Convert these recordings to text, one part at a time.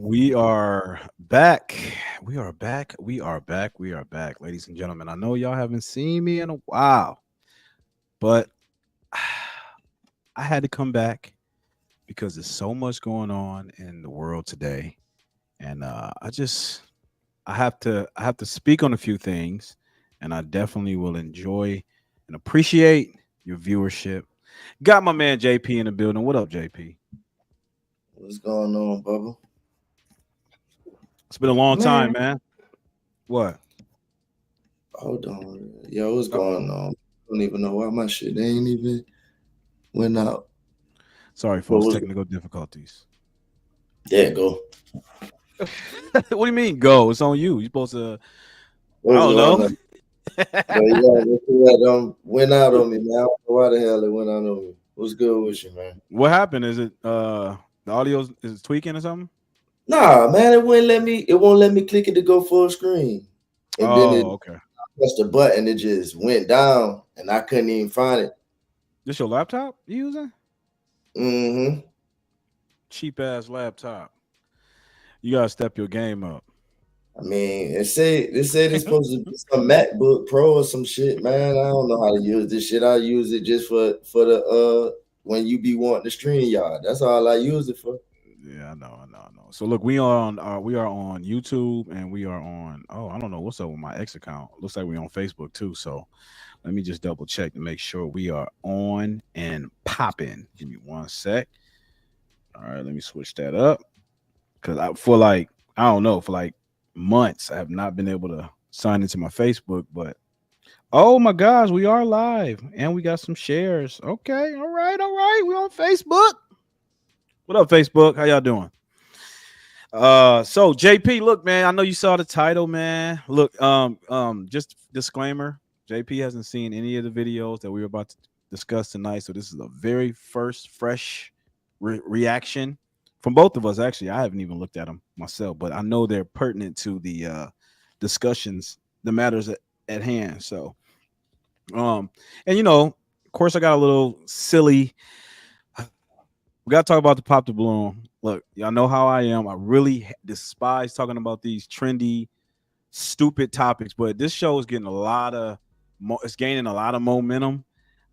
We are back. We are back. We are back. We are back, ladies and gentlemen. I know y'all haven't seen me in a while, but I had to come back because there's so much going on in the world today, and I have to speak on a few things, and I definitely will enjoy and appreciate your viewership. Got my man JP in the building. What up, JP? What's going on, Bubba? It's been a long time, Man, man. What? hold on. Yo, what's Uh going oh. on? I don't even know why my shit ain't even went out. Sorry, But folks. Technical difficulties. there you go. What do you mean go? It's on you. You're supposed to. I What's don't going know. on? But yeah, this shit that went out on me, man. I don't know why the hell it went out on me. What's good with you, man? What happened? Is it the audio is it tweaking or something? Nah, man, it won't let me click it to go full screen. And then it Oh, okay. pressed the button, it just went down and I couldn't even find it. This your laptop you using? Mm-hmm. Cheap ass laptop. You gotta step your game up. I mean, it said it's supposed to be some MacBook Pro or some shit, man. I don't know how to use this shit. I use it just for the when you be wanting the stream yard. That's all I use it for. Yeah, I know. So look, we are on YouTube and we are on. Oh, I don't know what's up with my X account. Looks like we're on Facebook too. So let me just double check to make sure we are on and popping. Give me one sec. All right, let me switch that up because I don't know, for like months I have not been able to sign into my Facebook. But oh my gosh, we are live and we got some shares. Okay, all right, we on Facebook. What up, Facebook? How y'all doing? So JP, look, man, I know you saw the title, man. Look, just disclaimer: JP hasn't seen any of the videos that we were about to discuss tonight, so this is a very first fresh reaction from both of us. Actually, I haven't even looked at them myself, but I know they're pertinent to the discussions, the matters at hand. So, um, and of course, I got a little silly. We got to talk about the pop the balloon. Look, y'all know how I am. I really despise talking about these trendy, stupid topics, but this show is getting it's gaining a lot of momentum,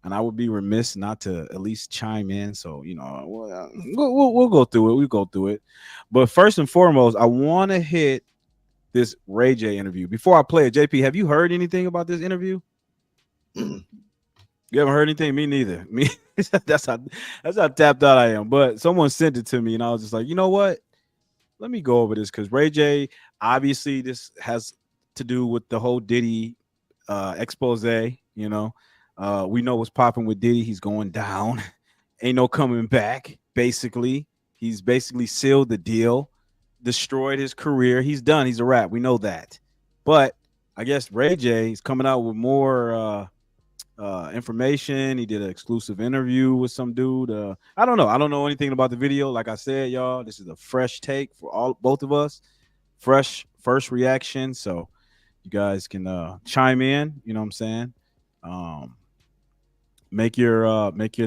and I would be remiss not to at least chime in. So we'll go through it. We'll go through it. But first and foremost, I want to hit this RayJ interview. Before I play it, JP, have you heard anything about this interview? Mm. You haven't heard anything? Me neither. Me that's how that's how tapped out I am. But someone sent it to me, and I was just like, you know what? Let me go over this because RayJ, obviously, this has to do with the whole Diddy expose. We know what's popping with Diddy. He's going down. Ain't no coming back. Basically, he's basically sealed the deal, destroyed his career. He's done. He's a wrap. We know that. But I guess RayJ is coming out with more information. He did an exclusive interview with some dude. I don't know. I don't know anything about the video. Like I said, y'all, this is a fresh take for both of us. Fresh first reaction. So you guys can chime in. You know what I'm saying? Um, make your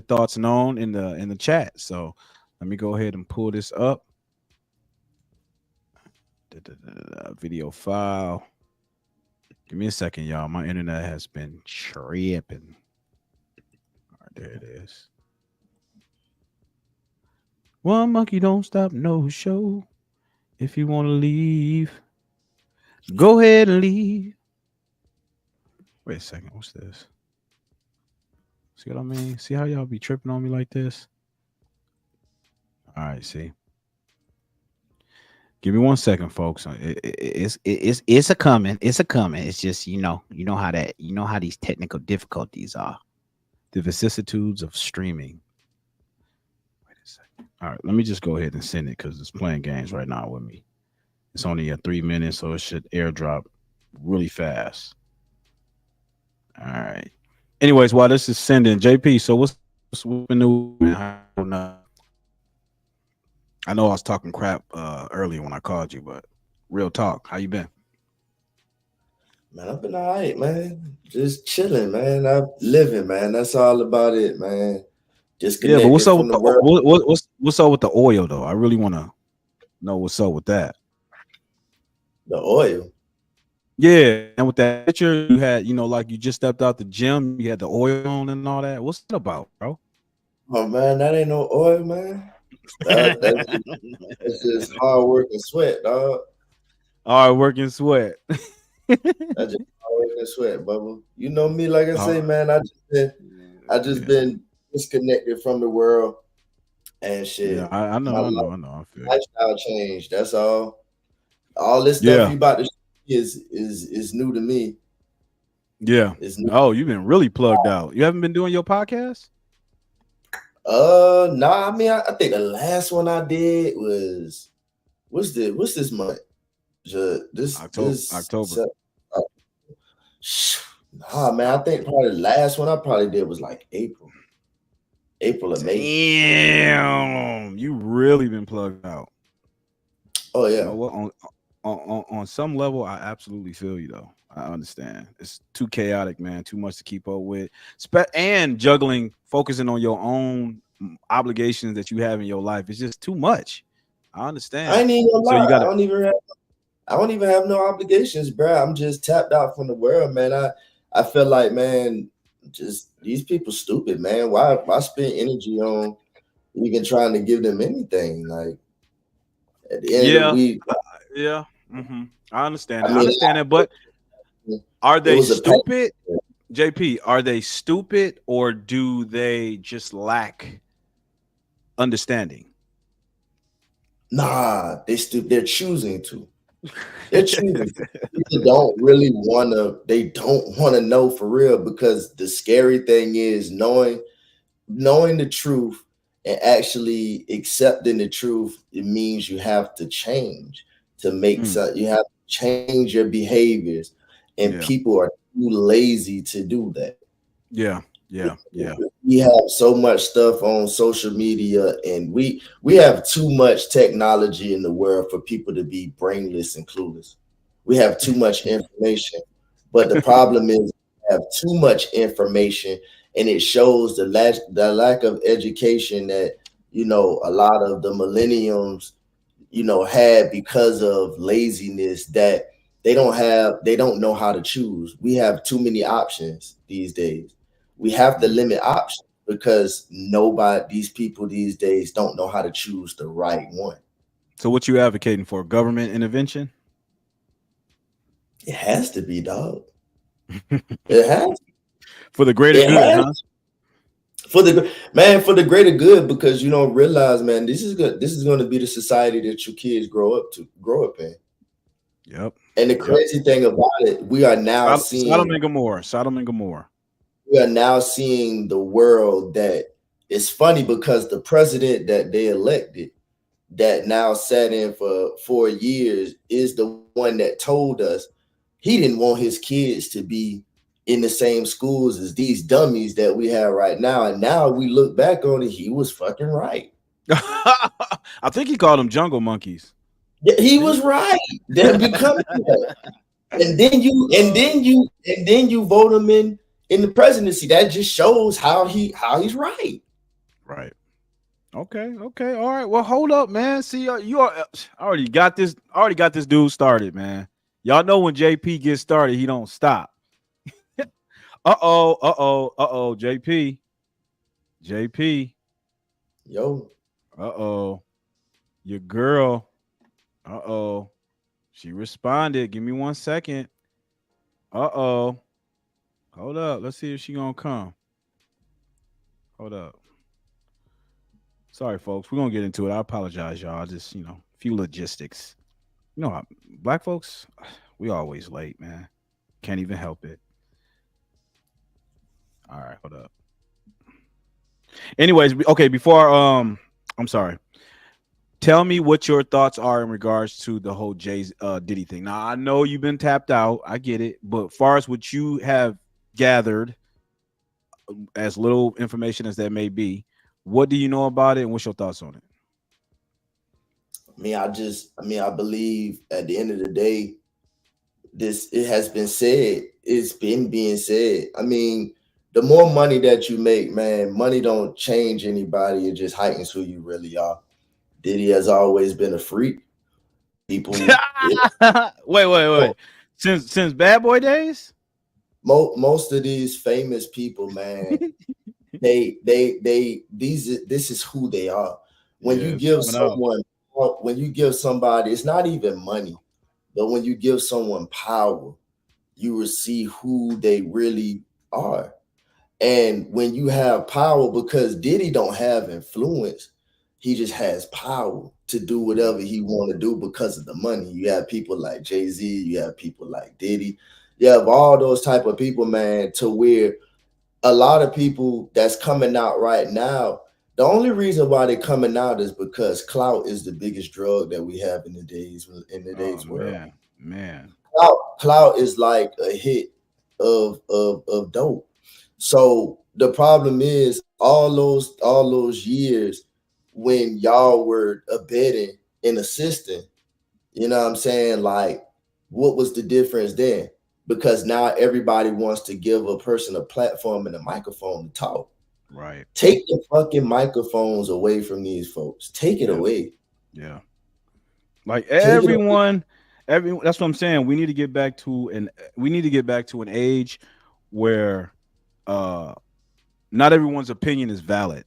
thoughts known in the chat. So let me go ahead and pull this up. Video file. Give me a second, y'all. My internet has been tripping. There it is. One monkey don't stop no show. If you want to leave, go ahead and leave. Wait a second. What's this? See what I mean? See how y'all be tripping on me like this? All right, see. Give me one second, folks. It's a coming. It's a coming. It's just you know how these technical difficulties are. The vicissitudes of streaming. Wait a second. All right, let me just go ahead and send it because it's playing games right now with me. It's only at 3 minutes, so it should airdrop really fast. All right. Anyways, while this is sending, JP, so what's been new, man? I know I was talking crap earlier when I called you, but real talk, how you been? Man, I've been all right, man. Just chilling, man. I'm living, man. That's all about it, man. Yeah, but what's Disconnected up from with the the world. what's up with the oil though? I really want to. know what's up with that. The oil. Yeah, and with that picture you had, like you just stepped out the gym, you had the oil on and all that. What's that about, bro? Oh man, that ain't no oil, man. That's just hard work and sweat, dog. All right, working sweat. That's just hard work and sweat, Bubba. You know me, like I say, Uh, man. I just yeah, been disconnected from the world and yeah. shit. I know, My I know, I know. I feel you. lifestyle changed. That's all. All this stuff Yeah, you about to is new to me. yeah. It's new. Oh, you've been really plugged out. You haven't been doing your podcast? Nah. I mean, I think the last one I did was what's this month? This October. uh, nah, man. I think probably the last one I probably did was like April or May. Damn, you really been plugged out. Oh You know yeah. what? On some level, I absolutely feel you though. I understand. It's too chaotic, man. Too much to keep up with, and juggling, focusing on your own obligations that you have in your life. It's just too much. I I understand. ain't even gonna So you lie. got to. I don't even have no obligations, bro. I'm just tapped out from the world, man. I feel like, man, just these people stupid, man. Why spend energy on even trying to give them anything? Like at the end of the Yeah, week, yeah. I understand I that. I mean, understand that. But are it they was a pain. stupid, JP? Are they stupid or do they just lack understanding? Nah, they stupid. They're choosing to. They're choosing to. People don't really wanna. They don't want to know for real because the scary thing is knowing the truth and actually accepting the truth. It means you have to change to make Mm, some. You have to change your behaviors, and yeah, people are too lazy to do that. yeah, yeah, yeah, We have so much stuff on social media, and we have too much technology in the world for people to be brainless and clueless. We have too much information, but the problem is we have too much information, and it shows the lack of education that a lot of the millenniums had because of laziness, that they don't know how to choose. We have too many options these days. We have to Mm. limit options because these people these days don't know how to choose the right one. So what you advocating for? Government intervention? It has to be, dog. It has. For the greater It good, has huh? for the greater good, because you don't realize, man, this is good. This is going to be the society that your kids grow up in. Yep. And the Yep. crazy thing about it, Sodom and Gomorrah. Sodom and Gomorrah. we are now seeing the world that it's funny because the president that they elected that now sat in for 4 years is the one that told us he didn't want his kids to be in the same schools as these dummies that we have right now. And now we look back on it, he was fucking right. I think he called them jungle monkeys. Yeah, he Didn't was he? right. They're becoming that. And then you vote him in the presidency. That just shows how he's right. Right. Okay. Okay. All right. Well, hold up, man. See, you are already got this. Already got this dude started, man. Y'all know when JP gets started, he don't stop. JP, JP. Yo, Your girl. Uh oh, she responded. Give me 1 second. Hold up. Let's see if she gonna come. Hold up. Sorry, folks. We're gonna get into it. I apologize, y'all. Just few logistics. Black folks, we always late, man. Can't even help it. All right, hold up. Anyways, okay. Before I'm sorry. Tell me what your thoughts are in regards to the whole Diddy thing. Now I know you've been tapped out. I get it, but far as what you have gathered, as little information as that may be, what do you know about it, and what's your thoughts on it? I believe at the end of the day, it has been said. It's been being said. I mean, the more money that you make, man, money don't change anybody. It just heightens who you really are. Diddy has always been a freak. people. Wait. Since Bad Boy days? Most of these famous people, man, this is who they are. When Yeah, you it's give coming out. someone, when you give somebody, it's not even money, but when you give someone power, you will see who they really are. And when you have power, because Diddy don't have influence, he just has power to do whatever he want to do because of the money. You have people like Jay-Z, you have people like Diddy, you have all those type of people, man, to where a lot of people that's coming out right now, the only reason why they're coming out is because clout is the biggest drug that we have in Oh today's world. man. Clout is like a hit of dope. So the problem is all those years when y'all were abetting and assisting, you know what I'm saying? Like, what was the difference then? Because now everybody wants to give a person a platform and a microphone to talk. Right. Take the fucking microphones away from these folks. Take it Yeah. away. Yeah. Like Take it away. every that's what I'm saying. We need to get back to an age where uh not everyone's opinion is valid.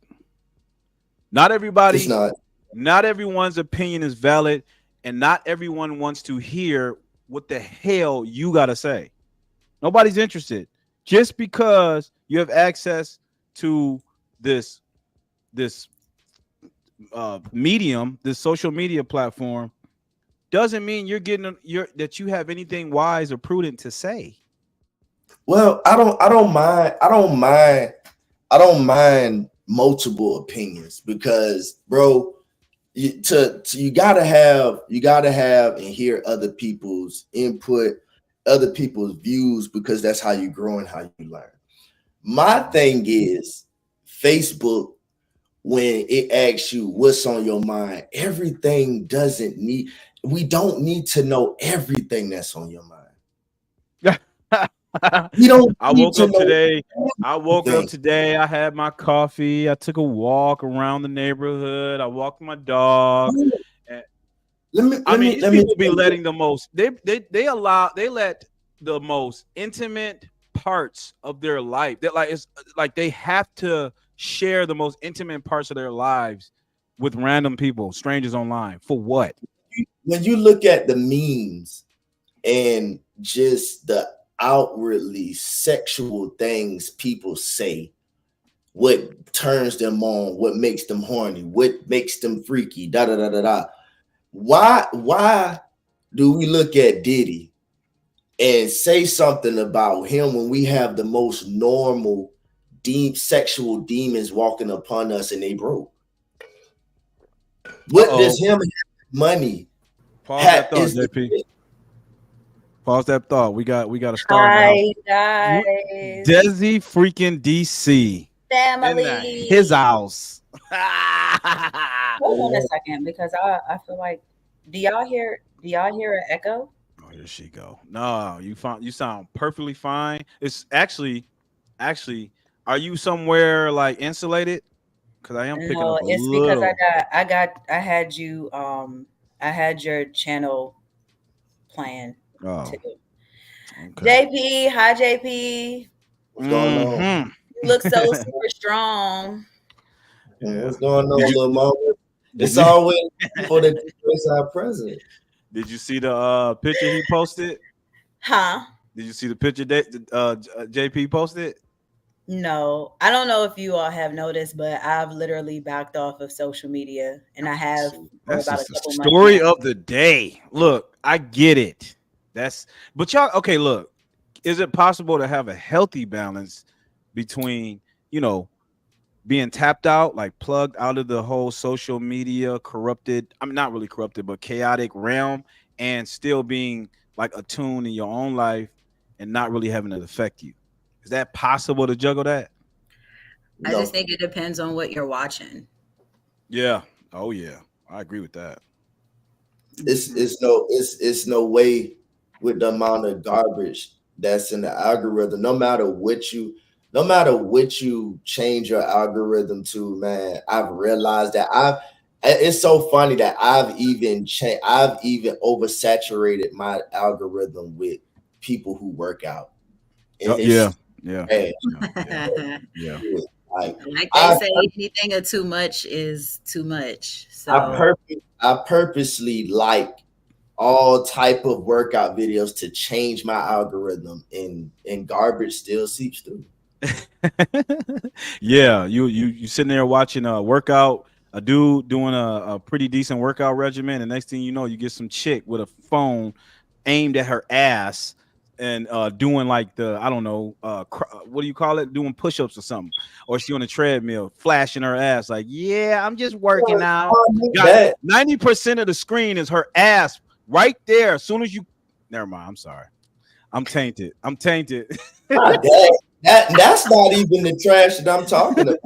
Not It's everybody, not. not everyone's opinion is valid, and not everyone wants to hear what the hell you got to say. Nobody's interested. Just because you have access to this this medium, this social media platform, doesn't mean you're getting that you have anything wise or prudent to say. Well, I don't mind multiple opinions because, bro, you gotta have and hear other people's input, other people's views, because that's how you grow and how you learn. My thing is Facebook, when it asks you what's on your mind, everything doesn't need we don't need to know everything that's on your mind. We don't I need woke to up know today. I woke up everything. today. I had my coffee. I took a walk around the neighborhood. I walked my dog. And, Let me I let mean, me these let me people be tell you. letting the most. They let the most intimate parts of their life. That like it's like they have to share the most intimate parts of their lives with random people, strangers online. For what? When you look at the memes and just the outwardly sexual things people say, what turns them on, what makes them horny, what makes them freaky, da da da da da. Why do we look at Diddy and say something about him when we have the most normal deep sexual demons walking upon us and they broke? Uh What does oh. him have money Pause have that thought, is the JP. Pause that thought. We got a star in the house. Hi guys, Desi freaking DC in his family. house. Hold on a second because I feel like do y'all hear an echo? Oh, here she go. No, you sound perfectly fine. It's actually, are you somewhere like insulated? Because I am picking No, up a it's because little. I had your channel plan Oh, too. okay. JP, hi JP. what's going on. Mm-hmm. You look so super strong. Yeah. What's going Did on, you little mama? did It's you always people that express our present. did you see the picture he posted? Huh? Did you see the picture that JP posted? No, I don't know if you all have noticed, but I've literally backed off of social media, and I have for That's about a just the couple months now. story of the day. Look, I get it. That's but y'all okay, look. Is it possible to have a healthy balance between, you know, being tapped out, like plugged out of the whole social media corrupted, I mean not really corrupted, but chaotic realm and still being like attuned in your own life and not really having it affect you? Is that possible to juggle that? I just No, think it depends on what you're watching. Yeah. Oh yeah. I agree with that. Mhm. it's no way with the amount of garbage that's in the algorithm. No matter what you change your algorithm to, man. I've realized that it's so funny that I've even oversaturated my algorithm with people who work out. And it's Yeah. trash. Yeah. Like Like they I say, anything of too much is too much. I, So I purposely like all type of workout videos to change my algorithm, and garbage still seeps through. Yeah, you sitting there watching a workout, a dude doing a pretty decent workout regimen, and next thing you know, you get some chick with a phone aimed at her ass and doing like the I don't know what do you call it, doing push-ups or something, or she on a treadmill flashing her ass like, yeah, I'm just working out. Got That 90% of the screen is her ass right there. As soon as you, never mind. I'm sorry. I'm tainted. I'm tainted. God dang, that's not even the trash that I'm talking about.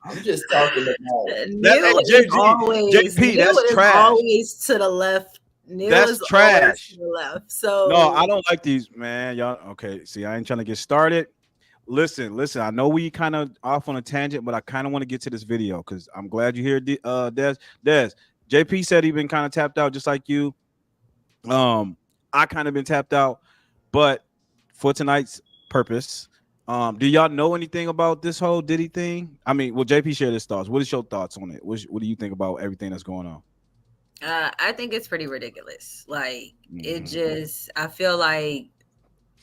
I'm just talking about That Neil is always JP, Neil that's is trash. always to the left. Neil That's is always to trash. the left. No, So I don't like these, man. Y'all, okay. See, I ain't trying to get started. Listen. I know we kind of off on a tangent, but I kind of want to get to this video because I'm glad you're here, Des. Des, JP said he been kind of tapped out just like you. I kind of been tapped out, but for tonight's purpose, do y'all know anything about this whole Diddy thing? I mean, well, JP shared his thoughts. What is your thoughts on it? What do you think about everything that's going on? I think it's pretty ridiculous. Like it Mhm. just I feel like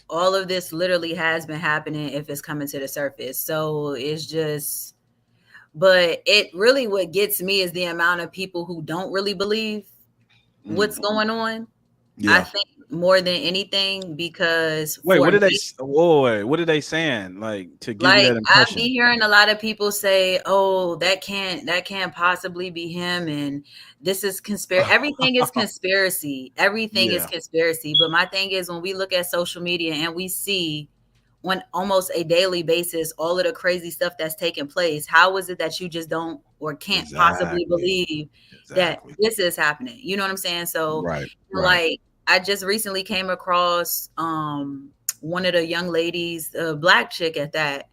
all of this literally has been happening if it's coming to the surface. So it's just but it really what gets me is the amount of people who don't really believe Mm. what's going on. I Yeah. think more than anything because Wait, for what did they? me, Whoa, what are they saying? Like to give you like that I be impression? hearing a lot of people say, "Oh, that can't possibly be him," and this is conspiracy. Everything is conspiracy. Everything is Yeah, conspiracy. But my thing is, when we look at social media and we see on almost a daily basis all of the crazy stuff that's taking place, how is it that you just don't or can't possibly exactly, believe that exactly. this is happening? You know what I'm saying? So, Right, right. like, I just recently came across one of the young ladies, a black chick at that,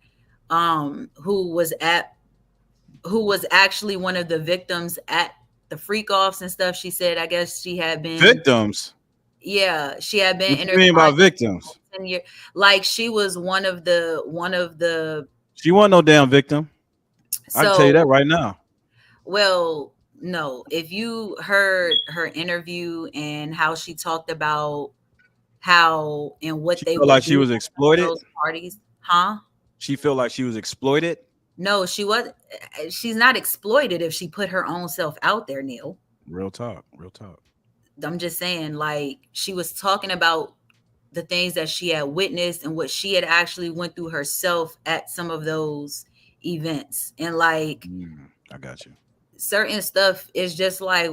who was at who was actually one of the victims at the freak offs and stuff. She said, I guess she had been, Victims. yeah, she had been What you mean by intertwined victims? 10 years. Like she was one of the She wasn't no damn victim. I can tell you that so right now. well, no, if you heard her interview and how she talked about how and what She they felt would like do she was at exploited. those parties, huh? She felt like she was exploited. No, she's not exploited if she put her own self out there, Neil. Real talk. Real talk. I'm just saying, like, she was talking about the things that she had witnessed and what she had actually went through herself at some of those events. And like I got you. certain stuff is just like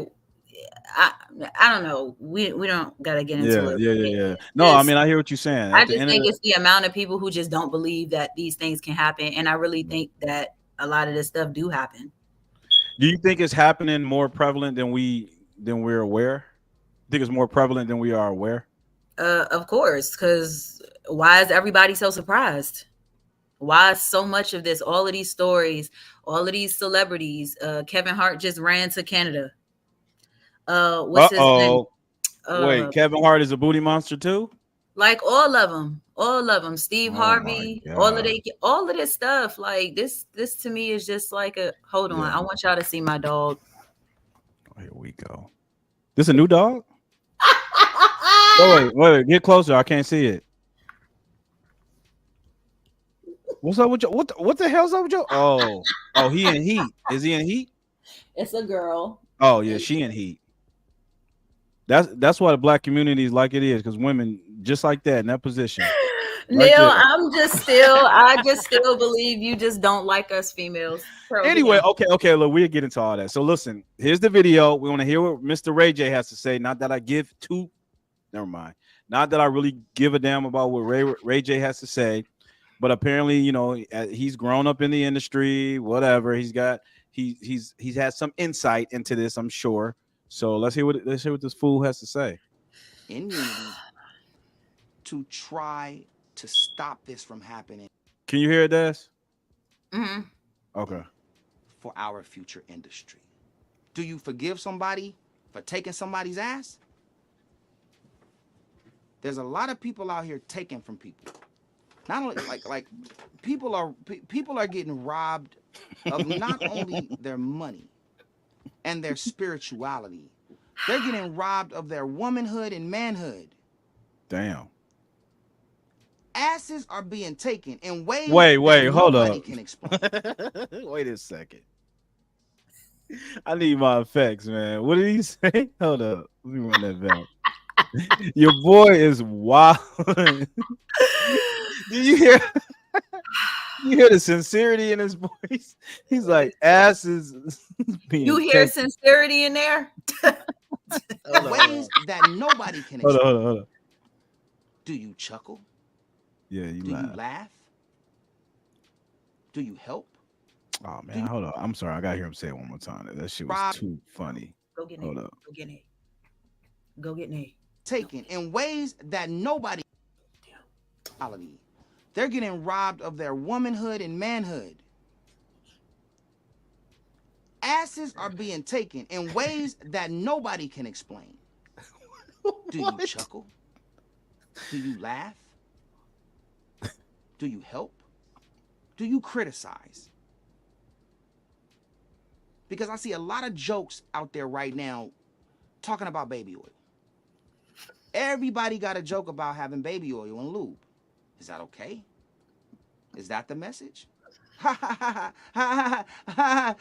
I I don't know. We don't gotta get into Yeah, it. yeah, yeah, yeah. No, I Just mean I hear what you're saying. I At the just end of think the, it's the amount of people who just don't believe that these things can happen. And I really think that a lot of this stuff do happen. do you think it's happening more prevalent than we're aware? Think it's more prevalent than we are aware? Of course, because why is everybody so surprised? Why is so much of this, all of these stories, all of these celebrities? Kevin Hart just ran to Canada. What's Uh his name? oh. Wait, Uh, Kevin Hart is a booty monster too? like all of them. Steve Oh my Harvey, god. all of this stuff. Like this to me is just like a. Hold on, Yeah. I want y'all to see my dog. Oh, here we go. This a new dog? Wait, get closer. I can't see it. What's up with you? What the hell's up with you? Oh, he in heat. Is he in heat? It's a girl. Oh yeah, she in heat. That's why the black community is like it is, because women just like that in that position. Right Neil, there. I just still believe you just don't like us females. Pearl, get Anyway, down. okay, look, we'll get into all that. So listen, here's the video. We want to hear what Mr. RayJ has to say. Not that I give two, never mind. Not that I really give a damn about what RayJ has to say, but apparently, he's grown up in the industry, whatever. He's had some insight into this, I'm sure. So let's hear what this fool has to say. In unity to try to stop this from happening Can you hear this? Hmm. Okay. for our future industry. Do you forgive somebody for taking somebody's ass? There's a lot of people out here taking from people. Not only like people are getting robbed of not only their money and their spirituality. They're getting robbed of their womanhood and manhood. Damn. Asses are being taken in ways Wait, that hold nobody up. can explain. Wait a second. I need my effects, man. What did he say? Hold up. Let me run that back. Your boy is wild. Do you hear? You hear the sincerity in his voice? He's like, ass is being You hear taken. sincerity in there? Ways that nobody can explain. Hold on. Do you chuckle? Yeah, you Do laugh. you laugh? Do you help? Oh man, hold on. I'm sorry. I gotta hear him say it one more time. That shit was too funny. Go get Hold Nate. up. Go get Nate. Go get Nate. Taken in ways that nobody. They're getting robbed of their womanhood and manhood. Asses are being taken in ways that nobody can explain. Do you chuckle? Do you laugh? Do you help? Do you criticize? Because I see a lot of jokes out there right now talking about baby oil. Everybody got a joke about having baby oil and lube. Is that okay? Is that the message? That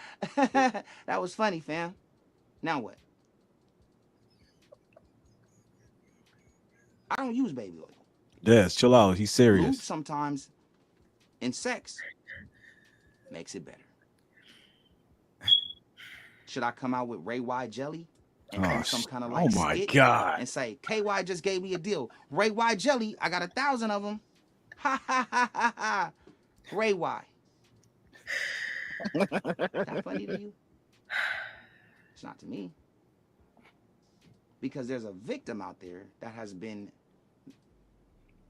was funny, fam. Now what? I don't use baby oil. Yes, chill out. He's Lube serious. sometimes in sex makes it better. Should I come out with RayJ jelly and do some kind of like skit God. and say, KY just gave me a deal. RayJ jelly, I got 1,000 of them. Ha ha ha ha ha. RayJ. That funny to you? It's not to me. Because there's a victim out there that has been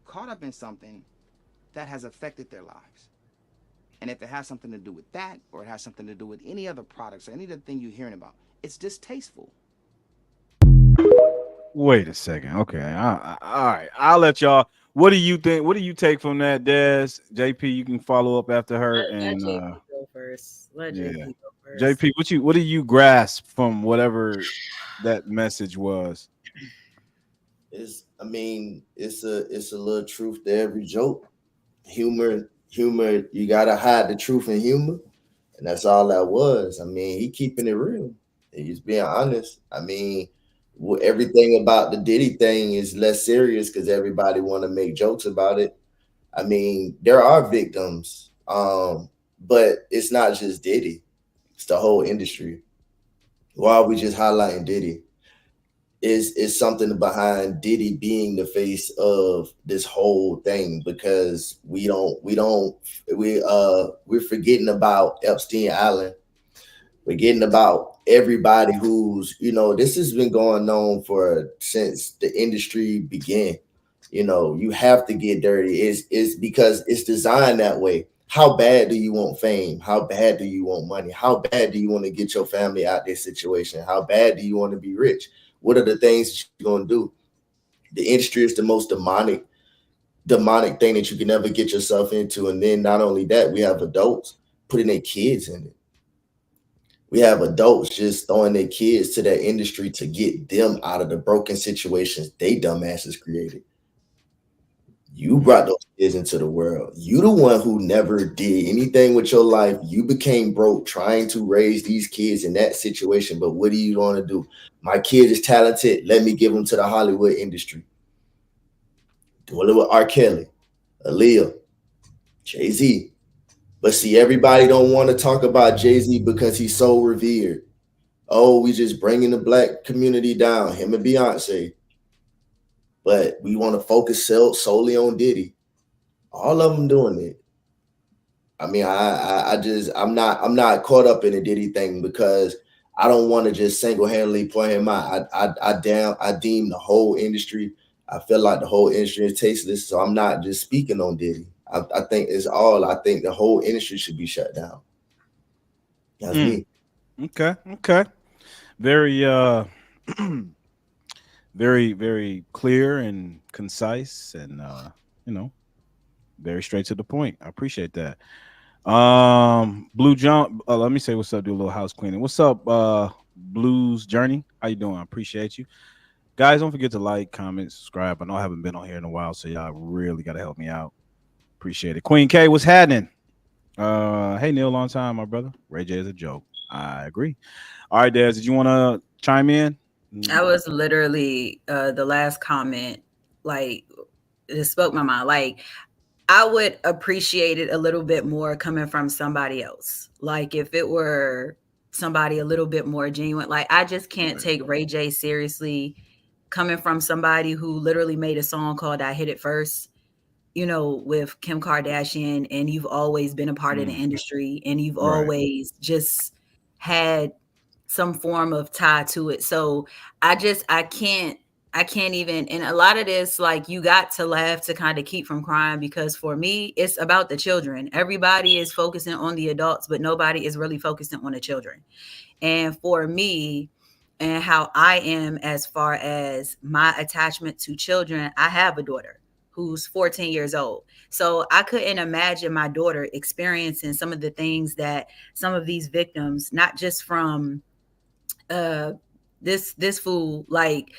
caught up in something that has affected their lives. And if it has something to do with that, or it has something to do with any other products or any other thing you're hearing about, it's distasteful. Wait a second. Okay. All right. I'll let y'all. What do you think? What do you take from that, Des? JP, you can follow up after her. Let JP go first. Let JP go first. JP, what do you grasp from whatever that message was? It's a little truth to every joke. Humor, you gotta hide the truth in humor. And that's all that was. I mean, he keeping it real. He's being honest. I mean, everything about the Diddy thing is less serious because everybody want to make jokes about it. I mean, there are victims, but it's not just Diddy. It's the whole industry. Why are we just highlighting Diddy? Is something behind Diddy being the face of this whole thing, because we're forgetting about Epstein Island. We're getting about everybody who's, this has been going on since the industry began. You have to get dirty. It's because it's designed that way. How bad do you want fame? How bad do you want money? How bad do you want to get your family out this situation? How bad do you want to be rich? What are the things that you're going to do? The industry is the most demonic thing that you can ever get yourself into. And then not only that, we have adults putting their kids in it. We have adults just throwing their kids to that industry to get them out of the broken situations they dumbasses created. You brought those kids into the world. You the one who never did anything with your life. You became broke trying to raise these kids in that situation. But what do you want to do? My kid is talented. Let me give him to the Hollywood industry. Doing it with R. Kelly, Aaliyah, Jay-Z. But see, everybody don't want to talk about Jay-Z because he's so revered. Oh, we just bringing the black community down, him and Beyonce. But we want to focus solely on Diddy. All of them doing it. I mean, I'm not caught up in the Diddy thing because I don't want to just single-handedly point him out. I deem the whole industry. I feel like the whole industry is tasteless, so I'm not just speaking on Diddy. I think I think the whole industry should be shut down. That's me. Okay. very very clear and concise, and you know, very straight to the point. I appreciate that. Blue Jump, let me say what's up, do a little house cleaning. What's up, Blues Journey? How you doing? I appreciate you. Guys, don't forget to like, comment, subscribe. I know I haven't been on here in a while, so y'all really gotta help me out. Appreciate it. Queen K, what's happening? Hey Neil, long time, my brother. Ray J is a joke. I agree. All right, Dez, did you want to chime in? I was literally the last comment, like it spoke my mind. Like I would appreciate it a little bit more coming from somebody else. Like if it were somebody a little bit more genuine. Like I just can't take Ray J seriously coming from somebody who literally made a song called I Hit It First, you know, with Kim Kardashian, and you've always been a part of the industry, and you've always just had some form of tie to it. So I can't even, and a lot of this, like you got to laugh to kind of keep from crying, because for me, it's about the children. Everybody is focusing on the adults, but nobody is really focusing on the children. And for me, and how I am as far as my attachment to children, I have a daughter who's 14 years old. So I couldn't imagine my daughter experiencing some of the things that some of these victims, not just from this fool, like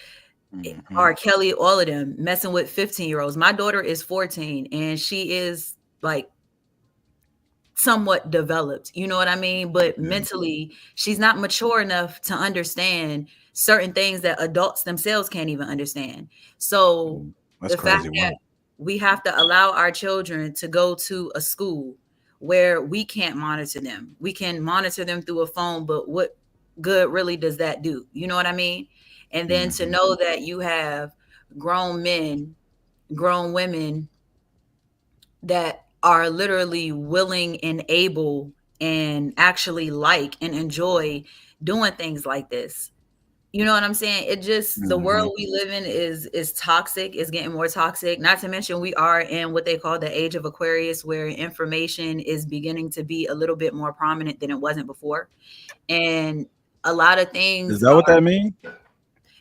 R. Kelly, all of them messing with 15-year-olds. My daughter is 14 and she is like somewhat developed, you know what I mean? But mentally, she's not mature enough to understand certain things that adults themselves can't even understand. So that's the crazy. fact that we have to allow our children to go to a school where we can't monitor them. We can monitor them through a phone, but what good really does that do? You know what I mean? And then to know that you have grown men, grown women that are literally willing and able and actually like and enjoy doing things like this. You know what I'm saying? It just, the world we live in is toxic, is getting more toxic. Not to mention we are in what they call the age of Aquarius, where information is beginning to be a little bit more prominent than it wasn't before. And a lot of things. Is that what that means?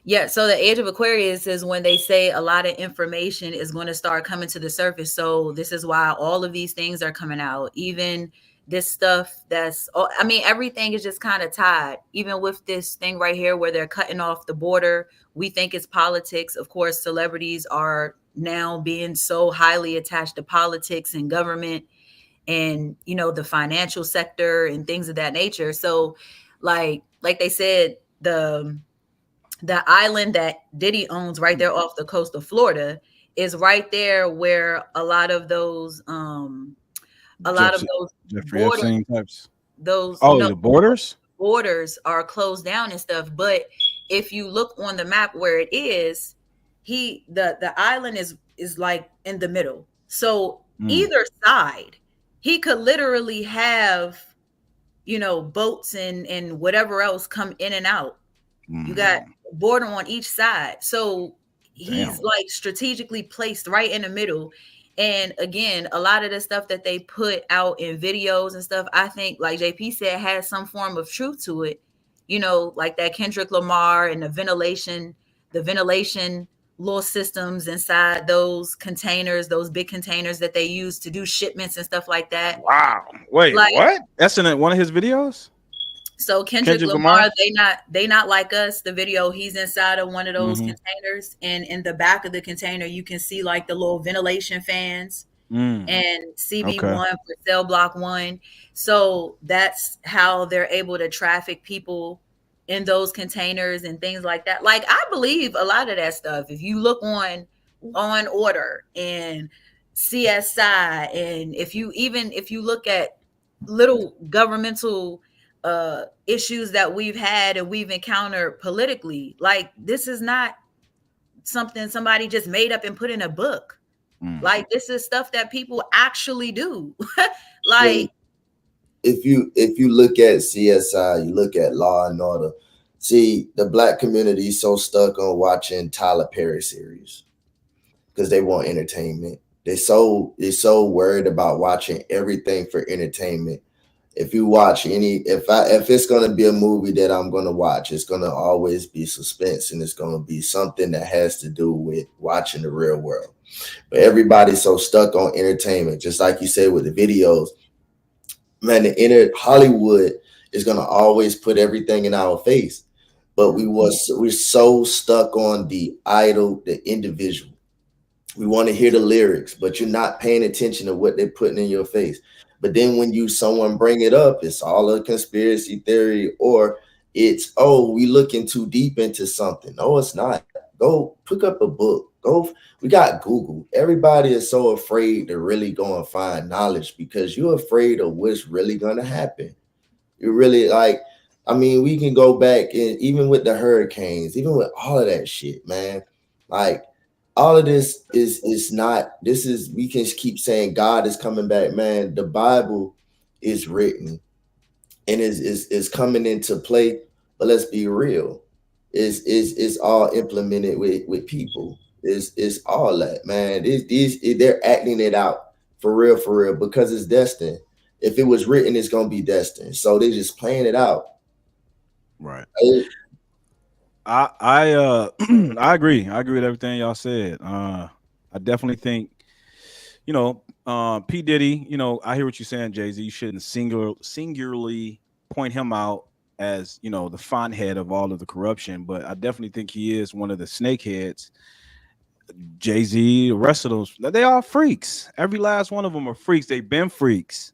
Yeah, so the age of Aquarius is when they say a lot of information is going to start coming to the surface. So this is why all of these things are coming out. Even this stuff that's, I mean, everything is just kind of tied. Even with this thing right here where they're cutting off the border, we think it's politics. Of course, celebrities are now being so highly attached to politics and government and, you know, the financial sector and things of that nature. So like they said, the island that Diddy owns right there off the coast of Florida is right there where a lot of those Jeffrey Epstein types. Those the borders are closed down and stuff. But if you look on the map where it is, the island is like in the middle. So either side, he could literally have, you know, boats and whatever else come in and out. You got border on each side. So he's like strategically placed right in the middle. And again, a lot of the stuff that they put out in videos and stuff, I think, like JP said, has some form of truth to it. You know, like that Kendrick Lamar and the ventilation little systems inside those containers, those big containers that they use to do shipments and stuff like that. Wow. Wait, like, what? That's in one of his videos? So Kendrick Lamar, they not like us. The video, he's inside of one of those containers, and in the back of the container, you can see like the little ventilation fans and CB1 for cell block 1. So that's how they're able to traffic people in those containers and things like that. Like I believe a lot of that stuff. If you look on Order and CSI, and if you look at little governmental issues that we've had and we've encountered politically, like this is not something somebody just made up and put in a book. Like this is stuff that people actually do. Like if you look at CSI, you look at Law and Order, see the black community is so stuck on watching Tyler Perry series because they want entertainment. They're so worried about watching everything for entertainment. if you watch if it's gonna be a movie that I'm gonna watch, it's gonna always be suspense, and it's gonna be something that has to do with watching the real world. But everybody's so stuck on entertainment, just like you said with the videos. Man, Hollywood is gonna always put everything in our face, but we're so stuck on the idol, the individual. We want to hear the lyrics, but you're not paying attention to what they're putting in your face. But then when someone bring it up, it's all a conspiracy theory, or it's, oh, we looking too deep into something. No, it's not. Go pick up a book. We got Google. Everybody is so afraid to really go and find knowledge because you're afraid of what's really gonna happen. You really I mean, we can go back, and even with the hurricanes, even with all of that shit, man. Like, all of this is not, we can keep saying God is coming back, man. The Bible is written and is coming into play, but let's be real. It's all implemented with people. It's all that, man. They're acting it out for real, because it's destined. If it was written, it's gonna be destined. So they're just playing it out. Right. Hey, I I agree. I agree with everything y'all said. I definitely think, P. Diddy, I hear what you're saying, Jay-Z. You shouldn't singularly point him out as, the font head of all of the corruption, but I definitely think he is one of the snakeheads. Jay-Z, the rest of those, they are freaks. Every last one of them are freaks. They've been freaks.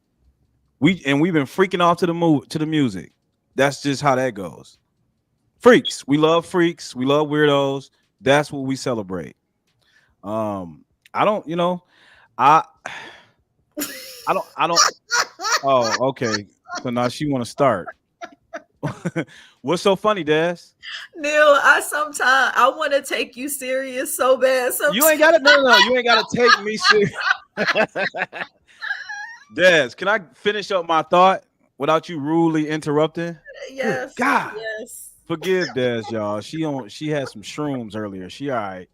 We've been freaking off to the music. That's just how that goes. Freaks. We love freaks. We love weirdos. That's what we celebrate. I don't, I I don't. Oh, okay. So now she want to start. What's so funny, Des? Neil, I want to take you serious so bad. You ain't got it. No. You ain't got to take me serious. Des, can I finish up my thought without you rudely interrupting? Yes. God. Yes. Forgive Des, y'all. She had some shrooms earlier. She all right.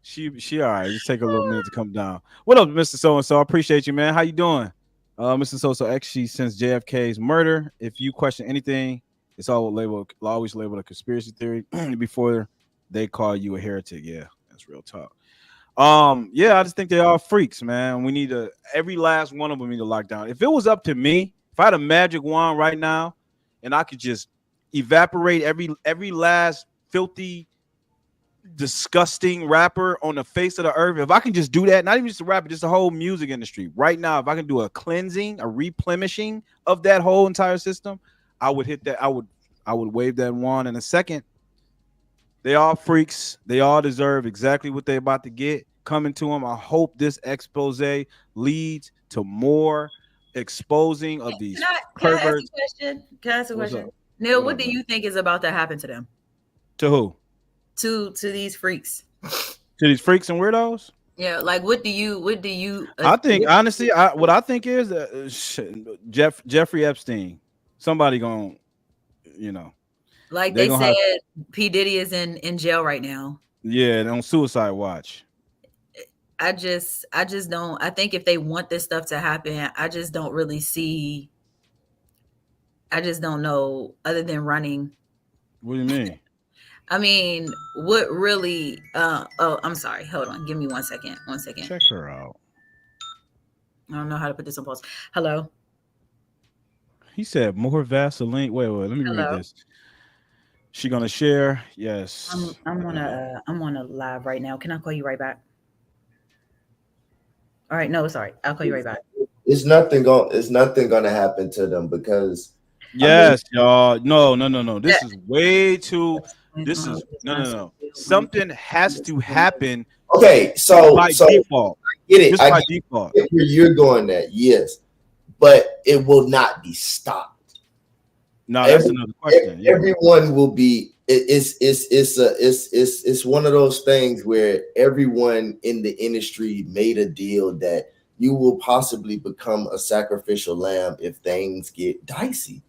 She all right. Just take a little minute to come down. What up, Mr. So-and-so? I appreciate you, man. How you doing? Mr. So-so, actually, since JFK's murder, if you question anything, it's always labeled a conspiracy theory before they call you a heretic. Yeah, that's real talk. Yeah, I just think they are freaks, man. We need every last one of them need to lock down. If it was up to me, if I had a magic wand right now and I could just evaporate every last filthy, disgusting rapper on the face of the earth, if I can just do that, not even just the rapper, just the whole music industry right now, if I can do a cleansing, a replenishing of that whole entire system, I would hit that. I would wave that wand in a second. They all freaks. They all deserve exactly what they're about to get coming to them. I hope this expose leads to more exposing of these perverts. Can I ask a question? Neil, what do you think is about to happen to them? To who? To these freaks. To these freaks and weirdos? Yeah, like what do you I think honestly, what I think is Jeffrey Epstein. Somebody gonna, like they said P. Diddy is in jail right now. Yeah, on suicide watch. I just don't. I think if they want this stuff to happen, I just don't really see. I just don't know, other than running. What do you mean? I mean, what really? Oh, I'm sorry. Hold on. Give me 1 second. 1 second. Check her out. I don't know how to put this on pause. Hello. He said more Vaseline. Wait. Let me read this. She gonna share? Yes. I'm on a live right now. Can I call you right back? All right. No, sorry. I'll call you right back. It's nothing gonna happen to them because. Yes, y'all. No. This is way too. This is no. Something has to happen. Okay, so by default, get it. Just by default, you're going that, yes, but it will not be stopped. No, that's another question. Everyone will be. It's one of those things where everyone in the industry made a deal that you will possibly become a sacrificial lamb if things get dicey.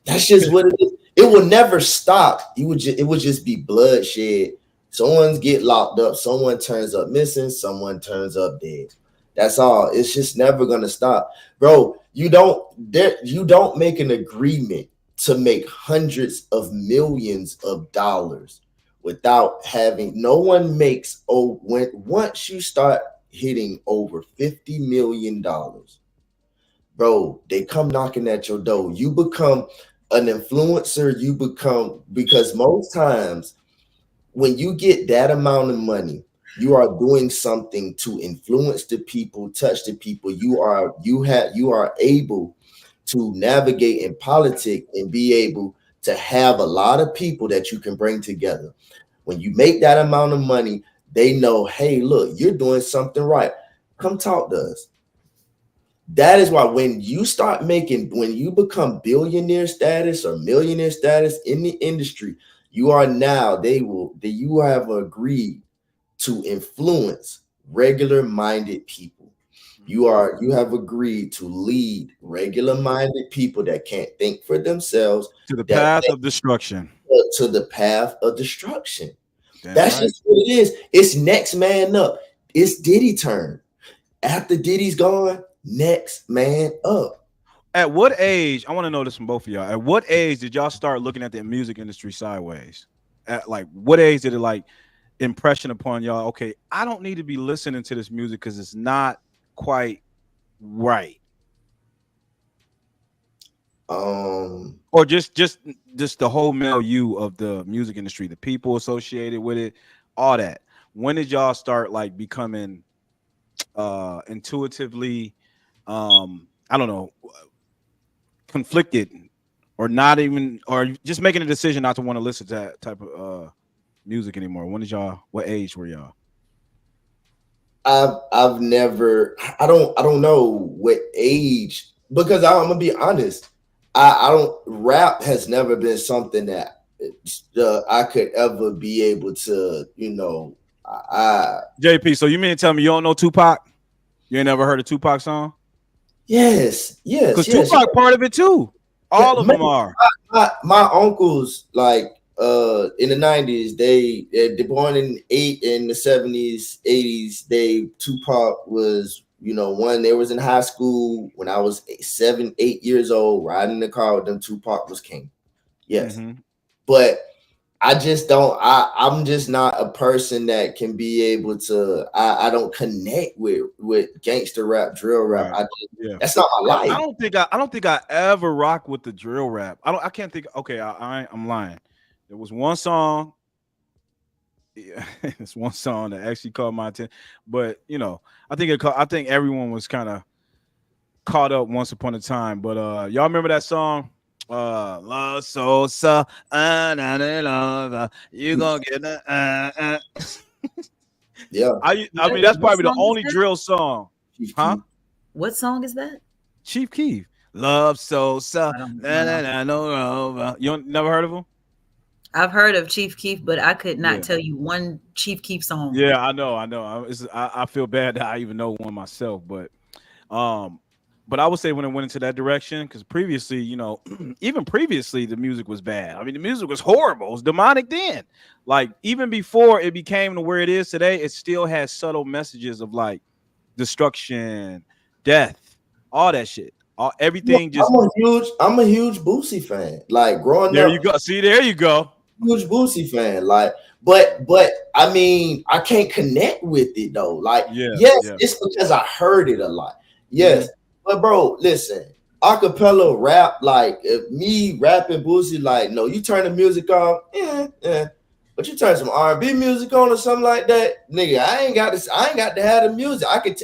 That's just what it is. It will never stop. It would just be bloodshed. Someone's get locked up. Someone turns up missing. Someone turns up dead. That's all. It's just never gonna stop, bro. You don't make an agreement to make hundreds of millions of dollars without having. No one makes once you start hitting over $50 million, bro, they come knocking at your door. You become an influencer. You become, because most times when you get that amount of money, you are doing something to influence the people, touch the people. You are able to navigate in politics and be able to have a lot of people that you can bring together. When you make that amount of money, they know, hey, look, you're doing something right. Come talk to us. That is why when you become billionaire status or millionaire status in the industry, you have agreed to influence regular minded people. You have agreed to lead regular minded people that can't think for themselves to the path of destruction. To the path of destruction. That's just what it is. It's next man up. It's Diddy turn. After Diddy's gone, next man up. At what age? I want to know this from both of y'all. At what age did y'all start looking at the music industry sideways? At like what age did it like impression upon y'all? Okay, I don't need to be listening to this music because it's not quite right. Or just the whole milieu of the music industry, the people associated with it, all that. When did y'all start like becoming intuitively I don't know, conflicted, or not even, or just making a decision not to want to listen to that type of music anymore? What age were y'all? I've never, I don't know what age, because I'm gonna be honest, I don't, rap has never been something that I could ever be able to, JP, so you mean to tell me you don't know Tupac? You ain't never heard a Tupac song? Yes. Because Tupac part of it too. All of them are. My uncles, like in the 90s, they're born in the 70s, 80s. Tupac was, one, they was in high school when I was 7, 8 years old, riding in the car with them. Tupac was king. Yes. Mm-hmm. But I just don't, I'm just not a person that can be able to, I don't connect with gangster rap, drill rap. Right. That's not my life. I don't think I ever rock with the drill rap. I can't think. Okay, I'm lying. There was one song. Yeah, it's one song that actually caught my attention. But I think everyone was kind of caught up once upon a time. But y'all remember that song? Love so you gonna get the yeah. I mean that's probably the only drill song. Huh? What song is that? Chief Keef. Love so no. You never heard of him? I've heard of Chief Keef, but I could not tell you one Chief Keef song. Yeah, I know. I feel bad that I even know one myself, but I would say when it went into that direction, because previously, even previously, the music was bad. I mean, the music was horrible. It was demonic then. Like, even before it became to where it is today, it still has subtle messages of like destruction, death, all that shit. Everything just. I'm a huge Boosie fan. Like, growing up. There you go. See, there you go. Huge Boosie fan. Like, but I mean, I can't connect with it though. Like, it's because I heard it a lot. Yes. Mm-hmm. But bro, listen, acapella rap, like if me rapping Boosie, like, no, you turn the music off, but you turn some R&B music on or something like that, nigga, I ain't got to have the music. I can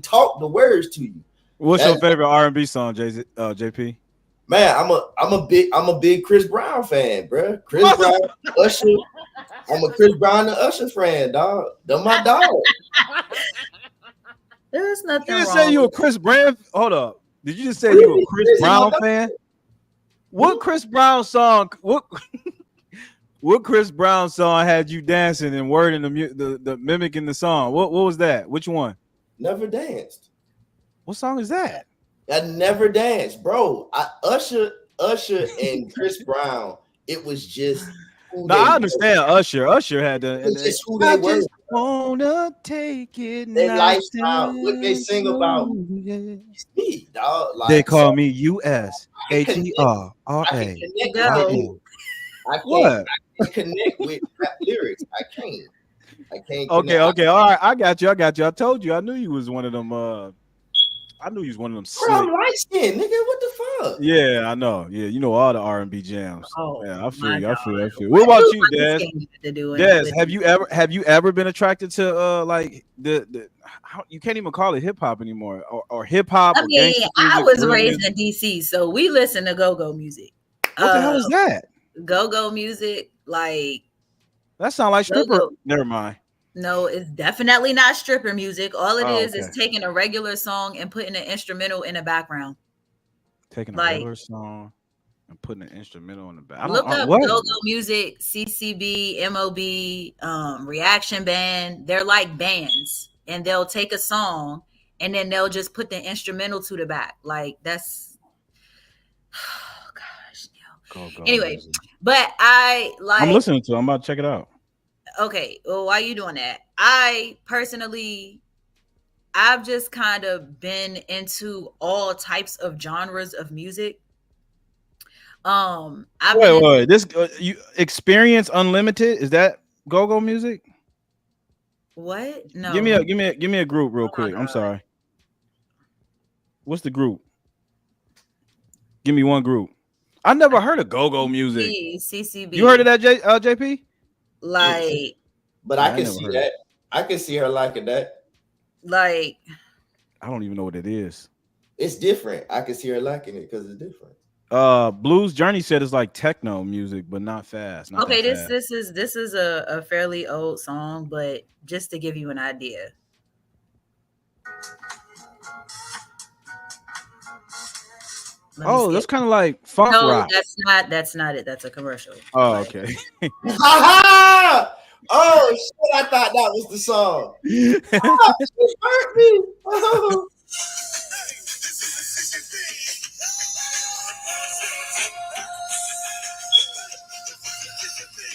talk the words to you. What's your favorite R&B song, JP? Man, I'm a big Chris Brown fan, bro. Chris Brown, Usher. I'm a Chris Brown and Usher fan, dog. They're my dog. There's nothing wrong. You just say you a Chris Brown? Hold up. Did you just say you a Chris Brown fan? What Chris Brown song? What Chris Brown song had you dancing and wording the mimicking the song? What was that? Which one? Never Danced. What song is that? I Never Danced, bro. Usher and Chris Brown. It was just who No, they I were. understand Usher. Usher had the. And It's just who I they were. just wanna take it Their nice lifestyle, what they and sing about. slow, yeah. It's me, dog. They Like, so call me US I can connect. I can HERRA. connect with I Go. lyrics. am. I can't. What? I can't connect with rap lyrics. I can't. I can't Okay, connect. okay, all right. I got you. I got you. I told you. I knew you was one of them. I knew you was one of them Bro, I'm slick. light skinned, nigga. What the fuck? Yeah, I know. Yeah, you know all the R&B jams. Oh Yeah, I feel my you. I feel. God. I feel. What about you, Des? To do Des, with have you ever been attracted to like the how, you can't even call it hip hop anymore or hip hop I or mean, gangster I music, was real raised music? in DC, so we listen to go-go music. What the hell is that? Go-go music, like That sounds like stripper. go-go. Never mind. No, it's definitely not stripper music. All it Oh, is okay. taking a regular song and putting an instrumental in the background. Taking a Like, regular song and putting an instrumental in the back. look up What? go-go music, CCB, MOB, Reaction Band. They're like bands, and they'll take a song and then they'll just put the instrumental to the back. Like that's, oh gosh, no. Go Anyway, music. but I like. I'm listening to it. I'm about to check it out. Okay, well, why are you doing that? I personally, I've just kind of been into all types of genres of music. I've been into, Wait. This you Experience Unlimited, is that go-go music? what? No. Give me a group real quick. I'm God. sorry. What's the group? Give me one group. I never heard of go-go music. CCB. You heard of that, JP? Like, But Yeah, I I can never see heard that. I can see her liking that. like, I don't even know what it is. It's different. I can see her liking it because it's different. Blues Journey said it's like techno music, but not fast. Not okay, that fast. this is a fairly old song, but just to give you an idea. Let me Oh, see that's it. kind of like funk No, rock. that's not it. That's a commercial. Oh, Like, okay. Ha! Oh shit! I thought that was the song. Oh, she hurt me. Oh.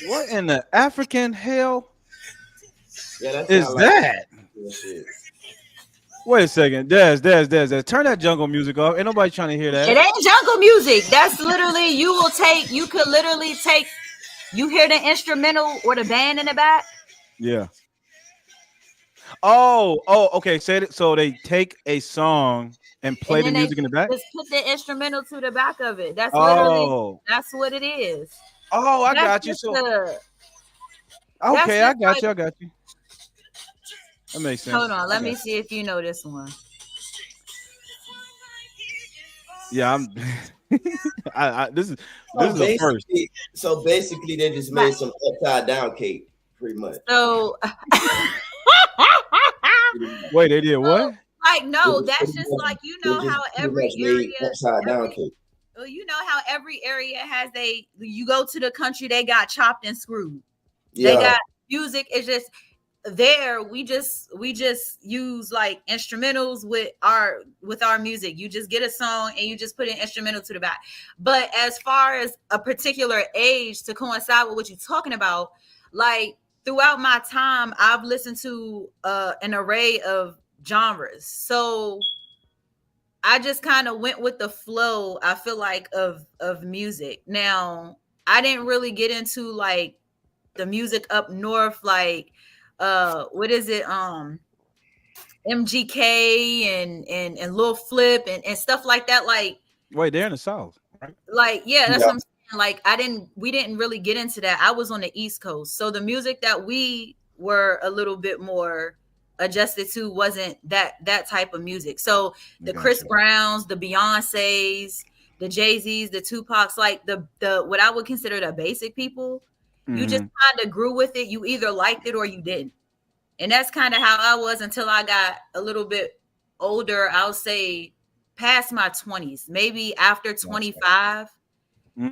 What in the African hell Yeah, that is sound like that? shit. Wait a second, Des. Turn that jungle music off. Ain't nobody trying to hear that. it ain't jungle music. That's literally you could literally take. You hear the instrumental or the band in the back. Yeah. Oh, okay. Say it. So they take a song and play And the then they music in the back. just put the instrumental to the back of it. That's Oh, that's what it is. I That's got you. just So the- okay, I just got like- you. I got you. That makes sense. Hold on, I let got me you. see if you know this one. Yeah, I'm. This is the first. So basically, they just made some upside down cake, pretty much. So, Wait, they did what? like, no, It was that's pretty just much- like you they know just how pretty every much made area, upside down cake. well, you know how every area has you go to the country, they got chopped and screwed. Yeah, They got music. It's just there. We just use like instrumentals with our music. You just get a song and you just put an instrumental to the back. But as far as a particular age to coincide with what you're talking about, like throughout my time, I've listened to an array of genres. So I just kind of went with the flow, I feel like, of music. Now, I didn't really get into like the music up north, like what is it? MGK and Lil Flip and stuff like that. Wait, they're in the South, right? Yeah, that's what I'm saying. Like we didn't really get into that. I was on the East Coast. So the music that we were a little bit more adjusted to wasn't that type of music. So the Chris Browns, the Beyoncés, the Jay-Z's, the Tupacs, like the what I would consider the basic people, you just kind of grew with it. You either liked it or you didn't. And that's kind of how I was until I got a little bit older. I'll say past my 20s, maybe after 25.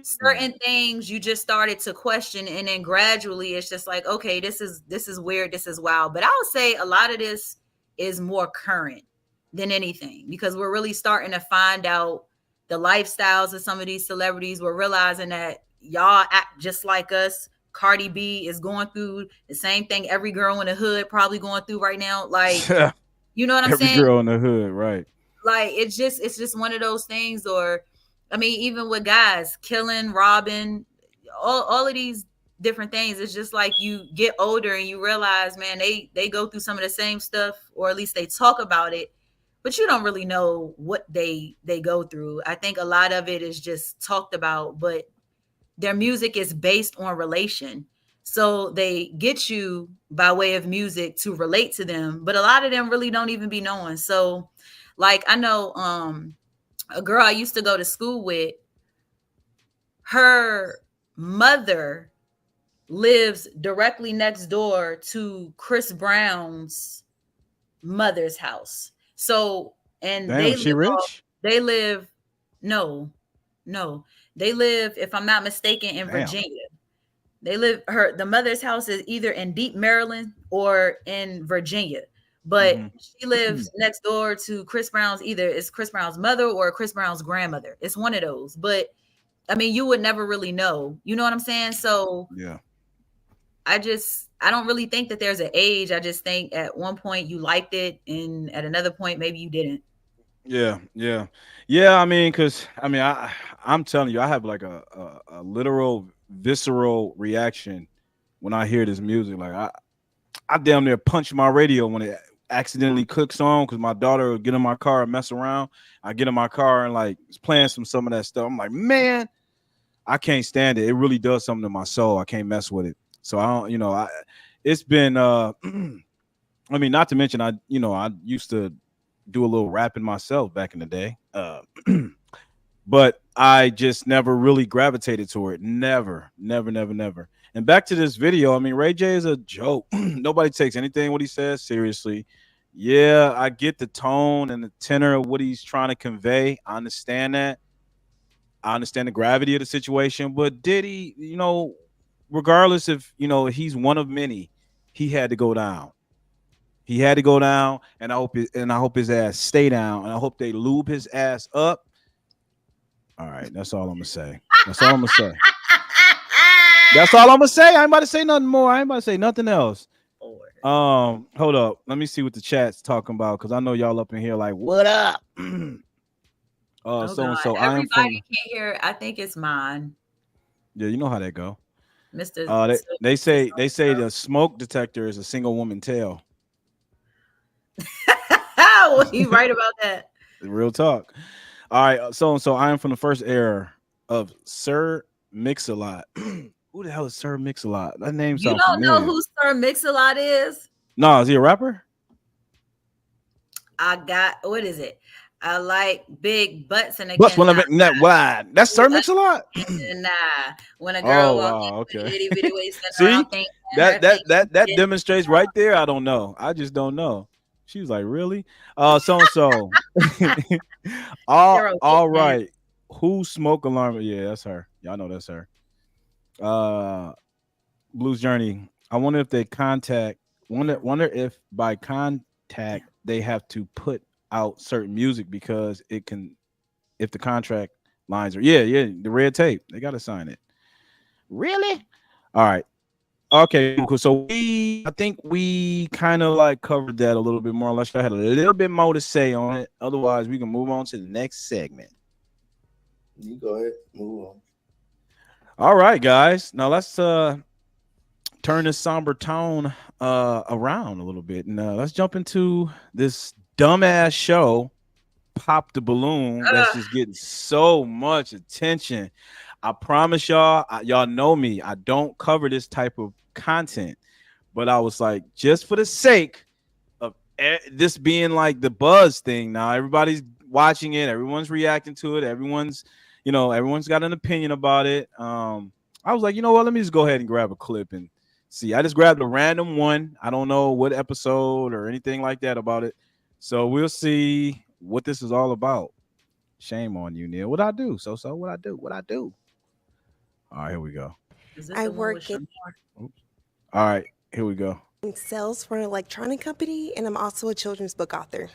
Certain things you just started to question, and then gradually it's just like, okay, this is weird, this is wild. But I would say a lot of this is more current than anything, because we're really starting to find out the lifestyles of some of these celebrities. We're realizing that y'all act just like us Cardi B is going through the same thing every girl in the hood probably going through right now. Like, you know what I'm Every saying? girl in the hood, right? Like, it's just one of those things. Or I mean, even with guys killing, robbing, all of these different things, it's just like you get older and you realize, man, they go through some of the same stuff, or at least they talk about it, but you don't really know what they go through. I think a lot of it is just talked about, but their music is based on relation. So they get you by way of music to relate to them, but a lot of them really don't even be knowing. So like I know a girl I used to go to school with, her mother lives directly next door to Chris Brown's mother's house. So, and Damn, she rich? they live, no, no, they live, if I'm not mistaken, in Damn. Virginia. They live, the mother's house is either in Deep Maryland or in Virginia. But she lives next door to Chris Brown's, either it's Chris Brown's mother or Chris Brown's grandmother. It's one of those. But I mean, you would never really know. You know what I'm saying? So Yeah. I don't really think that there's an age. I just think at one point you liked it, and at another point maybe you didn't. Yeah, yeah, yeah. I mean, because I mean, I'm telling you, I have like a literal visceral reaction when I hear this music. Like I damn near punch my radio when it accidentally clicks on, because my daughter will get in my car and mess around. I get in my car and like it's playing some of that stuff. I'm like, man, I can't stand it. It really does something to my soul. I can't mess with it. So I don't, it's been I mean, not to mention I used to do a little rapping myself back in the day. But I just never really gravitated to it. Never, never, never, never. And back to this video, I mean, RayJ is a joke. Nobody takes anything what he says seriously. Yeah, I get the tone and the tenor of what he's trying to convey. I understand that. I understand the gravity of the situation. But Diddy, regardless if, he's one of many, he had to go down. He had to go down, and I hope his ass stay down, and I hope they lube his ass up. All right, that's all I'm gonna say. That's all I'm gonna say. That's all I'm gonna say. I ain't about to say nothing more. I ain't about to say nothing else. Hold up. Let me see what the chat's talking about, because I know y'all up in here like, what up? So and so. Everybody can't hear. I think it's mine. Yeah, you know how that go. Mr. They say the smoke detector is a single woman tail. Well, you right about that. Real talk. All right, so I am from the first era of Sir Mix-a-Lot. Who the hell is Sir Mix-a-Lot? That name sounds familiar. You don't know who Sir Mix-a-Lot is? No, is he a rapper? What is it? I like big butts and butts when I'm not wide. That's Sir Mix-a-Lot. Nah, when a girl walks in, okay. See, that demonstrates right there. I don't know. I just don't know. She was like, really? So. all right. Who smoke alarm? Yeah, that's her. Y'all know that's her. Blues Journey. I wonder if they wonder if by contact they have to put out certain music, because it can, if the contract lines are the red tape, they got to sign it. Really? All right. Okay, cool. So I think we kind of like covered that a little bit more, unless I had a little bit more to say on it. Otherwise, we can move on to the next segment. You go ahead, move on. All right, guys. Now let's turn this somber tone around a little bit, and let's jump into this dumbass show, Pop the Balloon, that's just getting so much attention. I promise y'all, y'all know me. I don't cover this type of content, but I was like, just for the sake of this being like the buzz thing, now everybody's watching it, everyone's reacting to it, everyone's got an opinion about it. I was like, you know what? Let me just go ahead and grab a clip and see. I just grabbed a random one. I don't know what episode or anything like that about it, so we'll see what this is all about. Shame on you, Neil. What I do? So what I do? All right, here we go. I work in. All right, here we go. Sales for an electronic company, and I'm also a children's book author.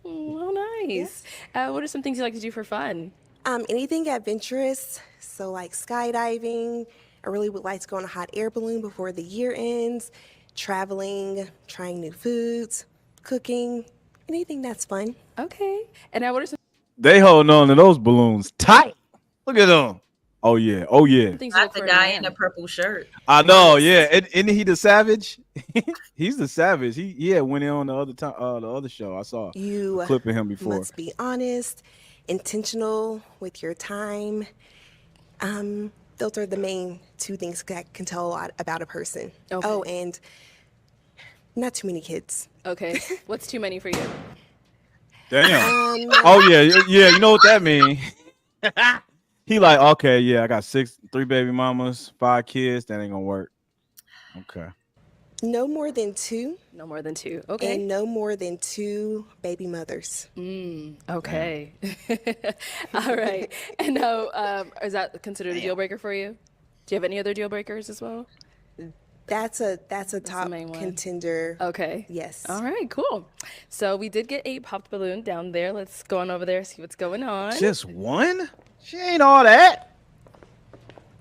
Oh, nice. What are some things you like to do for fun? Anything adventurous, so like skydiving, I really would like to go on a hot air balloon before the year ends, traveling, trying new foods, cooking, anything that's fun. Okay. And now, what are some They holding on to those balloons tight. Look at them. Oh yeah. Oh yeah. things you Not look the for in a guy in the man? purple shirt. I know. Yes. Yeah. Isn't he the savage? He's the savage. He went in on the other time, the other show. I saw a You clip of him before. must be honest, intentional with your time. Those are the main two things that can tell a lot about a person. Okay. Oh, and not too many kids. Okay. What's too many for you? Damn. Oh yeah. Yeah. You know what that means? He like, okay, yeah, I got 3 baby mamas, 5 kids. That ain't gonna work. Okay. No more than 2, No more than 2. Okay. and no more than 2 baby mothers. Okay. All right. And now, is that considered a deal breaker for you? Do you have any other deal breakers as well? That's a top main one. contender. Okay. Yes. All right, cool. So we did get a popped balloon down there. Let's go on over there, see what's going on. Just one? She ain't all that.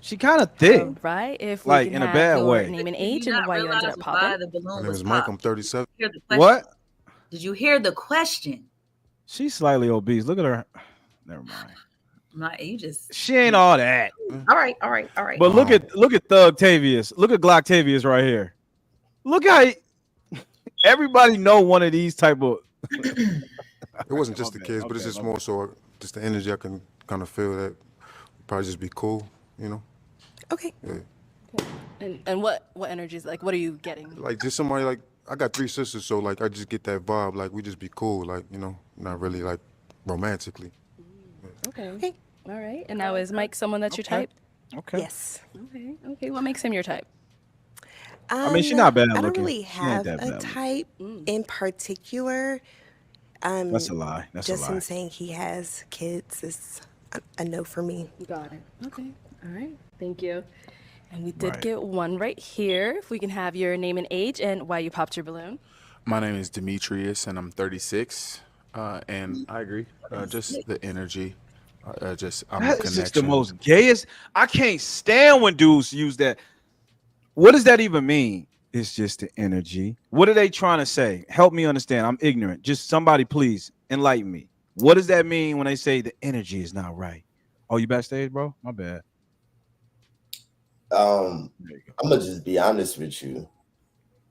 She kind of thick. All right. If we Like, can in a have bad your way. name and Did age you and not why you ended realize up why popping. the balloon My name was is Mike. popped? I'm 37. Hear the question? What? Did you hear the question? She's slightly obese. Look at her. Never mind. My age is She ain't all that. all right, all right, all right. But look at Thug Tavius. Look at Glock Tavius right here. Look how everybody know one of these type of. It wasn't just the Okay, kids, but it's okay, just okay. more so just the energy. I can kind of feel that probably just be cool, you know? Okay. Yeah. And what energies, like, what are you getting? Like just somebody like, I got 3 sisters, so like I just get that vibe, like we just be cool, like, you know, not really like romantically. Okay. Okay. All right. And now, is Mike someone that's your type? Okay. Yes. Okay. Okay. What makes him your type? I mean, she's not bad I don't looking. really She ain't have that a bad looking. type in particular. That's a lie. That's Just a lie. in saying he has kids is a no for me. Got it. Okay. All right. Thank you. And we did Right. get one right here. If we can have your name and age and why you popped your balloon. My name is Demetrius, and I'm 36. And I agree. Just the energy. I'm a That is connection. just the most gayest. I can't stand when dudes use that. What does that even mean? It's just the energy. What are they trying to say? Help me understand. I'm ignorant. Just somebody, please enlighten me. What does that mean when they say the energy is not right? Oh, you backstage, bro? My bad. I'm There you go. gonna just be honest with you.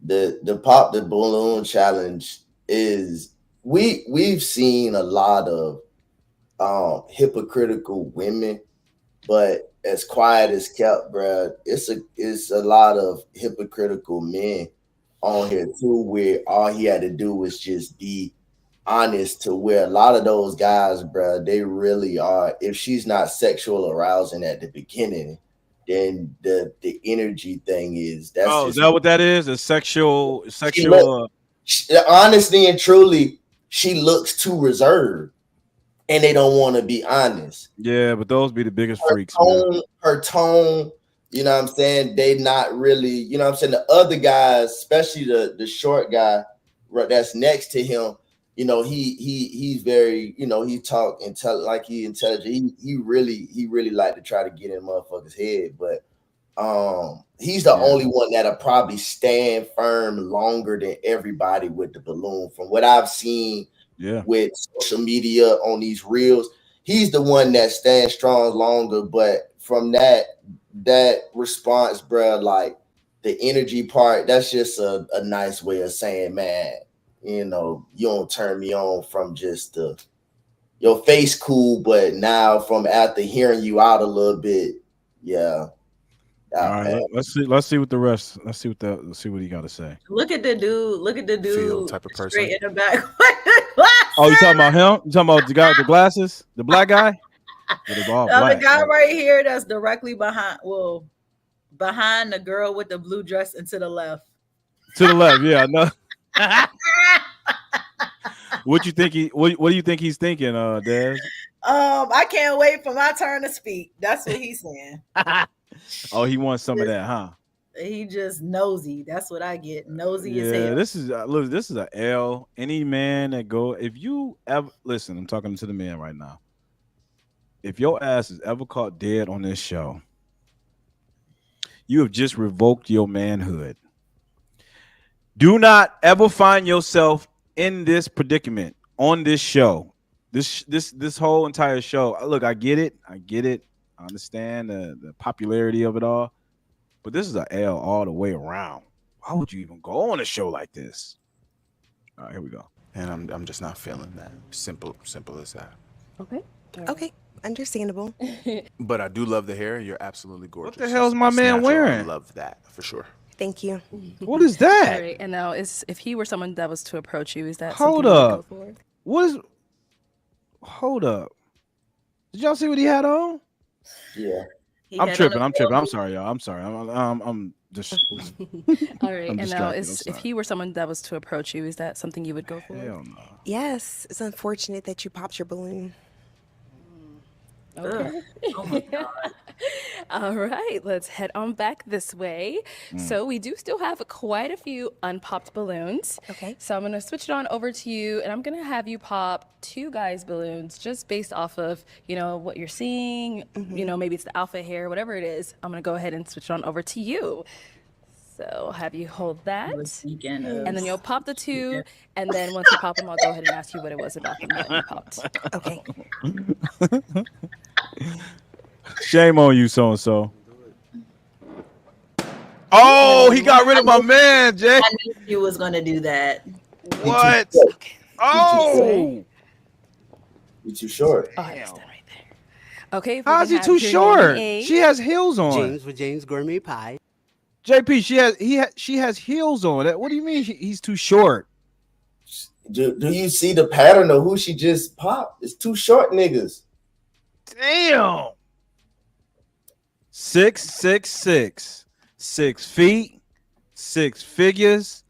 The pop the balloon challenge is we've seen a lot of hypocritical women, but as quiet as kept, bruh, it's a lot of hypocritical men on here too, where all he had to do was just be honest, to where a lot of those guys, bruh, they really are. If she's not sexual arousing at the beginning, then the energy thing is that's Oh, just is that what that is? A sexual. honestly and truly, she looks too reserved and they don't want to be honest. Yeah, but those be the biggest Her freaks, man. tone, you know what I'm saying? They not really, you know what I'm saying? The other guys, especially the short guy that's next to him, you know, he's very, you know, he talk like he intelligent. He really like to try to get in motherfuckers' head, but he's the only one that'll probably stand firm longer than everybody with the balloon. From what I've seen with social media on these reels, he's the one that stands strong longer. But from that response, bro, like the energy part, that's just a nice way of saying, man, you know, you don't turn me on from just your face cool, but now from after hearing you out a little bit, yeah. All right, let's see what the rest. Let's see what he got to say. Look at the dude. Look at the dude. Feel type of person. Straight in the back. Oh, you talking about him? You talking about the guy with the glasses, the black guy? The other guy right here that's directly behind the girl with the blue dress and to the left. To the left, yeah, no. What you think what do you think he's thinking, Des? I can't wait for my turn to speak. That's what he's saying. Oh, he wants some of that, huh? He just nosy. That's what I get. Nosy as hell. This is look. This is a L. Any man that if you ever listen, I'm talking to the man right now. If your ass is ever caught dead on this show, You have just revoked your manhood. Do not ever find yourself in this predicament on this show. This whole entire show. Look, I get it. I understand the popularity of it all. But this is an L all the way around. Why would you even go on a show like this? All right, here we go. And I'm just not feeling that. Simple as that. Okay. Okay, understandable. But I do love the hair. You're absolutely gorgeous. What the hell's my It's man natural. wearing? I love that for sure. Thank you. What is All that? right. And now, if he were someone that was to approach you, is that Hold something you up. would go for? What is? Hold up. Did y'all see what he had on? Yeah. I'm tripping. I'm sorry, y'all. I'm sorry. I'm just. All right. I'm And now, distracted. I'm if sorry. he were someone that was to approach you, is that something you would go for? Hell no. Yes, it's unfortunate that you popped your balloon. Okay. Oh my God. All right, let's head on back this way. So we do still have quite a few unpopped balloons. Okay. So I'm going to switch it on over to you, and I'm going to have you pop two guys' balloons just based off of, what you're seeing. Maybe it's the alpha hair, whatever it is. I'm going to go ahead and switch it on over to you. So I'll have you hold that. And then you'll pop the two, and then once you pop them, I'll go ahead and ask you what it was about them that you popped. Okay. Shame on you, so and so. Oh, he got rid of my man, Jay. I knew you was gonna do that. What? Oh, You too short. Oh, I understand right there. Okay. if we how's can he have too your short? name. She has heels on. James with James Gourmet Pie. JP, she has heels on. What do you mean he's too short? Do you see the pattern of who she just popped? It's two short niggas. Damn. 6'6", 6 feet, 6 figures,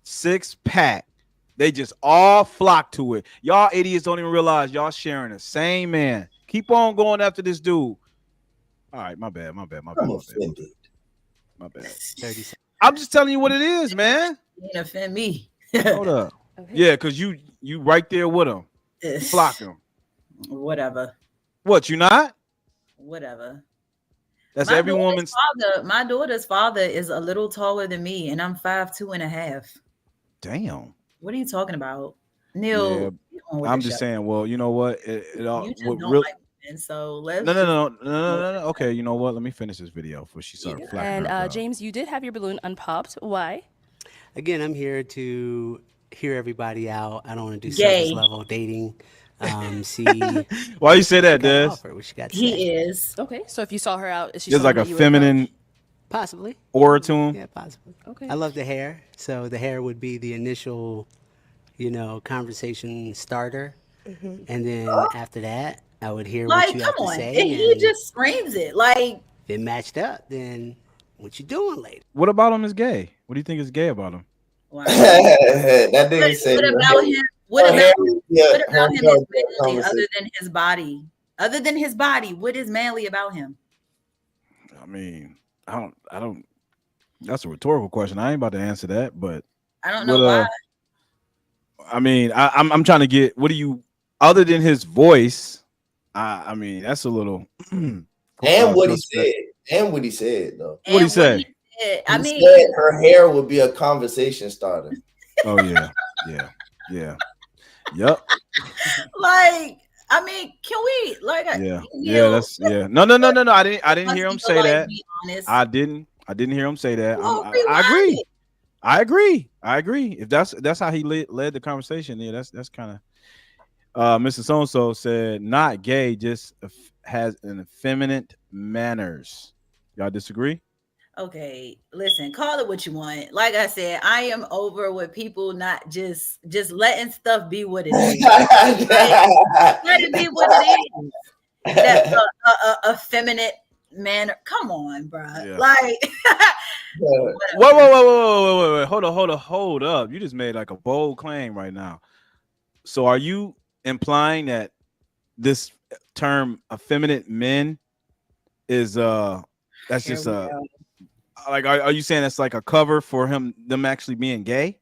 6-pack. They just all flock to it. Y'all idiots don't even realize y'all sharing the same man. Keep on going after this dude. All right, my bad. I'm offended. My bad. 30 seconds. I'm just telling you what it is, man. You didn't offend me. Hold up. Okay. Yeah, because you right there with him. Flock him. Whatever. What, you not? Whatever. That's My every daughter's woman's. My daughter's father is a little taller than me, and I'm 5'2.5". Damn. What are you talking about, Neil? Yeah, get on with I'm the just show. saying. Well, you know what? It all. You just What don't real, like men, so let's. no. Okay, you know what? Let me finish this video before she started flacking. And her jaw. James, you did have your balloon unpopped. Why? Again, I'm here to hear everybody out. I don't want to do Gay. surface level dating. See Why you say that, what she got to Des? offer, what she got to He say. is. Okay, so if you saw her out, is she There's someone like a that you would feminine approach? Possibly. aura to him. Yeah, possibly. Okay. I love the hair. So the hair would be the initial, conversation starter. And then after that, I would hear what Like, you come have to on. say. And he and just screams it. Like, if it matched up, then what you doing later? What about him is gay? What do you think is gay about him? wow. That nigga said. What about him? What her about hair- him? yeah, What her about him hair is was a manly other conversation. than his body? Other than his body, what is manly about him? I mean, I don't. That's a rhetorical question. I ain't about to answer that, but I don't know what, why. I mean, I'm trying to get. What do you? Other than his voice, I mean, that's a little. And what he said. And what he said, though. What'd he say? said. I He mean, said her hair would be a conversation starter. Oh yeah. Yep. like, I mean, can we like? Yeah. you Yeah. know, That's yeah. No. I didn't must hear him either, say like, that. be honest. I didn't hear him say that. Well, I rewind agree. it. I agree. If that's how he led the conversation, yeah, that's kind of. Mr. So-and-so said, not gay, just has an effeminate manners. Y'all disagree? Okay, listen, call it what you want. Like I said, I am over with people not just letting stuff be what it is. Let it be what it is. That's a feminine manner. Come on, bro. Yeah. Like, Wait. Hold up. You just made like a bold claim right now. So are you implying that this term effeminate men is that's Here just we go. like are you saying that's like a cover for them actually being gay?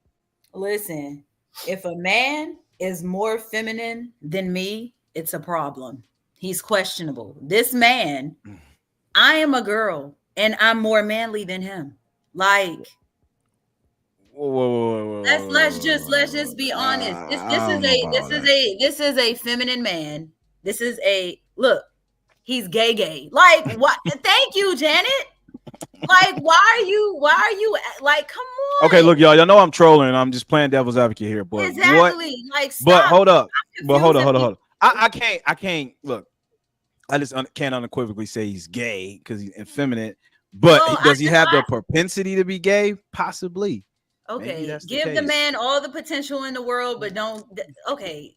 Listen, if a man is more feminine than me, it's a problem. He's questionable. This man, I am a girl and I'm more manly than him. Like, Whoa. let's just be honest. This is a feminine man. This is a look. He's gay. Like, what? Thank you, Janet. Like, why are you like, come on? Okay, look, y'all know I'm trolling. I'm just playing devil's advocate here, but exactly. What? Like, stop. But hold up. I can't look. I just can't unequivocally say he's gay because he's effeminate. But does he have the propensity to be gay? Possibly. Okay, give the man all the potential in the world, but don't. Okay.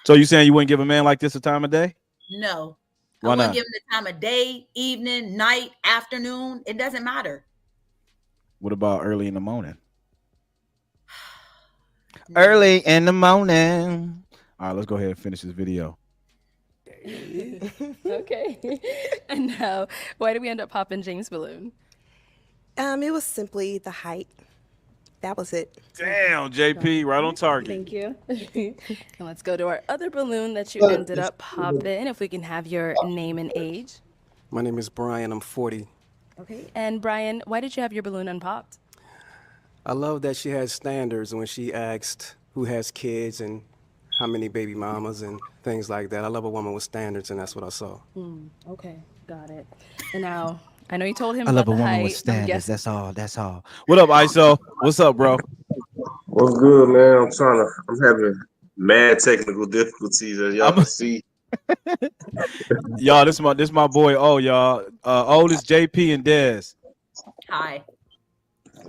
So you saying you wouldn't give a man like this a time of day? No. Why I wouldn't not? give him the time of day, evening, night, afternoon. It doesn't matter. What about early in the morning? Early in the morning. All right, let's go ahead and finish this video. Okay. And now, why did we end up popping James Balloon? It was simply the height. That was it. Damn, JP, right on target. Thank you. And let's go to our other balloon that you ended up popping. If we can have your name and age. My name is Brian. I'm 40. Okay. And Brian, why did you have your balloon unpopped? I love that she has standards when she asked who has kids and how many baby mamas and things like that. I love a woman with standards, and that's what I saw. Okay, got it. And now, I know you told him I love about a the woman height. with standards. That's all. What up, ISO? What's up, bro? What's good, man? I'm having mad technical difficulties, as y'all can see. Y'all, this my boy. Oh, y'all. This JP and Dez. Hi.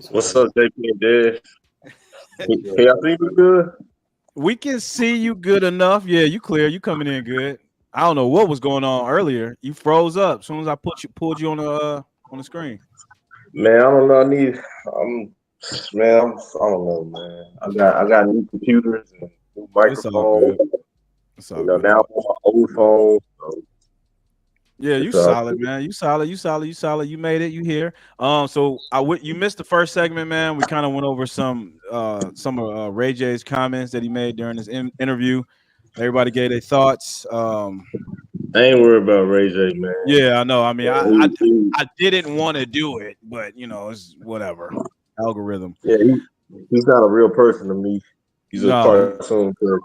What's up, JP and Dez? Can y'all see me good? We can see you good enough. Yeah, you clear. You coming in good. I don't know what was going on earlier. You froze up as soon as I pulled you on the screen. Man, I don't know. I don't know, man. I got new computers and new microphones. It's all good. Now I'm on my old phone. So yeah, you solid, man. You solid. You made it. You here. So you missed the first segment, man. We kind of went over some of RayJ's comments that he made during his interview. Everybody gave their thoughts. I ain't worried about RayJ, man. Yeah, I know. I mean, I didn't want to do it, but it's whatever. Algorithm. Yeah, he's not a real person to me. He's a cartoon person.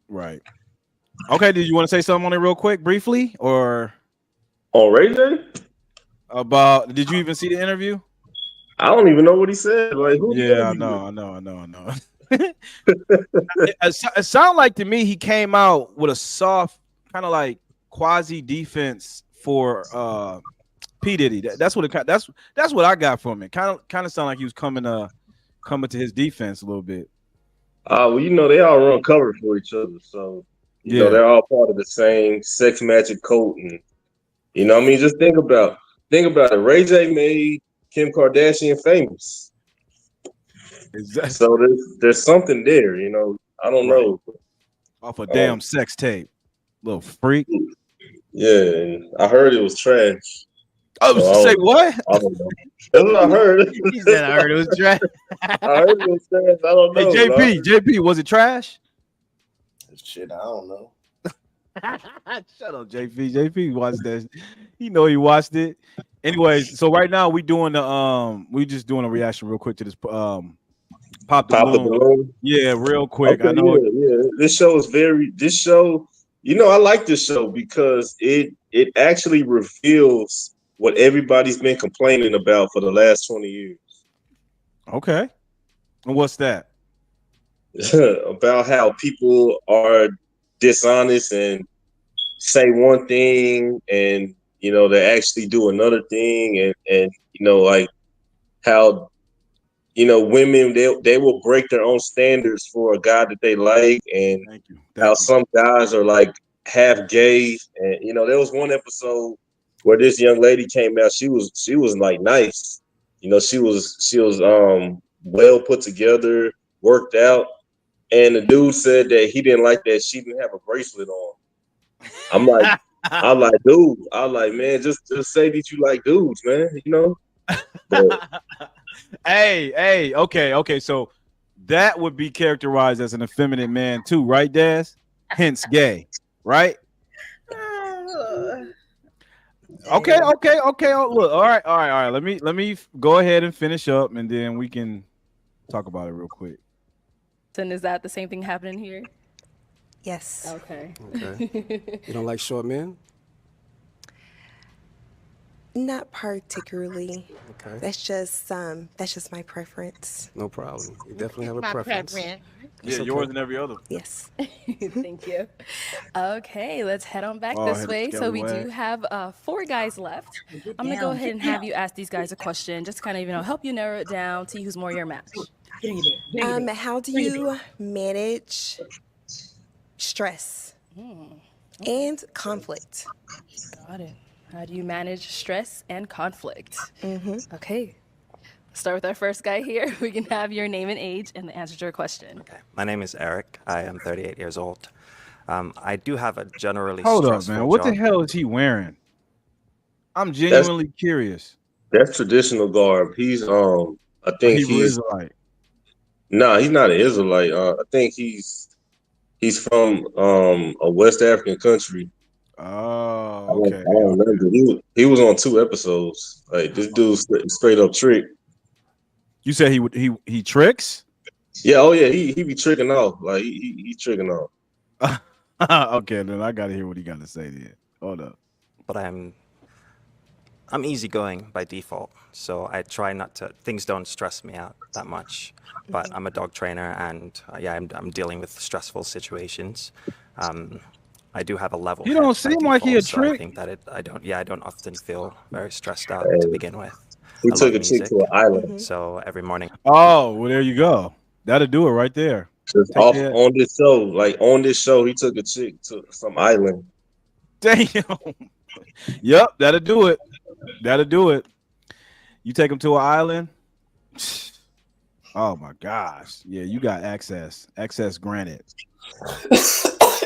Right. Okay, did you want to say something on it real quick, briefly, or on RayJ? Did you even see the interview? I don't even know what he said. Like, I know. It sounded like to me he came out with a soft kind of like quasi defense for P Diddy. That's what I got from it. Kind of sounded like he was coming to his defense a little bit. Well, they all run cover for each other, so they're all part of the same sex magic code, and just think about it. RayJ made Kim Kardashian famous. Exactly. So there's something there, I don't know. Off a damn sex tape, little freak. Yeah, and I heard it was trash. Say what? I don't know. That's what I heard. He said I heard it was trash. I heard it was trash. I don't know. Hey, JP, was it trash? Shit, I don't know. Shut up, JP. JP watched that. He watched it. Anyways, so right now we doing we just doing a reaction real quick to this Pop the Balloon. Yeah, real quick. Okay, I know. Yeah. This show, I like this show because it actually reveals what everybody's been complaining about for the last 20 years. Okay. And what's that? About how people are dishonest and say one thing and they actually do another thing and like how women they will break their own standards for a guy that they like, and how some guys are like half gay, and there was one episode where this young lady came out. She was like nice, she was well put together, worked out, and the dude said that he didn't like that she didn't have a bracelet on. I'm like, dude, man, just say that you like dudes, man, But, Hey, okay. So that would be characterized as an effeminate man too, right, Daz? Hence gay, right? Okay. Oh, look. All right. Let me go ahead and finish up, and then we can talk about it real quick. Then is that the same thing happening here? Yes. Okay. Okay. You don't like short men? Not particularly. Okay. That's just my preference. No problem. You definitely have a preference. Yeah, yours and every other. Yes. Thank you. Okay, let's head on back Oh, this hit it way. together, So we do Wag. have 4 guys left. I'm gonna go ahead and have you ask these guys a question, just kind of help you narrow it down, see who's more your match. How do you manage stress and conflict? Got it. How do you manage stress and conflict? Okay. Start with our first guy here. We can have your name and age and the answer to your question. Okay. My name is Eric. I am 38 years old. I do have a generally Hold up, stressful man. What the job. hell is he wearing? I'm genuinely curious. That's traditional garb. He's I think Hebrew he's Israelite. no, he's not an Israelite. I think he's from a West African country. Oh, okay. I don't remember. He was on 2 episodes. Like this dude straight up trick. You said he tricks? Yeah, oh yeah, he be tricking off. Like he tricking off. Okay, then I gotta hear what he got to say then. Hold up. But I'm easygoing by default, so I try not to. Things don't stress me out that much. But I'm a dog trainer, and I'm dealing with stressful situations. I do have a level. He don't head by seem like he a default, so I trick. think that I don't often feel very stressed out to begin with. He I took love a chick music, to an island. so every morning. Oh, well, there you go. That'll do it right there. Just Take off that. on this show. Like on this show, he took a chick to some island. Damn. Yep, that'll do it. That'll do it. You take him to an island. Oh my gosh. Yeah, you got access. Access granted.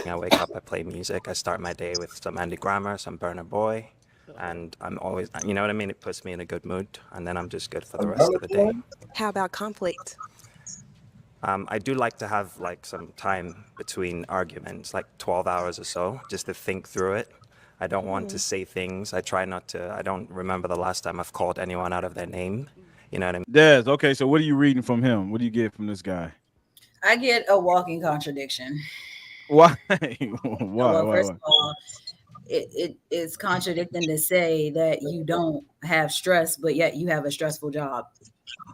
I wake up, I play music, I start my day with some Andy Grammer, some Burna Boy, and I'm always, you know what I mean? It puts me in a good mood, and then I'm just good for the rest of the day. How about conflict? I do like to have like some time between arguments, like 12 hours or so, just to think through it. I don't want to say things. I try not to. I don't remember the last time I've called anyone out of their name. You know what I mean? Des, okay, so what are you reading from him? What do you get from this guy? I get a walking contradiction. Why? Well, first of all, it is contradicting to say that you don't have stress, but yet you have a stressful job.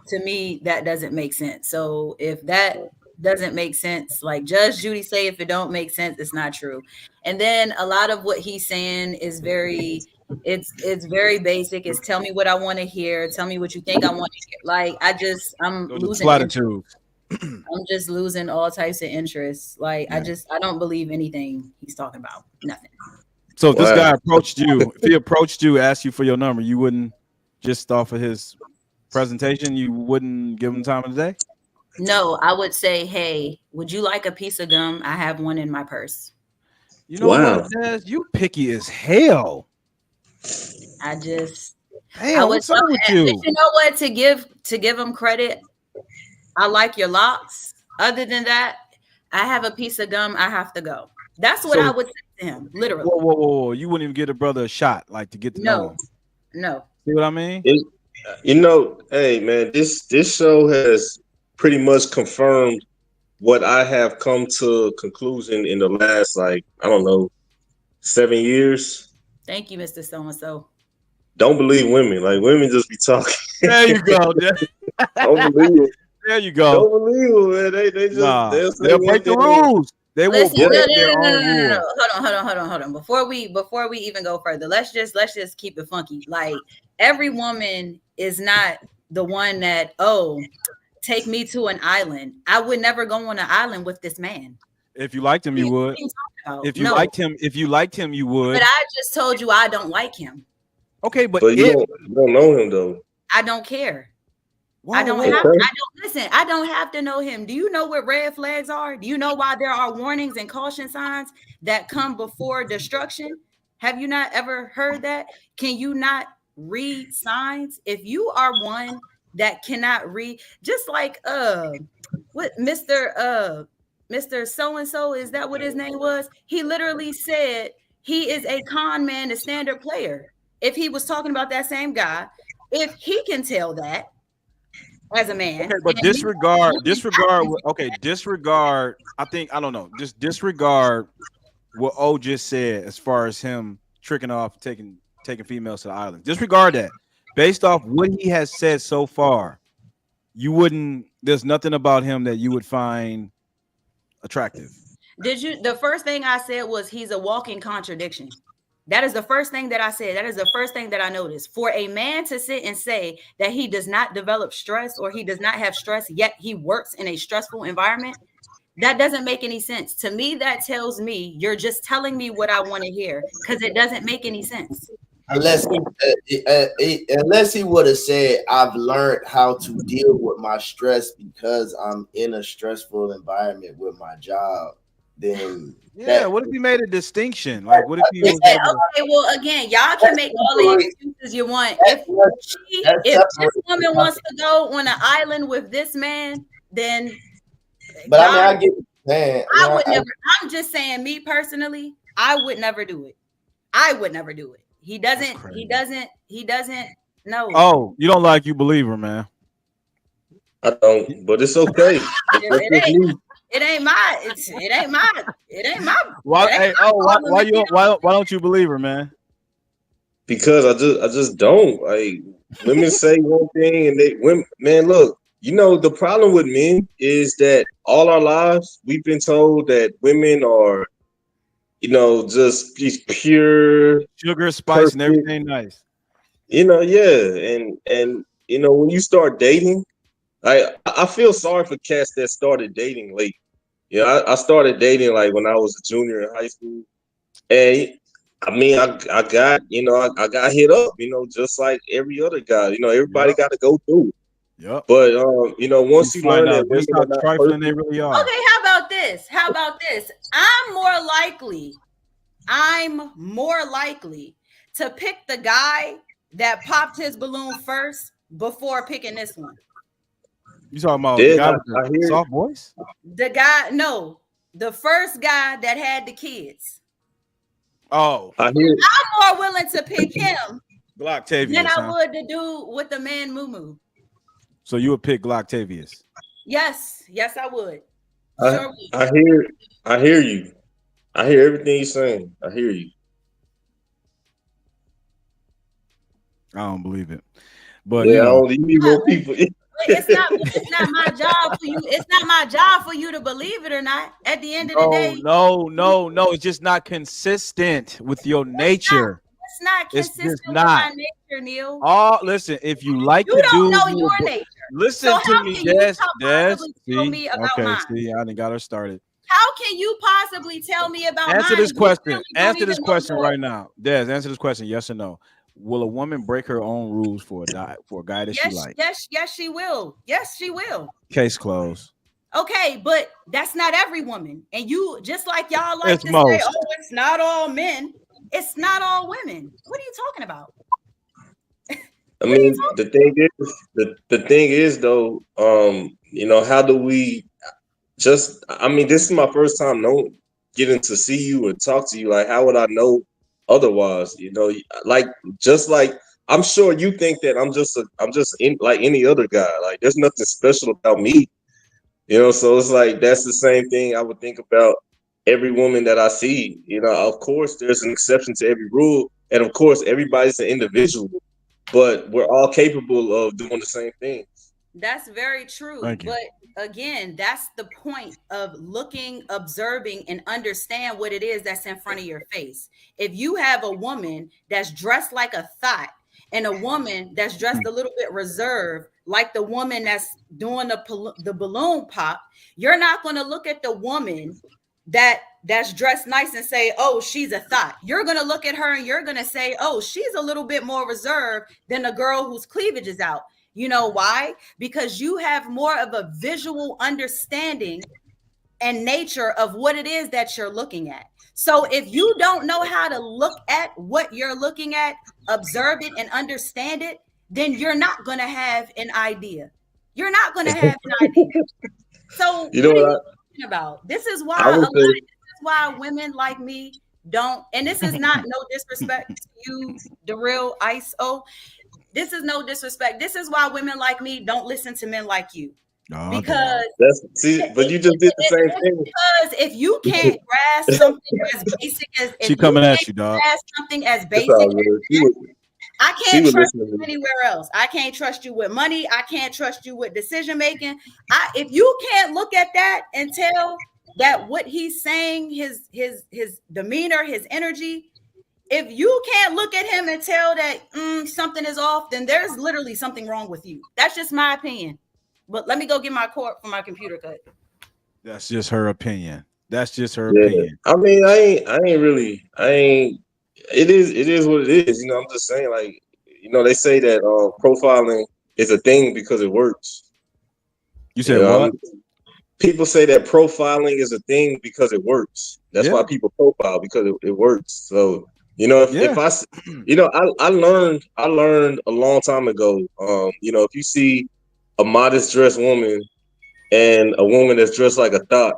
To me, that doesn't make sense. So if that doesn't make sense, like Judge Judy say, if it don't make sense, it's not true. And then a lot of what he's saying is it's very basic. It's tell me what I want to hear. Tell me what you think I want to hear. Like I'm losing platitude. I'm just losing all types of interest. Like I don't believe anything he's talking about. Nothing. So if this guy approached you, if he approached you, asked you for your number, you wouldn't just off of his presentation, you wouldn't give him time of the day? No, I would say, hey, would you like a piece of gum? I have one in my purse. You know what, Des? You picky as hell. I Damn, what's up with you? You know what? To give him credit, I like your locks. Other than that, I have a piece of gum. I have to go. That's what I would say to him, literally. Whoa. You wouldn't even give a brother a shot, like to get to know him. No. See what I mean? You know, hey man, this show has pretty much confirmed what I have come to conclusion in the last, like, I don't know, 7 years. Thank you, Mr. So-and-so. Don't believe women. Like, women just be talking. There you go. Don't believe it. There you go. Don't believe them, man. They just they'll break the rules. They will break their own rules. No. Hold on. Before we even go further, let's just keep it funky. Like, every woman is not the one that, take me to an island. I would never go on an island with this man. If you liked him, you would. If you liked him, you would. But I just told you I don't like him. Okay, but you don't know him though. I don't care. Whoa, I don't have to know him. Do you know what red flags are? Do you know why there are warnings and caution signs that come before destruction? Have you not ever heard that? Can you not read signs? If you are one that cannot read, just like what Mr. So-and-so, is that what his name was? He literally said he is a con man, a standard player. if he was talking about that same guy, if he can tell that as a man. Okay, but disregard. Okay, disregard. I don't know. Just disregard what O just said as far as him tricking off, taking females to the island. Disregard that. Based off what he has said so far, you wouldn't. There's nothing about him that you would find attractive. The first thing I said was he's a walking contradiction. That is the first thing that I said. That is the first thing that I noticed. For a man to sit and say that he does not develop stress or he does not have stress, yet he works in a stressful environment, that doesn't make any sense. To me, that tells me you're just telling me what I want to hear because it doesn't make any sense. Unless he would have said, I've learned how to deal with my stress because I'm in a stressful environment with my job, then what if he made a distinction? Like, what if he was okay, well, again, y'all can make all the excuses you want. If this woman wants to go on an island with this man, then but I get man. I would never. I'm just saying, me personally, I would never do it. I would never do it. He doesn't. No. Oh, you don't like You Believer, man. I don't, but it's okay. It ain't my. Why don't you believe her, man? Because I just don't. Like, women say one thing and women, man, look, the problem with men is that all our lives we've been told that women are, just these pure sugar, spice, and everything nice. And when you start dating, I feel sorry for cats that started dating late. I started dating like when I was a junior in high school, and I mean, I got hit up, just like every other guy. Everybody got to go through it. Yep. But once you learn that just how trifling they really are. Okay, how about this? I'm more likely to pick the guy that popped his balloon first before picking this one. You talking about the guy with the soft voice? The first guy that had the kids. Oh, I hear. I'm more willing to pick him Glocktavius than I would to do with the man Moo. So you would pick Glocktavius? Yes, I would. I hear you. I hear everything you're saying. I hear you. I don't believe it, but I don't need more people. It's not my job for you. It's not my job for you to believe it or not. At the end of the day, no. It's just not consistent with your nature. It's not consistent with my nature, Neil. Oh, listen. If you like you don't know your nature. Listen to me, Des. See, I done got her started. How can you possibly tell me about Answer mine? this question. Answer this question right now, Des. Answer this question. Yes or no? Will a woman break her own rules for a guy that she likes? Yes, she will. Yes, she will. Case closed. Okay, but that's not every woman. And you, just like y'all like it's to most. say, oh, it's not all men. It's not all women. What are you talking about? I mean, the thing is though, how do we this is my first time getting to see you and talk to you. Like, how would I know otherwise? Just like I'm sure you think that I'm just like any other guy. Like, there's nothing special about me. So it's like that's the same thing I would think about every woman that I see. Of course there's an exception to every rule, and of course everybody's an individual, but we're all capable of doing the same thing. That's very true. Thank you. But again, that's the point of looking, observing, and understand what it is that's in front of your face. If you have a woman that's dressed like a thought and a woman that's dressed a little bit reserved, like the woman that's doing the balloon pop, you're not going to look at the woman that's dressed nice and say, oh, she's a thought. You're going to look at her and you're going to say, oh, she's a little bit more reserved than the girl whose cleavage is out. You know why? Because you have more of a visual understanding and nature of what it is that you're looking at. So if you don't know how to look at what you're looking at, observe it and understand it, then you're not going to have an idea. You're not going to have an idea. So what are you talking about? This is why women like me don't, and this is not no disrespect to you, the real ISO. This is no disrespect. This is why women like me don't listen to men like you. Because but you just did the same thing. Because if you can't grasp something as basic as she coming at you, dog. Something as basic as I can't trust you anywhere else. I can't trust you with money. I can't trust you with decision making. If you can't look at that and tell that what he's saying, his demeanor, his energy, if you can't look at him and tell that something is off, then there's literally something wrong with you. That's just my opinion. But let me go get my cord for my computer cut. That's just her opinion. That's just her opinion. I mean, I ain't. It is what it is. You know, I'm just saying, like, you know, they say that profiling is a thing because it works. You said what? People say that profiling is a thing because it works. That's why people profile, because it works. So, you know, if I, you know, I learned a long time ago. You know, if you see a modest dressed woman and a woman that's dressed like a thought,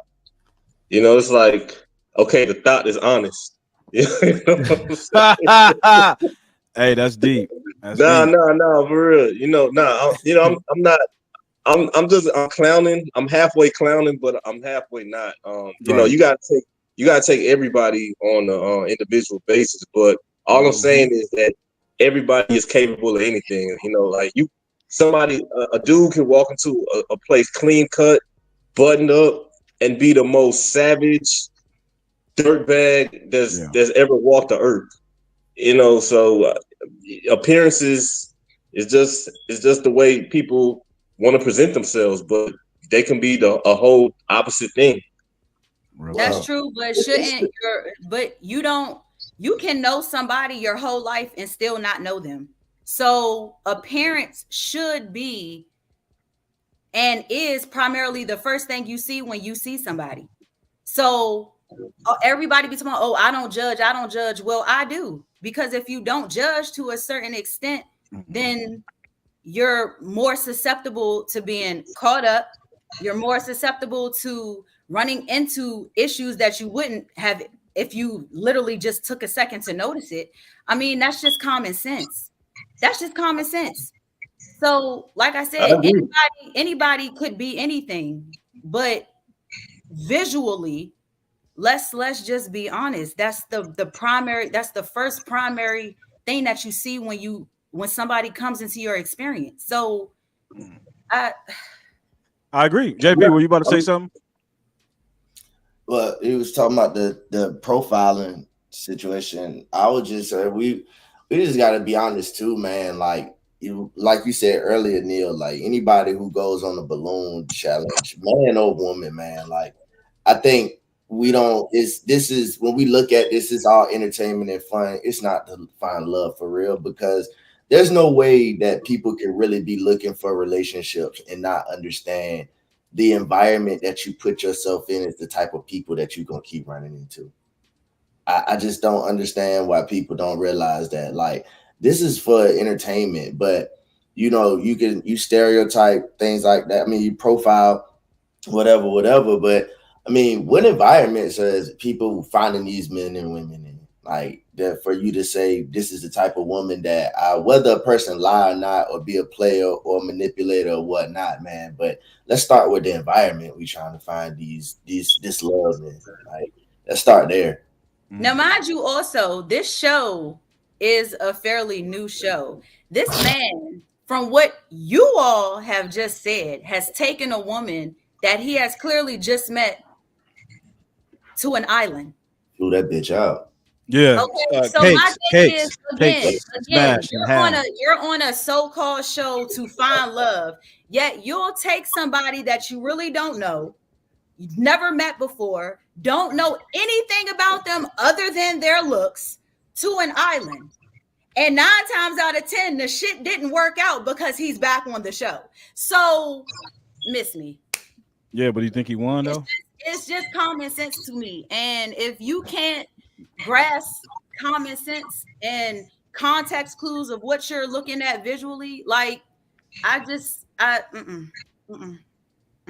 you know, it's like, okay, the thought is honest. You know what I'm hey, that's deep. No, for real. You know, I'm not. I'm clowning. I'm halfway clowning, but I'm halfway not. You know, you gotta take everybody on an individual basis. But all I'm saying is that everybody is capable of anything. You know, like a dude can walk into a place clean cut, buttoned up, and be the most savage dirtbag that's ever walked the earth. You know, so appearances is just the way people want to present themselves, but they can be a whole opposite thing. That's true, but you can know somebody your whole life and still not know them. So appearance should be and is primarily the first thing you see when you see somebody. So everybody be talking, oh, I don't judge. Well, I do, because if you don't judge to a certain extent, then you're more susceptible to being caught up. You're more susceptible to running into issues that you wouldn't have if you literally just took a second to notice it. I mean, that's just common sense. So, like I said, anybody could be anything, but visually, let's just be honest. That's the first primary thing that you see when somebody comes into your experience. So I agree. JP, were you about to say something? Well, he was talking about the profiling situation. I would just say we just got to be honest too, man. Like you said earlier, Neil, like anybody who goes on the balloon challenge, man or woman, man, like I think this is when we look at this is all entertainment and fun. It's not to find love for real, because there's no way that people can really be looking for relationships and not understand the environment that you put yourself in is the type of people that you're going to keep running into. I just don't understand why people don't realize that, like, this is for entertainment, but you know, you stereotype things like that. I mean, you profile whatever, but I mean, what environment says people finding these men and women in? Like, that for you to say this is the type of woman that whether a person lie or not, or be a player or manipulator or whatnot, man. But let's start with the environment we trying to find this love in. Like, let's start there. Now, mind you, also, this show is a fairly new show. This man, from what you all have just said, has taken a woman that he has clearly just met to an island. Flew that bitch out. Yeah. Okay, so my thing is, again, you're on a so-called show to find love, yet you'll take somebody that you really don't know, you've never met before, don't know anything about them other than their looks, to an island. And 9 times out of 10, the shit didn't work out because he's back on the show. So, miss me. Yeah, but you think he won though? It's just common sense to me. And if you can't grasp common sense and context clues of what you're looking at visually, like, I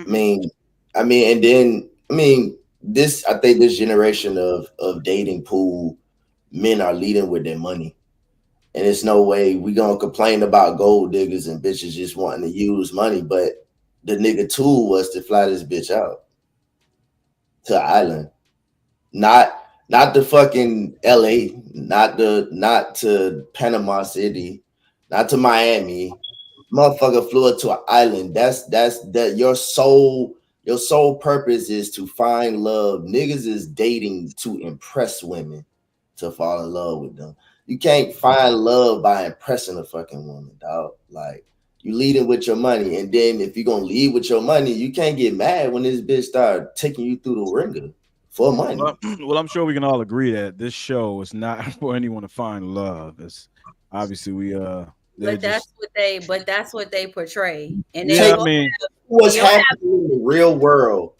mean, I think this generation of dating pool, men are leading with their money. And it's no way we gonna complain about gold diggers and bitches just wanting to use money, but the nigga tool was to fly this bitch out to an island. Not the fucking LA, not to Panama City, not to Miami. Motherfucker flew it to an island. That your sole purpose is to find love. Niggas is dating to impress women to fall in love with them. You can't find love by impressing a fucking woman, dog. Like you leading with your money, and then if you're gonna lead with your money, you can't get mad when this bitch start taking you through the ringer for money. Well, I'm sure we can all agree that this show is not for anyone to find love. It's obviously But that's what they portray, and yeah, then I mean, what's happening in the real world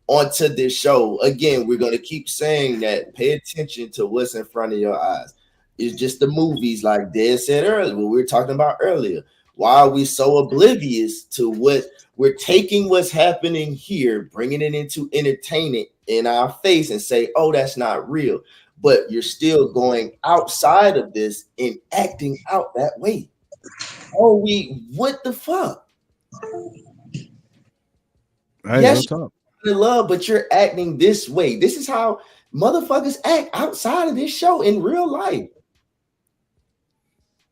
onto this show. Again, we're going to keep saying that. Pay attention to what's in front of your eyes. It's just the movies, like Dad said earlier, what we were talking about earlier. Why are we so oblivious to what we're taking what's happening here, bringing it into entertainment in our face and say, oh, that's not real. But you're still going outside of this and acting out that way. Oh, what the fuck? Hey, yes, no talk. you're in love, but you're acting this way. This is how motherfuckers act outside of this show in real life.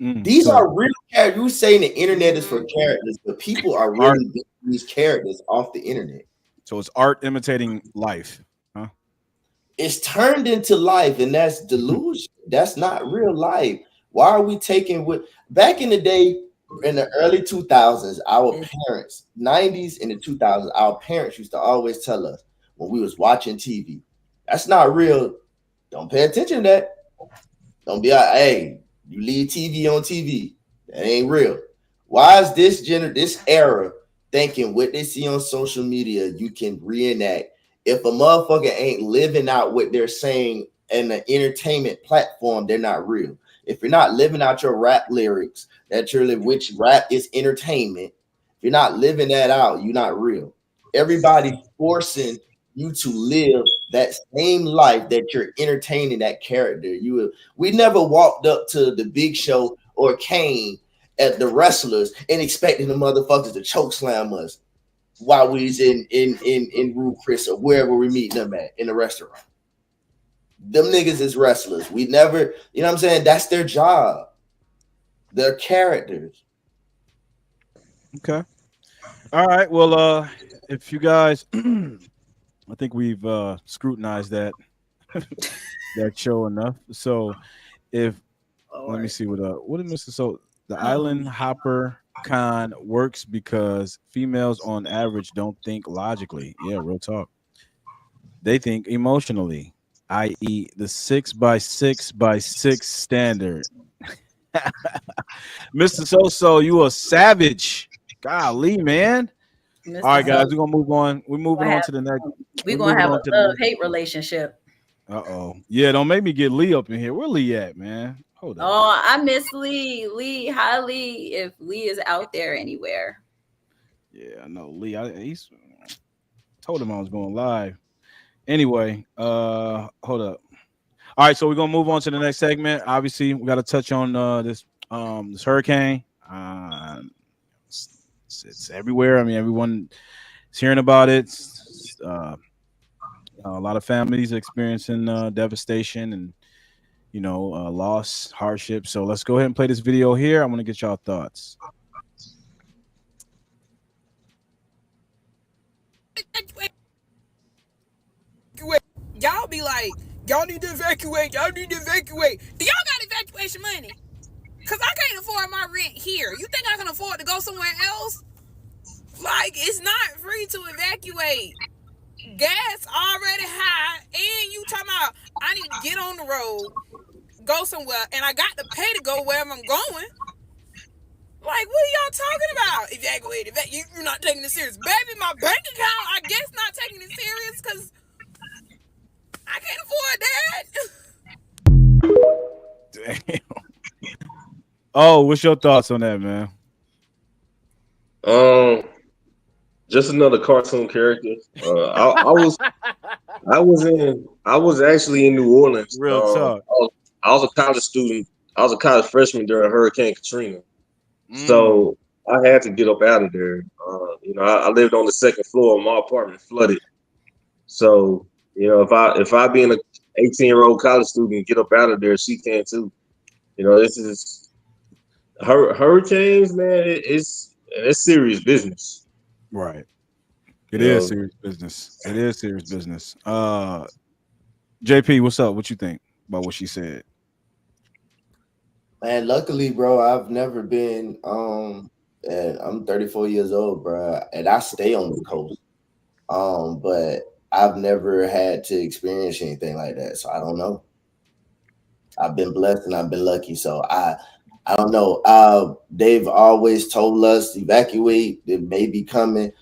These are real characters. You saying the internet is for characters, but people are really getting these characters off the internet. So it's art imitating life, huh? It's turned into life, and that's delusion. That's not real life. Why are we taking what back in the day, in the early 2000s, our parents, 90s and the 2000s, our parents used to always tell us when we was watching TV, that's not real. Don't pay attention to that. Don't be like, hey, you leave TV on TV. That ain't real. Why is this era thinking what they see on social media you can reenact? If a motherfucker ain't living out what they're saying in the entertainment platform, they're not real. If you're not living out your rap lyrics, which rap is entertainment, if you're not living that out, you're not real. Everybody's forcing you to live that same life that you're entertaining that character. We never walked up to the Big Show or Kane at the wrestlers and expecting the motherfuckers to choke slam us while we was in Rue Chris or wherever we meeting them at in the restaurant. Them niggas is wrestlers. We never, you know what I'm saying? That's their job. They're characters. Okay. All right. Well, if you guys, I think we've scrutinized that show enough. So, let me see what did Mr. So the Island Hopper con works because females on average don't think logically. Yeah, real talk. They think emotionally, i.e., the 6x6x6 standard. Mr. So, you a savage. Golly, man. Mr. All right, guys, we're gonna move on. We're moving on to the next. We're gonna have a love-hate relationship. Yeah, don't make me get Lee up in here. Where Lee at, man? Hold on. Oh, I miss Lee. Hi, Lee. If Lee is out there anywhere. Yeah, I know Lee. He's told him I was going live. Anyway, hold up. All right, so we're gonna move on to the next segment. Obviously, we got to touch on this hurricane. It's everywhere. I mean, everyone is hearing about it. A lot of families experiencing devastation and loss, hardship. So let's go ahead and play this video here. I want to get y'all thoughts. Y'all be like, y'all need to evacuate. Y'all need to evacuate. Do y'all got evacuation money? Because I can't afford my rent here. You think I can afford to go somewhere else? Like, it's not free to evacuate. Gas already high, and you talking about I need to get on the road, go somewhere, and I got to pay to go wherever I'm going. Like, what are y'all talking about? Evacuate. You're not taking it serious. Baby, my bank account, I guess not taking it serious because I can't afford that. Damn. Oh, what's your thoughts on that, man? Just another cartoon character. I was actually in New Orleans. Real talk. I was a college student. I was a college freshman during Hurricane Katrina. So I had to get up out of there. I lived on the second floor of my apartment, flooded. So if I being a 18-year-old college student get up out of there, she can too. This is hurricanes, man. It's serious business. Right. It is serious business. It is serious business. JP, what's up? What you think about what she said? Man, luckily, bro, I've never been and I'm 34 years old, bro, and I stay on the coast. But I've never had to experience anything like that. So I don't know. I've been blessed and I've been lucky. So I don't know. They've always told us evacuate. It may be coming.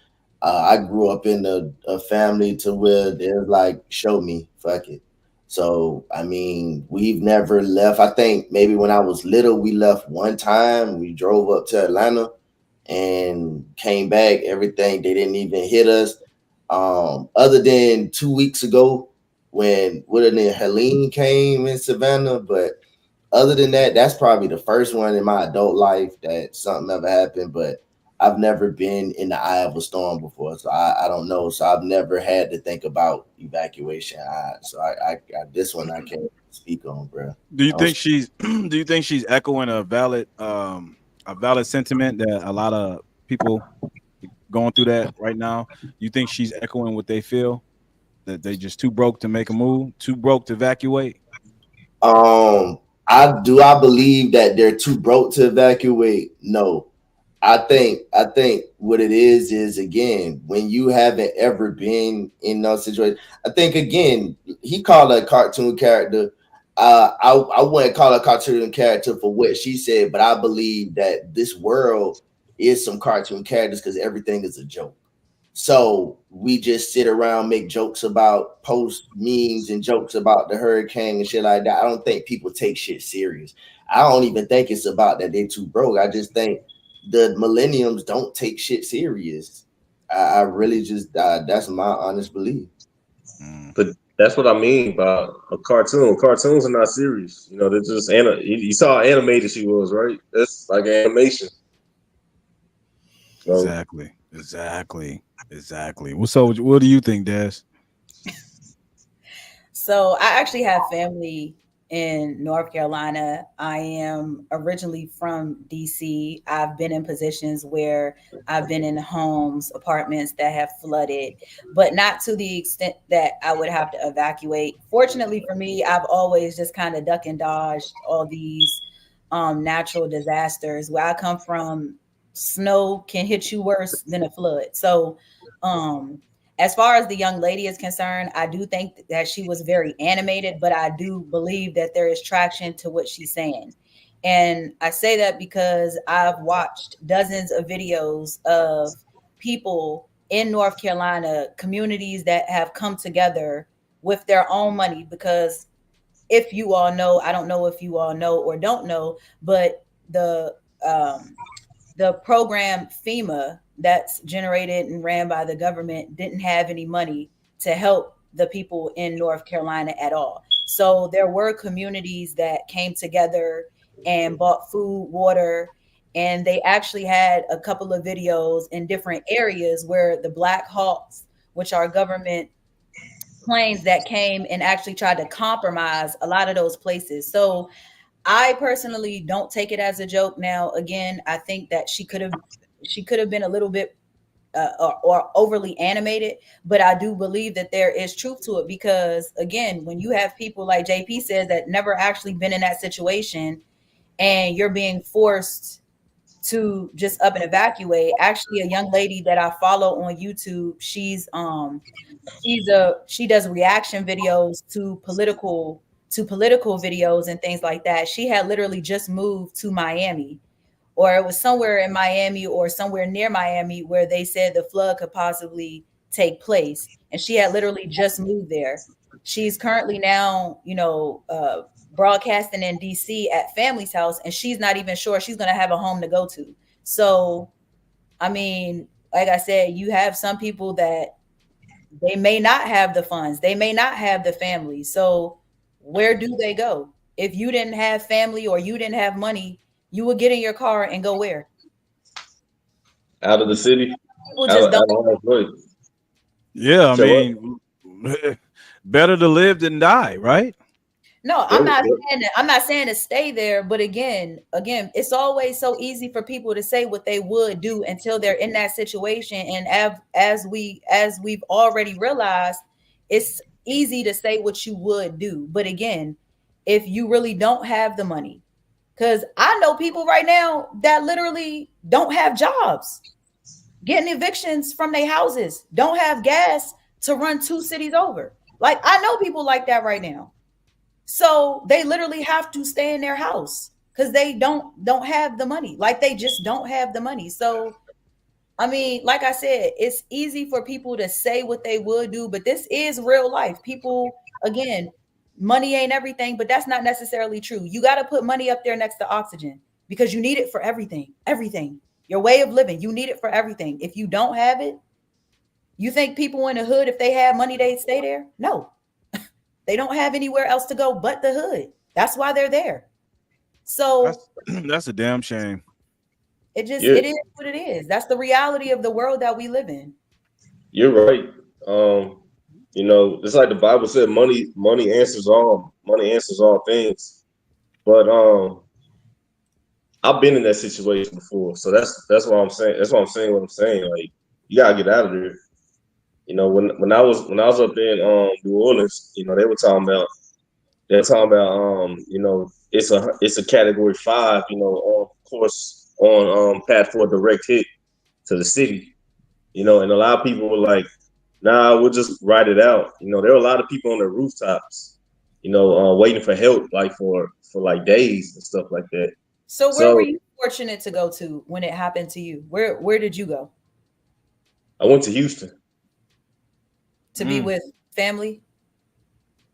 I grew up in a family to where they're like, show me, fuck it. So I mean, we've never left. I think maybe when I was little, we left one time. We drove up to Atlanta and came back. Everything, they didn't even hit us. Other than 2 weeks ago when Helene came in Savannah, but other than that, that's probably the first one in my adult life that something ever happened. But I've never been in the eye of a storm before, so I don't know. So I've never had to think about evacuation. I this one I can't speak on, bro. Do you think she's echoing a valid sentiment that a lot of people going through that right now? You think she's echoing what they feel, that they just too broke to make a move, too broke to evacuate? I believe that they're too broke to evacuate. No. I think what it is again, when you haven't ever been in those situations. I think again, he called her a cartoon character. I wouldn't call her a cartoon character for what she said, but I believe that this world is some cartoon characters because everything is a joke. So we just sit around, make jokes about post memes and jokes about the hurricane and shit like that. I don't think people take shit serious. I don't even think it's about that they're too broke. I just think the millenniums don't take shit serious. I really just that's my honest belief. But that's what I mean by a cartoon. Cartoons are not serious. They're just you saw how animated she was, right? That's like animation. So. Exactly. What do you think, Des? So I actually have family in North Carolina. I am originally from DC. I've been in positions where I've been in homes, apartments that have flooded, but not to the extent that I would have to evacuate. Fortunately for me, I've always just kind of duck and dodged all these natural disasters. Where I come from, snow can hit you worse than a flood. So as far as the young lady is concerned, I do think that she was very animated, but I do believe that there is traction to what she's saying. And I say that because I've watched dozens of videos of people in North Carolina, communities that have come together with their own money. Because if you all know, I don't know if you all know or don't know, but the program FEMA that's generated and ran by the government didn't have any money to help the people in North Carolina at all. So there were communities that came together and bought food, water, and they actually had a couple of videos in different areas where the Black Hawks, which are government planes that came and actually tried to compromise a lot of those places. So I personally don't take it as a joke. Now, again, I think that she could have been a little bit or overly animated, but I do believe that there is truth to it because, again, when you have people like JP says that never actually been in that situation, and you're being forced to just up and evacuate. Actually, a young lady that I follow on YouTube, she does reaction videos to political videos and things like that. She had literally just moved to Miami, or it was somewhere in Miami or somewhere near Miami where they said the flood could possibly take place. And she had literally just moved there. She's currently now, broadcasting in DC at family's house, and she's not even sure she's going to have a home to go to. So, I mean, like I said, you have some people that they may not have the funds, they may not have the family. So where do they go? If you didn't have family or you didn't have money, you would get in your car and go where? Out of the city, People just don't. out of place. Yeah, I So what? mean, better to live than die, right? No, Yep, I'm not yep. saying that. I'm not saying to stay there, but again, it's always so easy for people to say what they would do until they're in that situation. And as we've already realized, it's easy to say what you would do. But again, if you really don't have the money, because I know people right now that literally don't have jobs, getting evictions from their houses, don't have gas to run 2 cities over. Like I know people like that right now. So they literally have to stay in their house because they don't have the money. Like they just don't have the money. So I mean, like I said, it's easy for people to say what they would do, but this is real life. People, again, money ain't everything, but that's not necessarily true. You got to put money up there next to oxygen because you need it for everything. Everything. Your way of living, you need it for everything. If you don't have it, you think people in the hood, if they had money, they'd stay there? No. They don't have anywhere else to go but the hood. That's why they're there. So That's a damn shame. Yeah, it is what it is. That's the reality of the world that we live in. you're right. You know, it's like the Bible said, money answers all things. But I've been in that situation before, so that's what I'm saying. That's what I'm saying. What I'm saying, like you gotta get out of there. You know, when I was up in New Orleans, you know, they're talking about you know, it's a category 5, you know, on course on path for a direct hit to the city. You know, and a lot of people were like, nah, we'll just ride it out. You know, there were a lot of people on the rooftops, you know, waiting for help, like for like days and stuff like that. So where were So you fortunate to go to when it happened to you? Where did you go? I went to Houston. To be with family?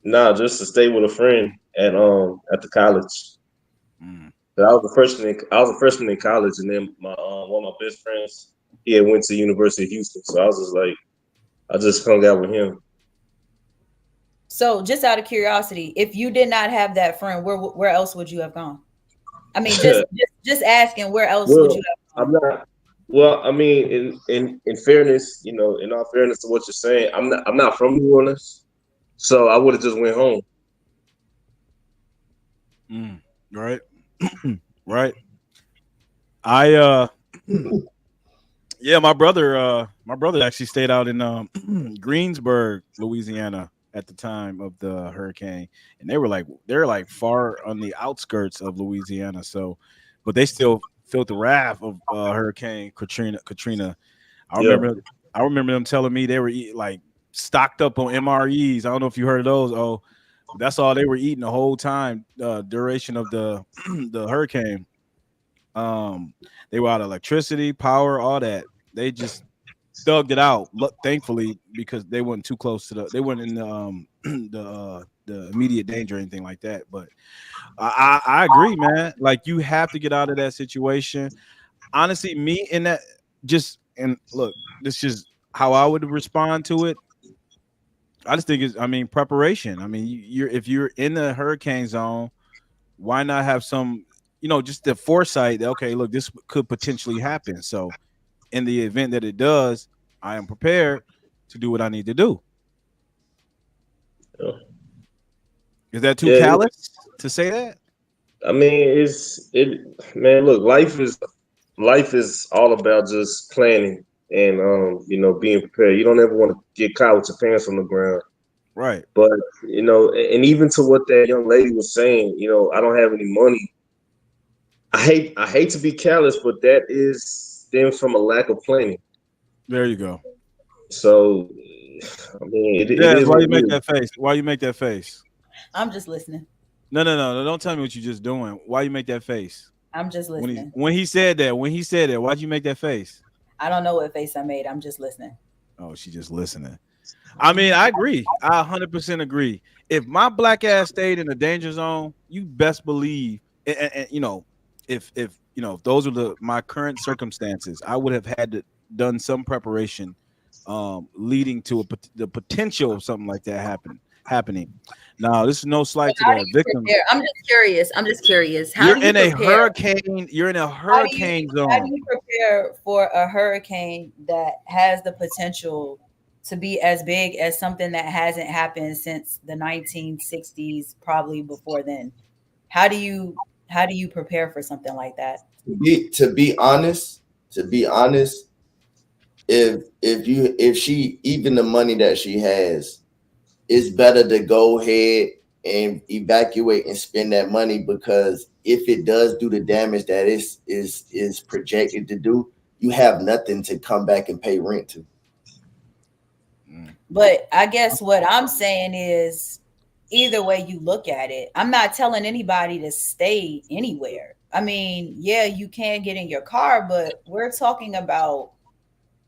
Nah, just to stay with a friend at the college. But I was a freshman in college, and then my one of my best friends, he had went to University of Houston, so I was just like, I just hung out with him. So just out of curiosity, if you did not have that friend, where else would you have gone? I mean, just asking, where else would Well, you have I'm gone? not. Well, I mean, in fairness, you know, in all fairness to what you're saying, I'm not from New Orleans, so I would have just went home. Right. Right. I yeah, my brother actually stayed out in Greensburg, Louisiana at the time of the hurricane, and they're like far on the outskirts of Louisiana. So, but they still felt the wrath of Hurricane Katrina. I Yeah. remember I remember them telling me they were like stocked up on MREs. I don't know if you heard of those. Oh, that's all they were eating the whole time, duration of the the hurricane. Um, they were out of electricity, power, all that. They just thugged it out. Thankfully, because they weren't too close to they weren't in the immediate danger or anything like that. But I agree, man. Like you have to get out of that situation. Honestly, me in that and look, this is how I would respond to it. I just think I mean, preparation. I mean, you're if you're in the hurricane zone, why not have some, just the foresight that, okay, look, this could potentially happen. So in the event that it does, I am prepared to do what I need to do. Yeah. Is that too Yeah, callous to say that? I mean, man. Look, life is all about just planning and you know, being prepared. You don't ever want to get caught with your pants on the ground. Right. But you know, and even to what that young lady was saying, you know, I don't have any money. I hate to be callous, but that stems from a lack of planning. There you go. So, I mean, it Jazz, is why what you it make is. that face? Why you make that face? I'm just listening. No. Don't tell me what you're just doing. Why you make that face? I'm just listening. When he said that, why'd you make that face? I don't know what face I made. I'm just listening. Oh, she just listening. I mean, I agree. I 100% agree. If my black ass stayed in the danger zone, you best believe, and if those are my current circumstances, I would have had to done some preparation, leading to the potential of something like that happening. Now, this is no slight to How do the you victims. prepare? I'm just curious. How You're do you in a prepare? hurricane. You're in a hurricane How do zone. you prepare for a hurricane that has the potential to be as big as something that hasn't happened since the 1960s, probably before then? How do you prepare for something like that? To be honest, if she, even the money that she has, it's better to go ahead and evacuate and spend that money, because if it does do the damage that is projected to do, you have nothing to come back and pay rent to. But I guess what I'm saying is, either way you look at it, I'm not telling anybody to stay anywhere. I mean, yeah, you can get in your car, but we're talking about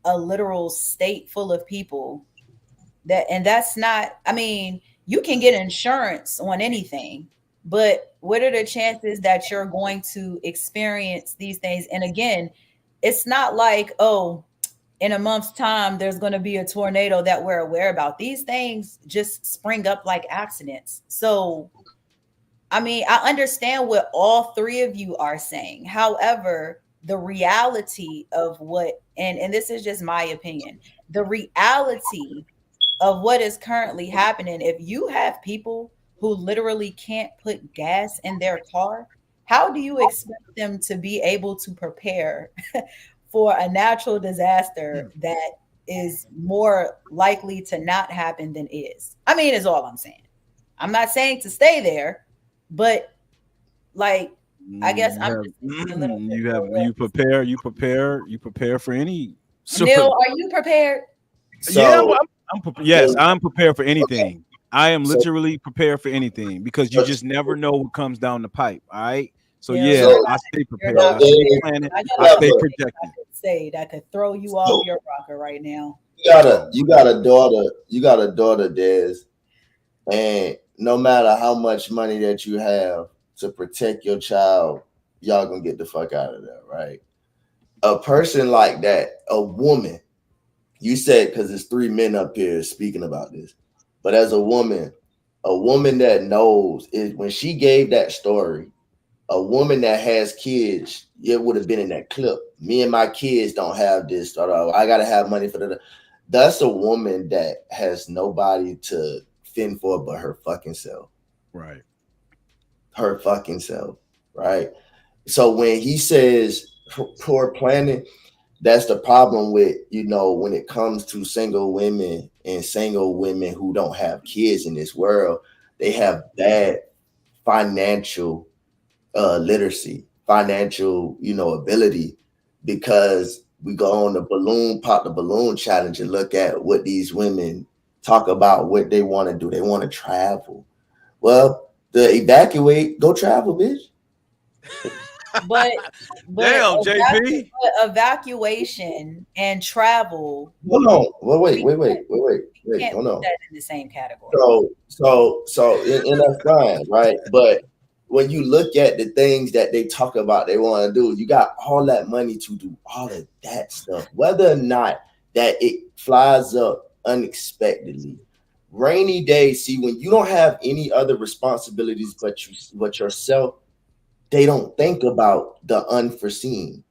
a literal state full of people that's not, I mean, you can get insurance on anything, but what are the chances that you're going to experience these things? And again, it's not like, oh, in a month's time there's going to be a tornado that we're aware about. These things just spring up like accidents. So I mean, I understand what all three of you are saying. However, the reality of what, and this is just my opinion, the reality of what is currently happening, if you have people who literally can't put gas in their car, how do you expect them to be able to prepare for a natural disaster that is more likely to not happen than is? I mean, is all I'm saying. I'm not saying to stay there, but like, I guess I'm just a little bit you prepare for any sort Neil, of, are you prepared? yeah, So yes, I'm prepared for anything. okay. I am So literally prepared for anything, because you just never know what comes down the pipe. All right. So Neil, yeah, so I stay you're prepared. not I so stay prepared. planning. I I got stay Clever, something I projecting. could say that could throw you off so your rocker right now. Oh, you got a daughter, Des, and no matter how much money that you have to protect your child, y'all gonna get the fuck out of there, right? A person like that, a woman, you said, because there's three men up here speaking about this, but as a woman that knows, is when she gave that story, a woman that has kids, it would have been in that clip. Me and my kids don't have this, or I gotta have money for that. That's a woman that has nobody to fend for but her fucking self. right. Her fucking self, right? So when he says poor planning, that's the problem with, when it comes to single women and single women who don't have kids in this world, they have bad financial literacy, financial, ability, because we go on pop the balloon challenge and look at what these women talk about, what they want to do. They want to travel. Well, the evacuate, go travel, bitch. But Damn, JP. evacuation and travel, Hold on. Well, we can't hold put on. that in the same category. And that's fine, right? But when you look at the things that they talk about they want to do, you got all that money to do all of that stuff, whether or not that it flies up unexpectedly. Rainy days, see, when you don't have any other responsibilities but yourself, they don't think about the unforeseen,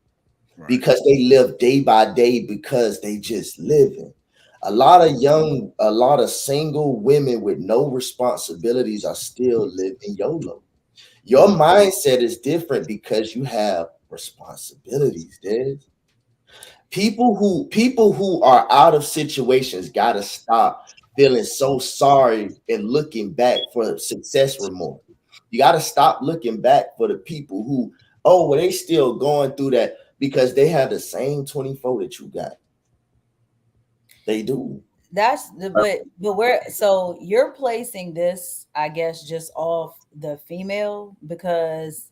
Right. because they live day by day, because they just living. A lot of single women with no responsibilities are still living YOLO. Your mindset is different because you have responsibilities, dude. People who are out of situations gotta stop feeling so sorry and looking back for success remorse. You gotta stop looking back for the people who, oh, well, they still going through that because they have the same 24 that you got. They do. That's the but we're, so you're placing this, I guess, just off the female, because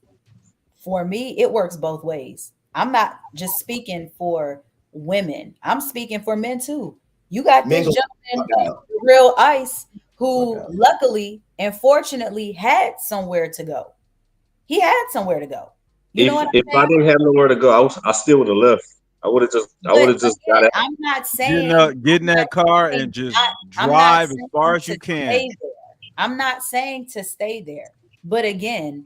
for me it works both ways. I'm not just speaking for women, I'm speaking for men too. You got Men this go gentleman, fuck out. Real Ice, Fuck who out. luckily and fortunately had somewhere to go. He had somewhere to go. You know what I'm If I saying? didn't have nowhere to go, I still would have left. I would have just got again, out. I'm not Get saying get in that car and just I'm not drive as saying far as to you can. stay there. I'm not saying to stay there. But again,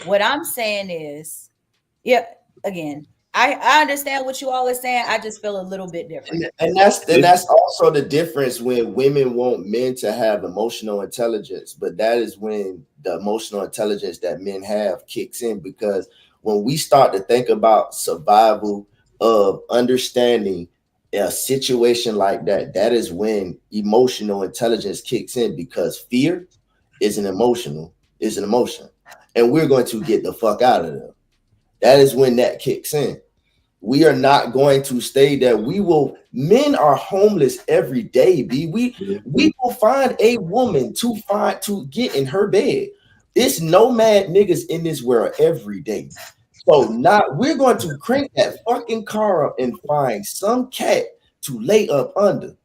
what I'm saying is, yeah, again, I understand what you all are saying. I just feel a little bit different. And that's also the difference when women want men to have emotional intelligence, but that is when the emotional intelligence that men have kicks in, because when we start to think about survival of understanding a situation like that, that is when emotional intelligence kicks in, because fear is an emotion, and we're going to get the fuck out of them. That is when that kicks in. We are not going to stay there. Men are homeless every day, B. We will find a woman to get in her bed. It's nomad niggas in this world every day. So we're going to crank that fucking car up and find some cat to lay up under.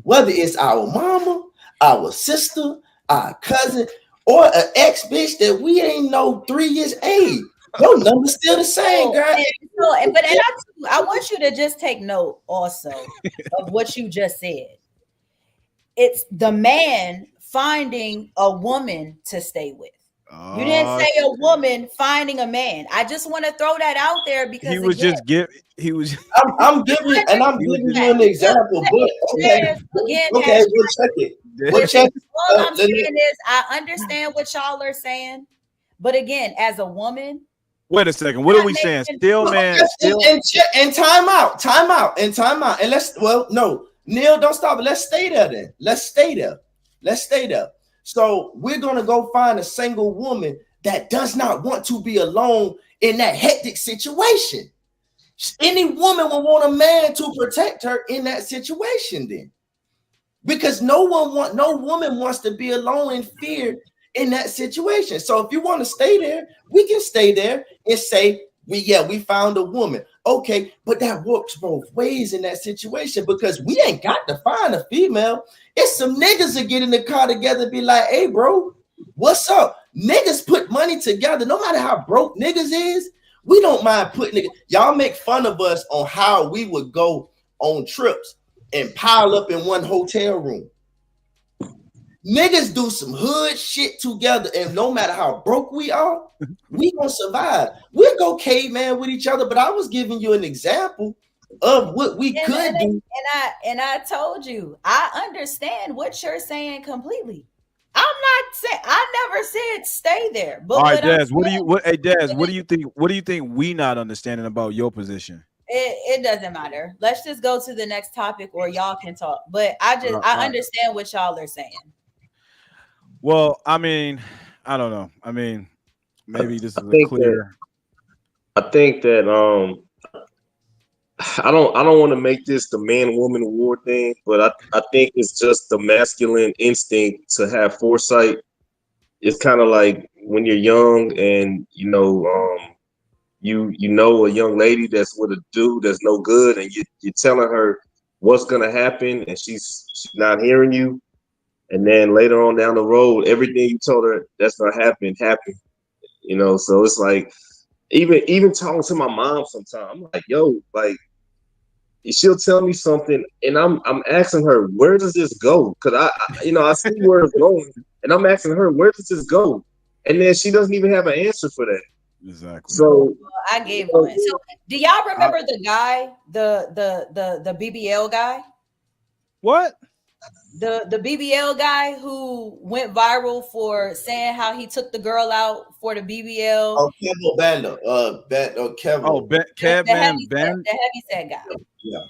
Whether it's our mama, our sister, our cousin, or an ex bitch that we ain't know 3 years age. Your number's still the same, girl. I want you to just take note also of what you just said. It's the man finding a woman to stay with. You didn't say a woman finding a man. I just want to throw that out there because He was again, just give. He was. I'm giving you an example, but okay, well, check it. Well, check it. All I'm saying is I understand what y'all are saying, but again, as a woman. Wait a second. What are we saying? Still, man. Still. And time out. And no, Neil, don't stop it. Let's stay there then. Let's stay there. So we're gonna go find a single woman that does not want to be alone in that hectic situation. Any woman will want a man to protect her in that situation then, because no woman wants to be alone in fear in that situation. So if you want to stay there, we can stay there and say we found a woman. Okay, but that works both ways in that situation, because we ain't got to find a female. It's some niggas that get in the car together and be like, hey bro, what's up? Niggas put money together. No matter how broke niggas is, we don't mind putting niggas. Y'all make fun of us on how we would go on trips and pile up in one hotel room. Niggas do some hood shit together, and no matter how broke we are, we gonna survive. We'll go caveman with each other, but I was giving you an example of what we could do. And I told you, I understand what you're saying completely. I'm not saying I never said stay there. But all right, Daz, what do you think? What do you think we not understanding about your position? It doesn't matter. Let's just go to the next topic, or y'all can talk. But I understand what y'all are saying. Well, I mean, I don't know. I mean, maybe this is clear. I think that I don't want to make this the man-woman war thing, but I think it's just the masculine instinct to have foresight. It's kind of like when you're young and you know a young lady that's with a dude that's no good, and you're telling her what's gonna happen, and she's not hearing you. And then later on down the road, everything you told her that's gonna happen happened. You know, so it's like even talking to my mom sometimes, I'm like, yo, like she'll tell me something, and I'm asking her, where does this go? Because I see where it's going, and I'm asking her, where does this go? And then she doesn't even have an answer for that. Exactly. So I gave one. So do y'all remember the guy, the BBL guy? What? The BBL guy who went viral for saying how he took the girl out for the BBL. Oh, Kevin Banda. Kevin. Oh, Kevin the heavyset guy. Yeah.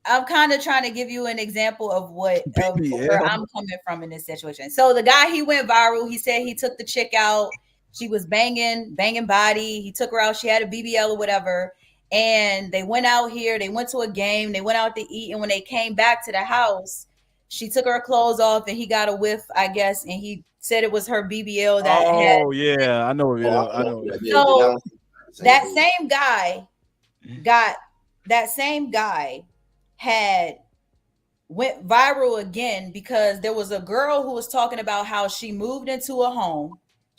I'm kind of trying to give you an example of where I'm coming from in this situation. So the guy, he went viral. He said he took the chick out. She was banging body. He took her out. She had a BBL or whatever. And they went out here. They went to a game. They went out to eat. And when they came back to the house, she took her clothes off and he got a whiff, I guess. And he said it was her BBL that had. Oh, yeah. I know. I know. So that same guy had went viral again because there was a girl who was talking about how she moved into a home.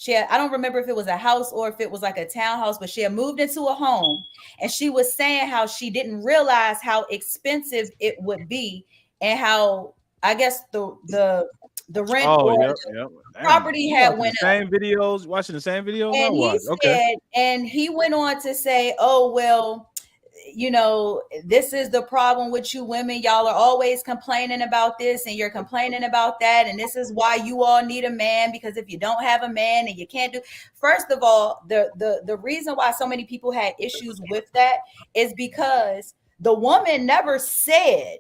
I don't remember if it was a house or if it was like a townhouse, but she had moved into a home, and she was saying how she didn't realize how expensive it would be, and how I guess the rent Oh, or yep, the yep. Damn, property you had watching went the up. same videos? Watching the same videos I And he watch? Okay. said, and he went on to say, oh, well, you know, this is the problem with you women. Y'all are always complaining about this and you're complaining about that. And this is why you all need a man, because if you don't have a man and you can't do, first of all, the reason why so many people had issues with that is because the woman never said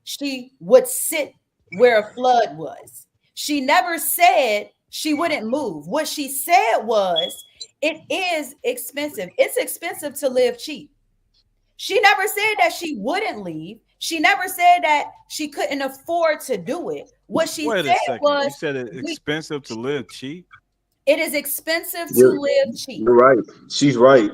she would sit where a flood was. She never said she wouldn't move. What she said was, it is expensive. It's expensive to live cheap. She never said that she wouldn't leave. She never said that she couldn't afford to do it. What she Wait a said second. was, You said it's expensive to live cheap? it is expensive to You're, live cheap. you're right. She's right.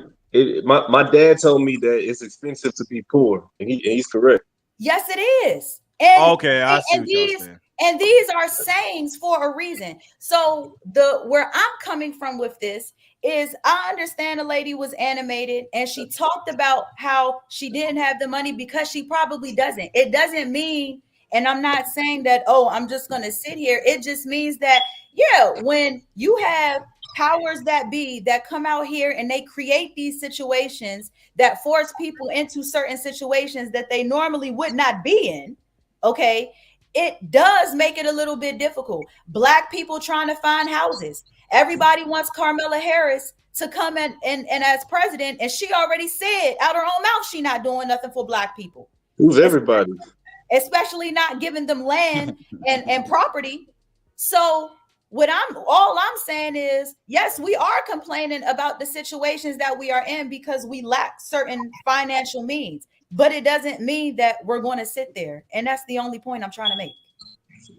My dad told me that it's expensive to be poor, and he's correct. Yes, it is. And Okay, I see what y'all saying. these are sayings for a reason. So where I'm coming from with this is, I understand the lady was animated and she talked about how she didn't have the money because she probably doesn't. It doesn't mean, and I'm not saying that, oh, I'm just going to sit here. It just means that, yeah, when you have powers that be that come out here and they create these situations that force people into certain situations that they normally would not be in, okay, it does make it a little bit difficult. Black people trying to find houses. Everybody wants Kamalaharris to come and as president, and she already said out her own mouth she not doing nothing for Black people. Who's everybody? Especially not giving them land and property. So all I'm saying is, yes, we are complaining about the situations that we are in because we lack certain financial means, but it doesn't mean that we're going to sit there. And that's the only point I'm trying to make.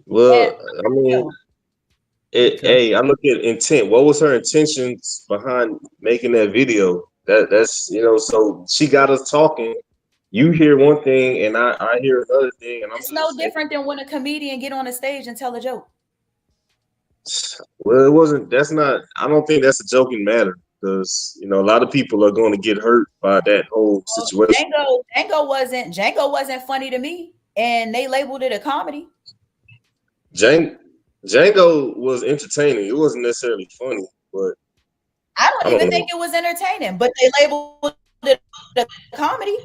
Well, I mean, hey, I look at intent. What was her intentions behind making that video? That's so she got us talking. You hear one thing and I hear another thing, and I'm It's no different than when a comedian get on a stage and tell a joke. Well, it wasn't. That's not. I don't think that's a joking matter, because a lot of people are going to get hurt by that whole situation. Django wasn't funny to me, and they labeled it a comedy. Django was entertaining. It wasn't necessarily funny, but I don't even think it was entertaining, but they labeled it a comedy.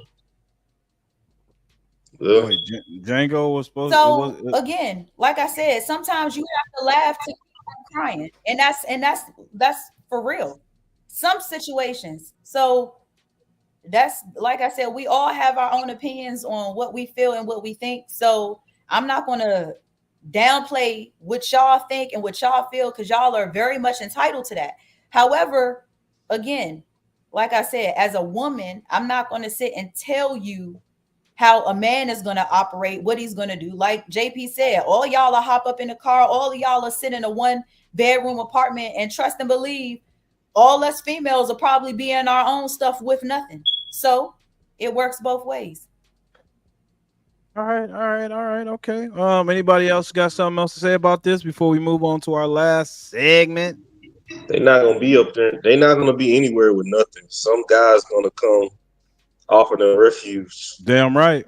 Wait, Django was supposed. So again, like I said, sometimes you have to laugh to keep from crying, and that's for real. Some situations. So that's, like I said, we all have our own opinions on what we feel and what we think. So I'm not going to downplay what y'all think and what y'all feel, because y'all are very much entitled to that. However, again, like I said, as a woman, I'm not going to sit and tell you how a man is going to operate, what he's going to do. Like JP said, all y'all will hop up in the car, all of y'all will sit in a 1-bedroom apartment, and trust and believe all us females will probably be in our own stuff with nothing. So it works both ways. All right. Okay. Anybody else got something else to say about this before we move on to our last segment? They're not gonna be up there. They're not gonna be anywhere with nothing. Some guy's gonna come offer them refuge. Damn right.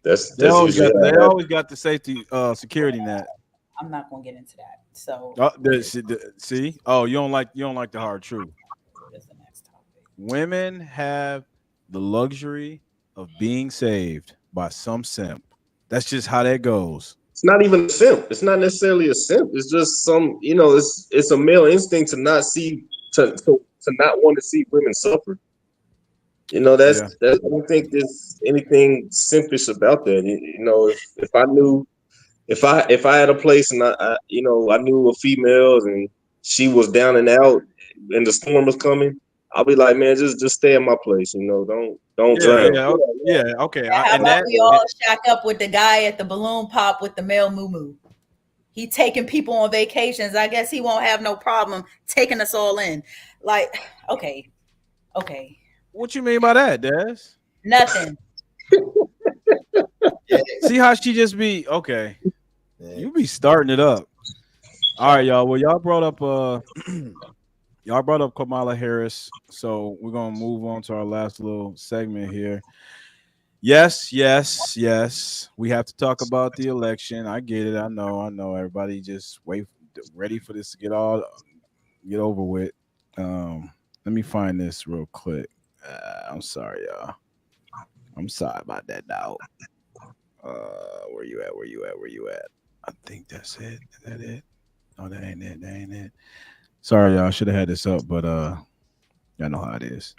They always got the safety security net. I'm not gonna get into that. So see, you don't like the hard truth. Women have the luxury of being saved by some simp. That's just how that goes. It's not even a simp. It's not necessarily a simp. It's just some, it's a male instinct to not want to see women suffer. I don't think there's anything simpish about that. If I had a place and I knew a female and she was down and out and the storm was coming, I'll be like, man, just stay in my place. Don't drown. Okay. How about we all shack up with the guy at the balloon pop with the male moo-moo? He taking people on vacations. I guess he won't have no problem taking us all in. Like, okay. What you mean by that, Des? Nothing. See how she just be okay. You be starting it up. All right, y'all. Well, y'all brought up Y'all brought up Kamalaharris, so we're gonna move on to our last little segment here. Yes. We have to talk about the election. I get it. I know. Everybody just ready for this to get over with. Let me find this real quick. I'm sorry, y'all. I'm sorry about that now. Where you at? Where you at? I think that's it. Is that it? No, that ain't it. That ain't it. Sorry, y'all. I should have had this up, but y'all know how it is.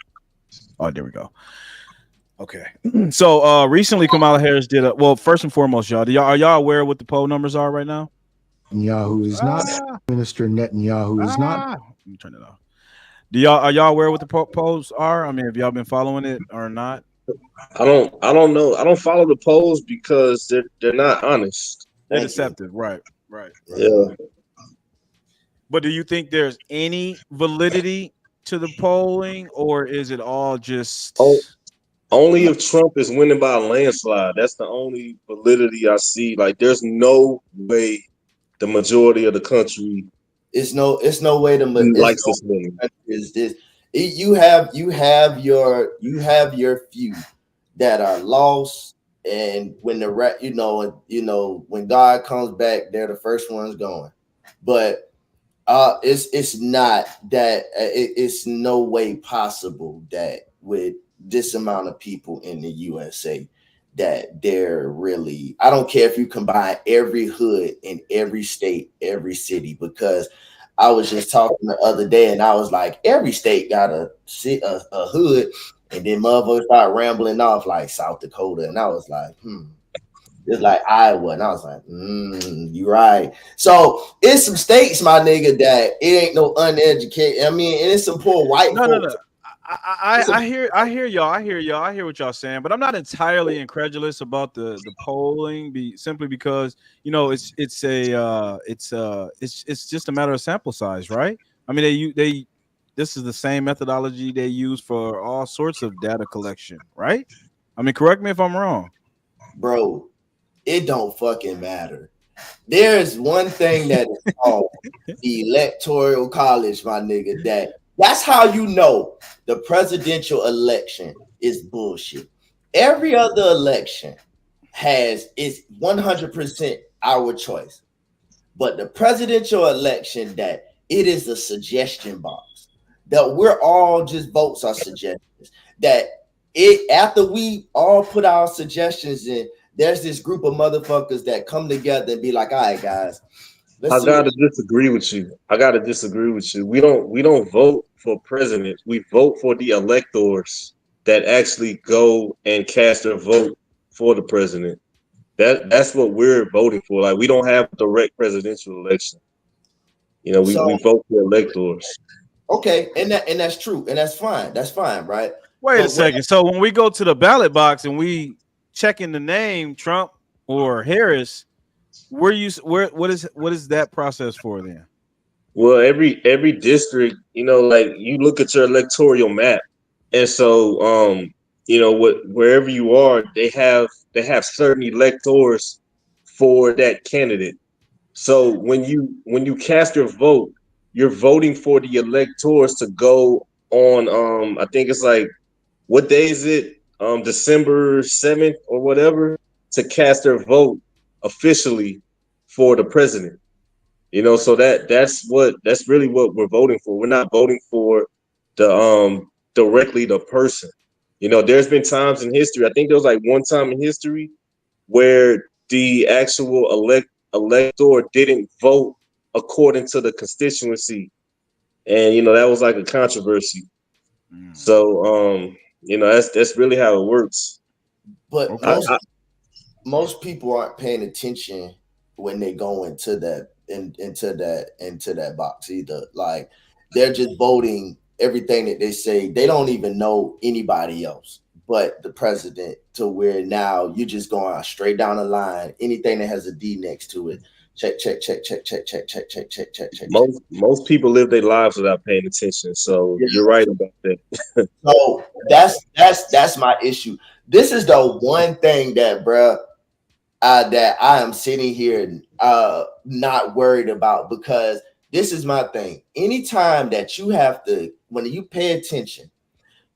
Oh, there we go. Okay. So recently Kamala Harris did well, first and foremost, y'all, are y'all aware of what the poll numbers are right now? Netanyahu is not. Minister Netanyahu is not. Let me turn it off. Are y'all aware what the polls are? I mean, have y'all been following it or not? I don't know. I don't follow the polls because they're not honest. They're deceptive, right. Yeah. But do you think there's any validity to the polling, or is it all just only if Trump is winning by a landslide? That's the only validity I see. Like, there's no way the majority of the country it's no way to likes this winning. Is this you have your few that are lost, and when when God comes back, they're the first ones going. But it's not that it's no way possible that with this amount of people in the USA that they're really, I don't care if you combine every hood in every state, every city, because I was just talking the other day and I was like, every state got a hood, and then motherfuckers start rambling off like South Dakota, and I was like, it's like Iowa, and I was like, you're right. So it's some states, my nigga, that it ain't no uneducated. I mean, and it's some poor white folks. No. I hear y'all. I hear what y'all saying, but I'm not entirely incredulous about the polling. Simply because it's just a matter of sample size, right? I mean, this is the same methodology they use for all sorts of data collection, right? I mean, correct me if I'm wrong, bro. It don't fucking matter. There's one thing that is called the electoral college, my nigga. That's how you know the presidential election is bullshit. Every other election is 100% our choice, but the presidential election, that it is a suggestion box, that we're all just votes are suggestions. That after we all put our suggestions in, there's this group of motherfuckers that come together and be like, all right, guys. I gotta disagree with you. We don't vote for president. We vote for the electors that actually go and cast their vote for the president. That's what we're voting for. Like, we don't have a direct presidential election. We vote for electors. Okay, and that's true, and that's fine. That's fine, right? Wait a second. So when we go to the ballot box and we check in the name Trump or Harris, what is that process for then? Well, every district, like, you look at your electoral map, and so wherever you are, they have certain electors for that candidate. So when you cast your vote, you're voting for the electors to go on. I think it's like, what day is it? December 7th or whatever, to cast their vote officially for the president. So that's really what we're voting for. We're not voting for the directly the person. There's been times in history. I think there was like one time in history where the actual elector didn't vote according to the constituency, and that was like a controversy. So that's really how it works. But most people aren't paying attention when they go into that box either. Like, they're just voting everything that they say. They don't even know anybody else but the president, to where now you're just going straight down the line. Anything that has a D next to it, check. Most people live their lives without paying attention. So you're right about that. So that's my issue. This is the one thing that, bruh, that I am sitting here not worried about, because this is my thing. Anytime that you have to, when you pay attention,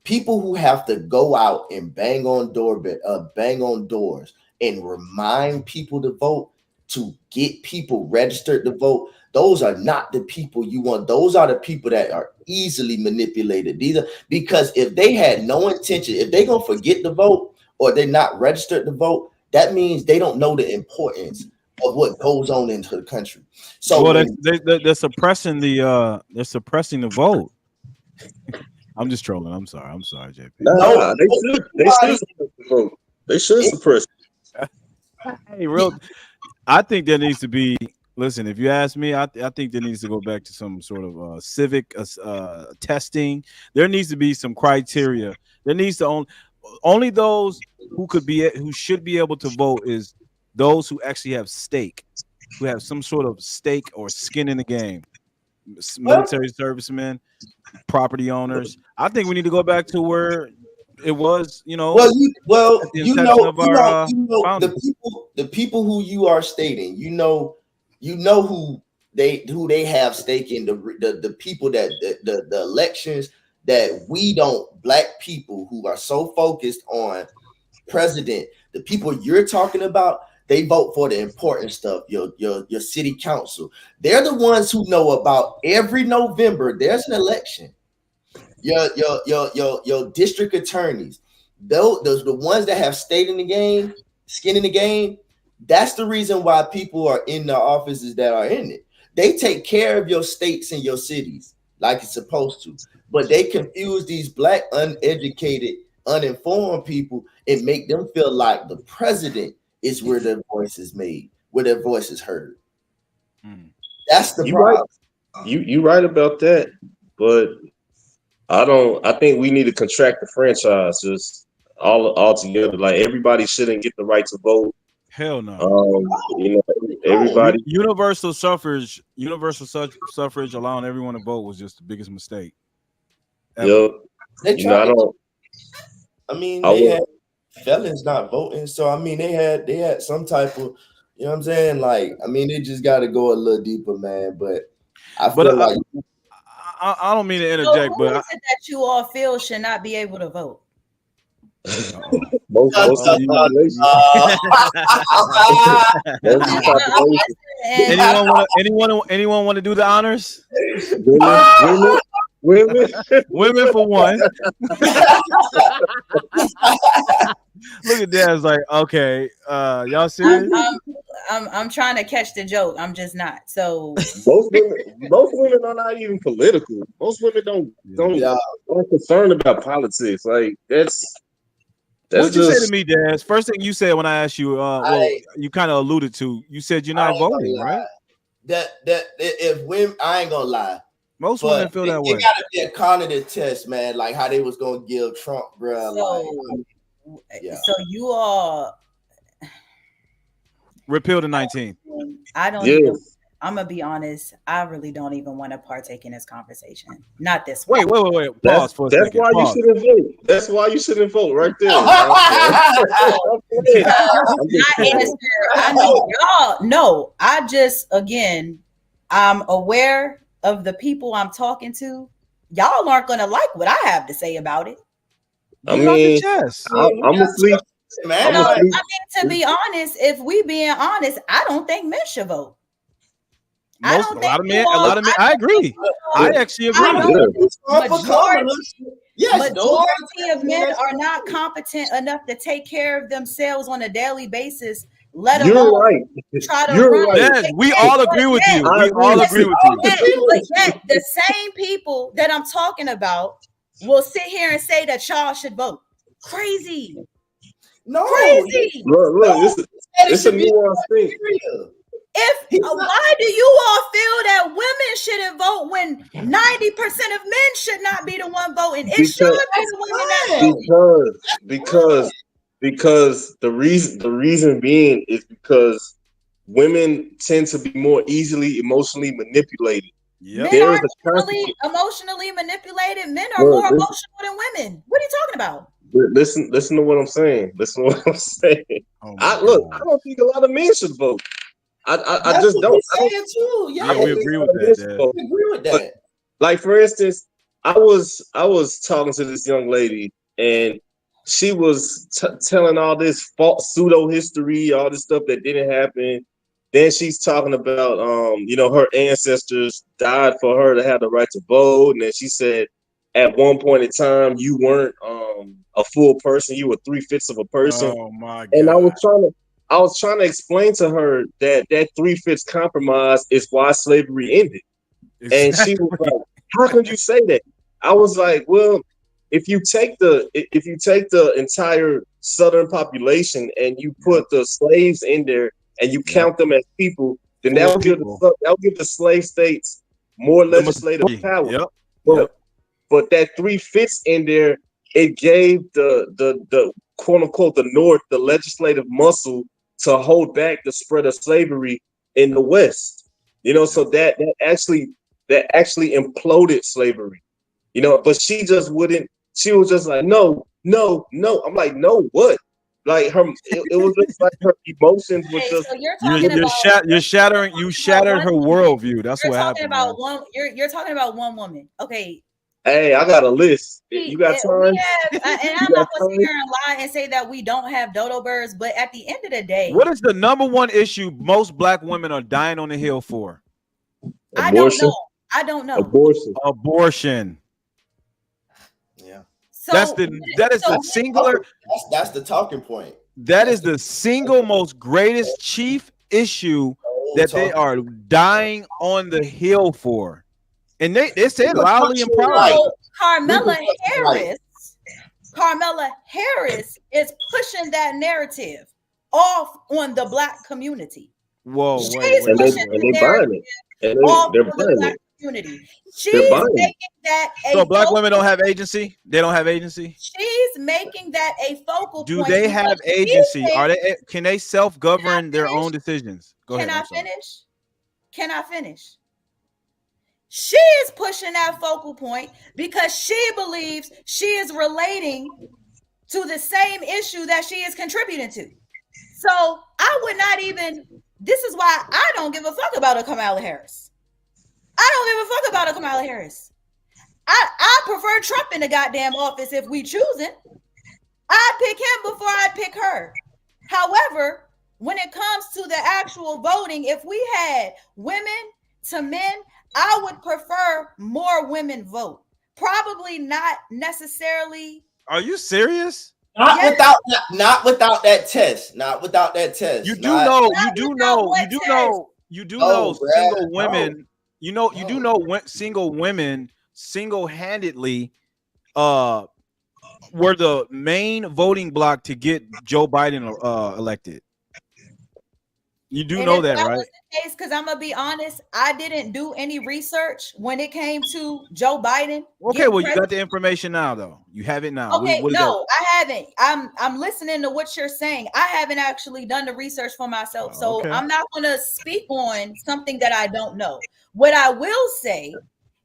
people who have to go out and bang on doors and remind people to vote, to get people registered to vote, those are not the people you want. Those are the people that are easily manipulated. These are, because if they had no intention, if they're gonna forget to vote or they're not registered to vote, that means they don't know the importance of what goes on into the country. So well, they're suppressing the vote. I'm just trolling. I'm sorry, JP. No, they should suppress. Hey, I think there needs to be. Listen, if you ask me, I think there needs to go back to some sort of civic testing. There needs to be some criteria. There needs to only those who should be able to vote is those who actually have stake, who have some sort of stake or skin in the game. Military servicemen, property owners. I think we need to go back to where it was, the people who you are stating, who they have stake in, the people that the elections that we don't, black people who are so focused on president, the people you're talking about, they vote for the important stuff. Your city council, they're the ones who know about every November there's an election. Your district attorneys, those the ones that have skin in the game. That's the reason why people are in the offices that are in it. They take care of your states and your cities like it's supposed to, but they confuse these black, uneducated, uninformed people and make them feel like the president is where their voice is made, where their voice is heard. That's the problem. Right. You right about that, but I think we need to contract the franchise just all together. Like, everybody shouldn't get the right to vote. Hell no. Everybody. Universal suffrage, allowing everyone to vote was just the biggest mistake. Yep. They had felons not voting, so I mean they had some type of, you know what I'm saying? Like, I mean, they just got to go a little deeper, man. But I don't mean to interject, but who is it that you all feel should not be able to vote? Anyone want to do the honors? Women for one. Look at that. It's like, okay, y'all serious? I'm trying to catch the joke. I'm just not. So most women are not even political. Most women aren't concerned about politics. Like, what'd you say to me, Daz? First thing you said when I asked you, you kind of alluded to. You said you're not voting, right? That if women, I ain't gonna lie. Most women feel that way. It gotta be a cognitive test, man. Like how they was gonna give Trump, bro. So you all repeal the 19th. I don't. Even, I'm gonna be honest. I really don't even want to partake in this conversation. Not this one. Wait. Pause for a second. That's why you shouldn't vote. That's why you shouldn't vote right there. I know y'all. No, I just I'm aware of the people I'm talking to. Y'all aren't gonna like what I have to say about it. I'm asleep. Man, I mean, to be honest, if we being honest, I don't think men should vote. A lot of men. I agree. I actually agree. Majority of men are not competent enough to take care of themselves on a daily basis. Let alone try to run. Yes, we all agree with you. We all agree with you. But yet, the same people that I'm talking about will sit here and say that y'all should vote. Crazy. No, crazy. Look, it's a nuanced thing. Why do you all feel that women shouldn't vote when 90% of men should not be the one voting? It should be the women that vote. Because the reason being is because women tend to be more easily emotionally manipulated. Yep. Men are emotionally manipulated. Men are more emotional than women. What are you talking about? Listen to what I'm saying. I don't think a lot of men should vote. I That's just what don't. we I don't. saying too. I Yeah, Yeah, don't we think agree how with it that, is, Dad. though. we agree with But that. like for instance, I was talking to this young lady, and she was telling all this false pseudo history, all this stuff that didn't happen. Then she's talking about her ancestors died for her to have the right to vote, and then she said at one point in time you weren't a full person, you were 3/5 of a person. Oh my And God. I was trying to explain to her that 3/5 compromise is why slavery ended. And she was Exactly. like, "How can you say that?" I was like, "Well, if you take the entire Southern population and you put the slaves in there and you Yep. count them as people, then Full people. that will give the slave states more The legislative majority. power. Yep. But Yep. that 3/5 in there, it gave the quote unquote the North the legislative muscle to hold back the spread of slavery in the West. So that actually imploded slavery. But she just wouldn't. She was just like, no, no, no. I'm like, no, what? Like it was just like her emotions were Okay, just. so you're You're talking about you're shattering. You about shattered one her woman. worldview. That's You're what talking happened, man. about one. You're talking about one woman. Okay, Hey, I got a list. You got we time? have, and You I'm not got gonna sit time? here and lie and say that we don't have dodo birds, but at the end of the day, What is the number one issue most black women are dying on the hill for? I don't Abortion. know. I don't know. Abortion. Abortion. Yeah. That's So, the singular. That's the talking point. That is the single most greatest chief issue that they are dying on the hill for. And they say it loudly and proudly. So Carmela Harris is pushing that narrative off on the black community. Whoa, She's wait. And pushing they the buying narrative it. And off they're on the buying black it. community. They're She's buying it. making that So a black focal, women don't have agency? They don't have agency? she's making that a focal Do point they because have she agency? thinks, Are they can they self-govern their own decisions? Go can ahead. I I'm sorry. finish? Can I finish? She is pushing that focal point because she believes she is relating to the same issue that she is contributing to. So I would not even, this is why I don't give a fuck about a Kamalaharris. I don't give a fuck about a Kamalaharris. I prefer Trump in the goddamn office if we choosing. I'd pick him before I'd pick her. However, when it comes to the actual voting, if we had women to men, I would prefer more women vote. Probably not necessarily. Are you serious? Not without that test. Not without that test. You do know single bruh, women, you do know single women single-handedly were the main voting bloc to get Joe Biden elected. You do know that, right? Was the case, because I'm gonna be honest, I didn't do any research when it came to Joe Biden. Okay, well, you got the information now, though. You have it now. Okay, What is no, I haven't. I'm listening to what you're saying. I haven't actually done the research for myself, so okay. I'm not gonna speak on something that I don't know. What I will say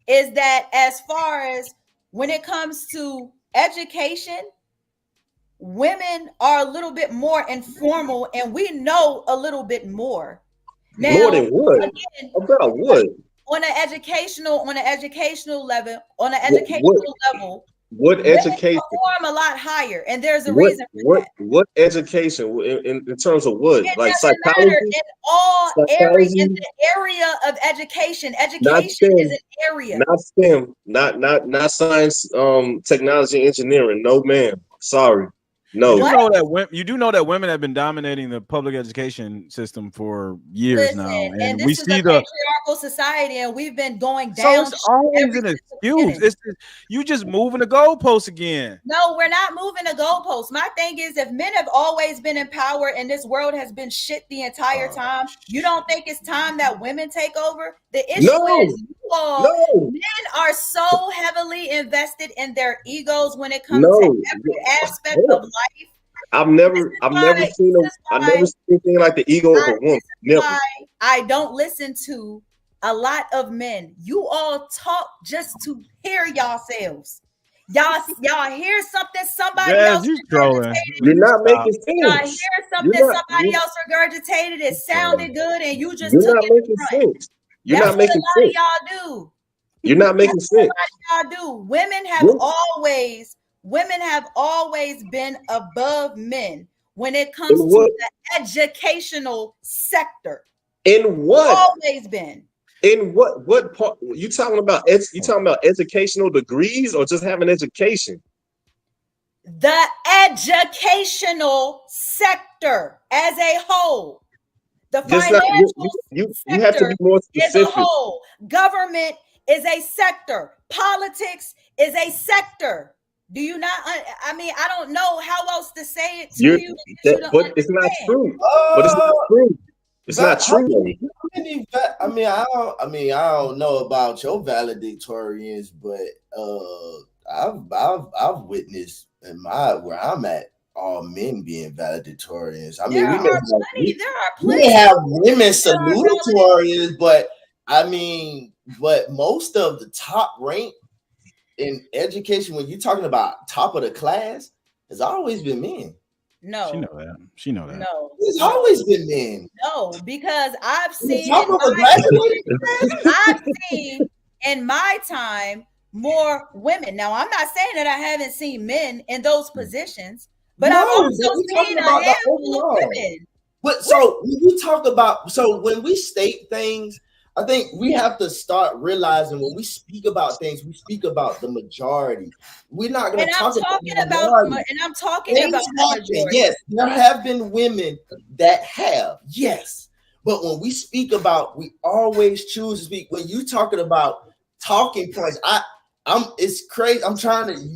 is that as far as when it comes to education, women are a little bit more informal and we know a little bit more. Now, More than what? Again, about what? On an educational level, What education? perform a lot higher, and there's a reason for that. What education in terms of what? It Like doesn't psychology? matter in all in the area of education. Education is an area. Not STEM, not science, technology, engineering. No, ma'am. Sorry. No. You do know that women have been dominating the public education system for years now, and this we is see a patriarchal society, and we've been going down. So it's always an excuse. You just moving the goalposts again. No, we're not moving the goalposts. My thing is, if men have always been in power and this world has been shit the entire time, you don't think it's time that women take over? The issue is men are so heavily invested in their egos when it comes to every aspect of life. I've never seen anything like the ego of a woman. Never. Why I don't listen to a lot of men. You all talk just to hear yourselves. Y'all hear something somebody Jazz, else you trolling. regurgitated. You're not making Y'all sense. hear something somebody else regurgitated. It sounded good, and you just You're took not it. making sense. You're That's not what a making lot sense. of y'all do. You're not making That's what a sense. lot of y'all do. Women have always been above men when it comes to the educational sector. In what? Always been. In what part? You talking about? You talking about educational degrees or just having education? The educational sector as a whole. The financial you have to be more specific. Is a whole. Government is a sector. Politics is a sector. Do you not? I mean, I don't know how else to say it to you. But it's not true. But it's not true. It's not true. I don't know about your valedictorians, but I've witnessed in where I'm at all men being valedictorians. I mean, there are plenty. We have women salutatorians, but but most of the top rank in education, when you're talking about top of the class, has always been men. No, she know that. No, it's always been men. No, because I've seen in my time more women. Now, I'm not saying that I haven't seen men in those positions, but I've also seen a handful of women. But so when you talk about, when we state things, I think we have to start realizing when we speak about things, we speak about the majority. We're not going to talk about the majority. And I'm talking about the majority. Yes, there have been women that have, yes. But when we speak about, we always choose to speak. When you talking about talking points, it's crazy.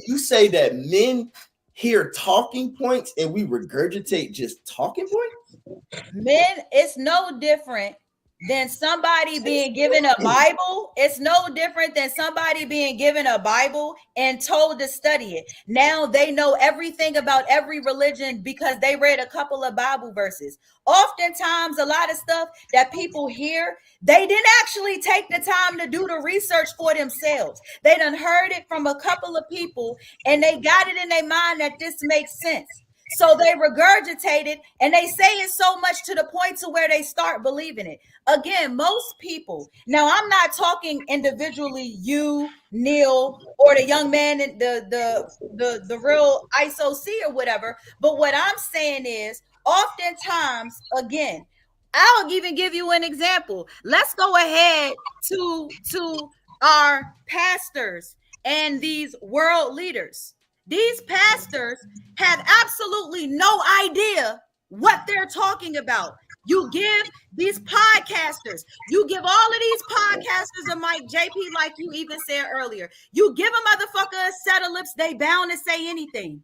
You say that men hear talking points and we regurgitate just talking points? Men, it's no different than somebody being given a Bible. It's no different than somebody being given a Bible and told to study it. Now they know everything about every religion because they read a couple of Bible verses. Oftentimes, a lot of stuff that people hear, they didn't actually take the time to do the research for themselves. They done heard it from a couple of people and they got it in their mind that this makes sense. So they regurgitate it and they say it so much to the point to where they start believing it. Again, most people, now I'm not talking individually, you, Neil, or the young man in the real ISOC or whatever. But what I'm saying is oftentimes, again, I'll even give you an example. Let's go ahead to our pastors and these world leaders. These pastors have absolutely no idea what they're talking about. You give these podcasters, you give all of these podcasters a mic, JP, like you even said earlier. You give a motherfucker a set of lips, they bound to say anything.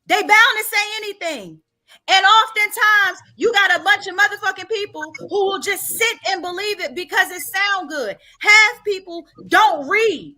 They bound to say anything. And oftentimes you got a bunch of motherfucking people who will just sit and believe it because it sounds good. Half people don't read.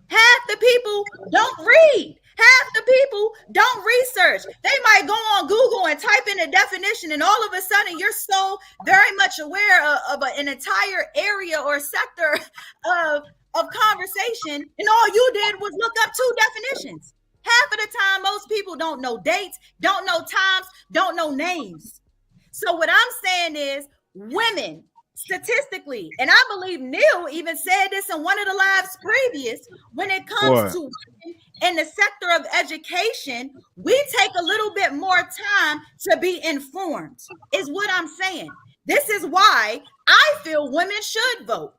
Half the people don't read. Half the people don't research. They might go on Google and type in a definition, and all of a sudden you're so very much aware of an entire area or sector of conversation, and all you did was look up 2 definitions. Half of the time, most people don't know dates, don't know times, don't know names. So what I'm saying is women, statistically, and I believe Neil even said this in one of the lives previous, when it comes to women in the sector of education, we take a little bit more time to be informed, is what I'm saying. This is why I feel women should vote.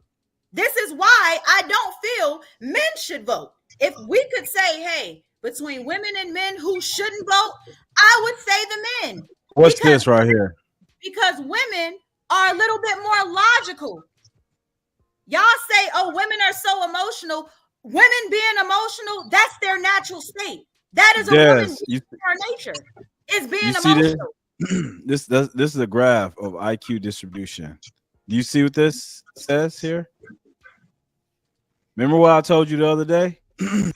This is why I don't feel men should vote. If we could say, hey, between women and men who shouldn't vote, I would say the men. What's this right here? Because women are a little bit more logical. Y'all say, oh, women are so emotional. Women being emotional, that's their natural state. That is a woman's nature. Is being emotional. This is a graph of IQ distribution. Do you see what this says here? Remember what I told you the other day? Where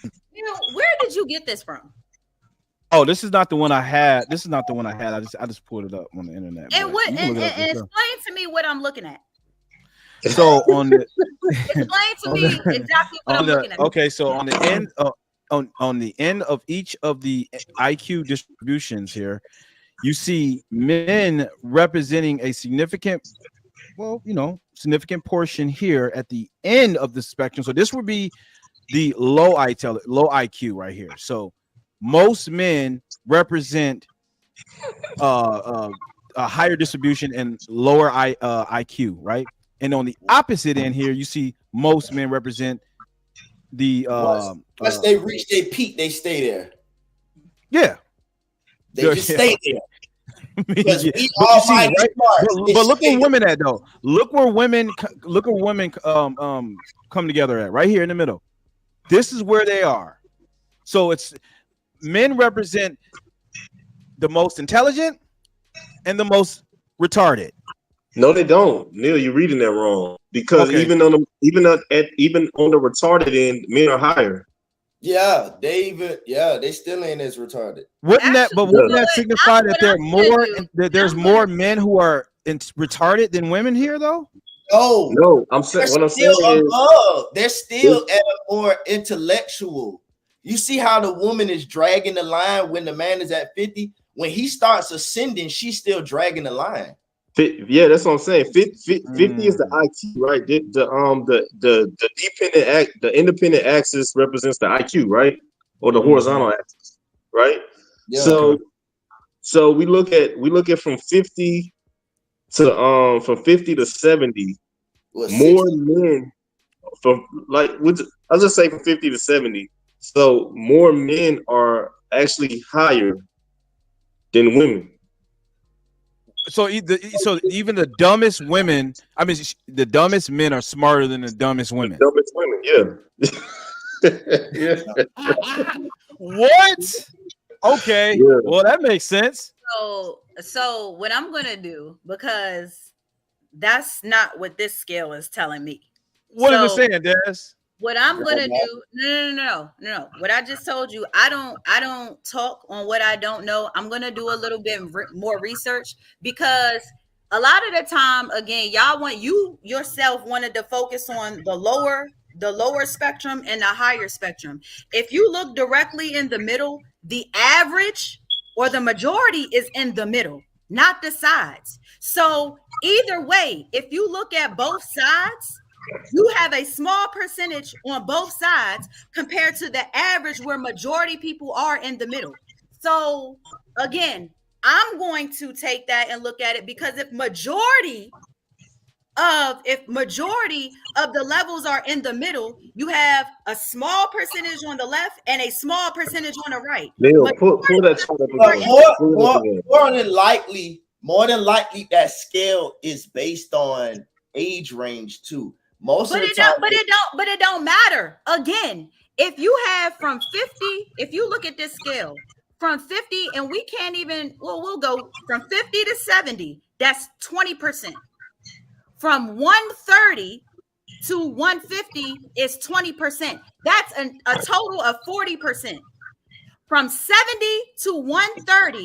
did you get this from? Oh, this is not the one I had. This is not the one I had. I just pulled it up on the internet. And explain to me what I'm looking at. So on the explain to me exactly what I'm looking at. Okay, so on the end, on the end of each of the IQ distributions here, you see men representing a significant, significant portion here at the end of the spectrum. So this would be the low IQ right here. So most men represent a higher distribution and lower IQ, right? And on the opposite end here, you see most men represent the once they reach their peak, they stay there. Yeah, they just stay there. Because we all right? But look where women at though. Look where women come together at right here in the middle. This is where they are. So it's men represent the most intelligent and the most retarded. No, they don't. Neil, you're reading that wrong. Because even on the retarded end, men are higher. Yeah, they still ain't as retarded. Wouldn't that signify that there's more men who are retarded than women here though? No, I'm saying what I'm saying is they're still at a more intellectual. You see how the woman is dragging the line when the man is at 50? When he starts ascending, she's still dragging the line. Yeah, that's what I'm saying. 50 is the IQ, right? The independent axis represents the IQ, right? Or the horizontal axis, right? Yeah, so we look at from 50 to 70, more men I'll just say from 50 to 70. So more men are actually higher than women. So even the dumbest women, the dumbest men are smarter than the dumbest women. The dumbest women, yeah. What? Okay. Yeah. Well, that makes sense. So what I'm gonna do, because that's not what this scale is telling me. What are we saying, Des? What I'm gonna do? No. What I just told you, I don't talk on what I don't know. I'm gonna do a little bit more research, because a lot of the time, again, you yourself wanted to focus on the lower spectrum and the higher spectrum. If you look directly in the middle, the average or the majority is in the middle, not the sides. So either way, if you look at both sides, you have a small percentage on both sides compared to the average where majority people are in the middle. So again, I'm going to take that and look at it, because if majority of the levels are in the middle, you have a small percentage on the left and a small percentage on the right. Pull that chart up again. More than likely that scale is based on age range too. But it don't matter. Again, if you have from 50, if you look at this scale from 50, and we can't even, we'll go from 50 to 70, that's 20%. From 130 to 150 is 20%. That's a total of 40%. From 70 to 130,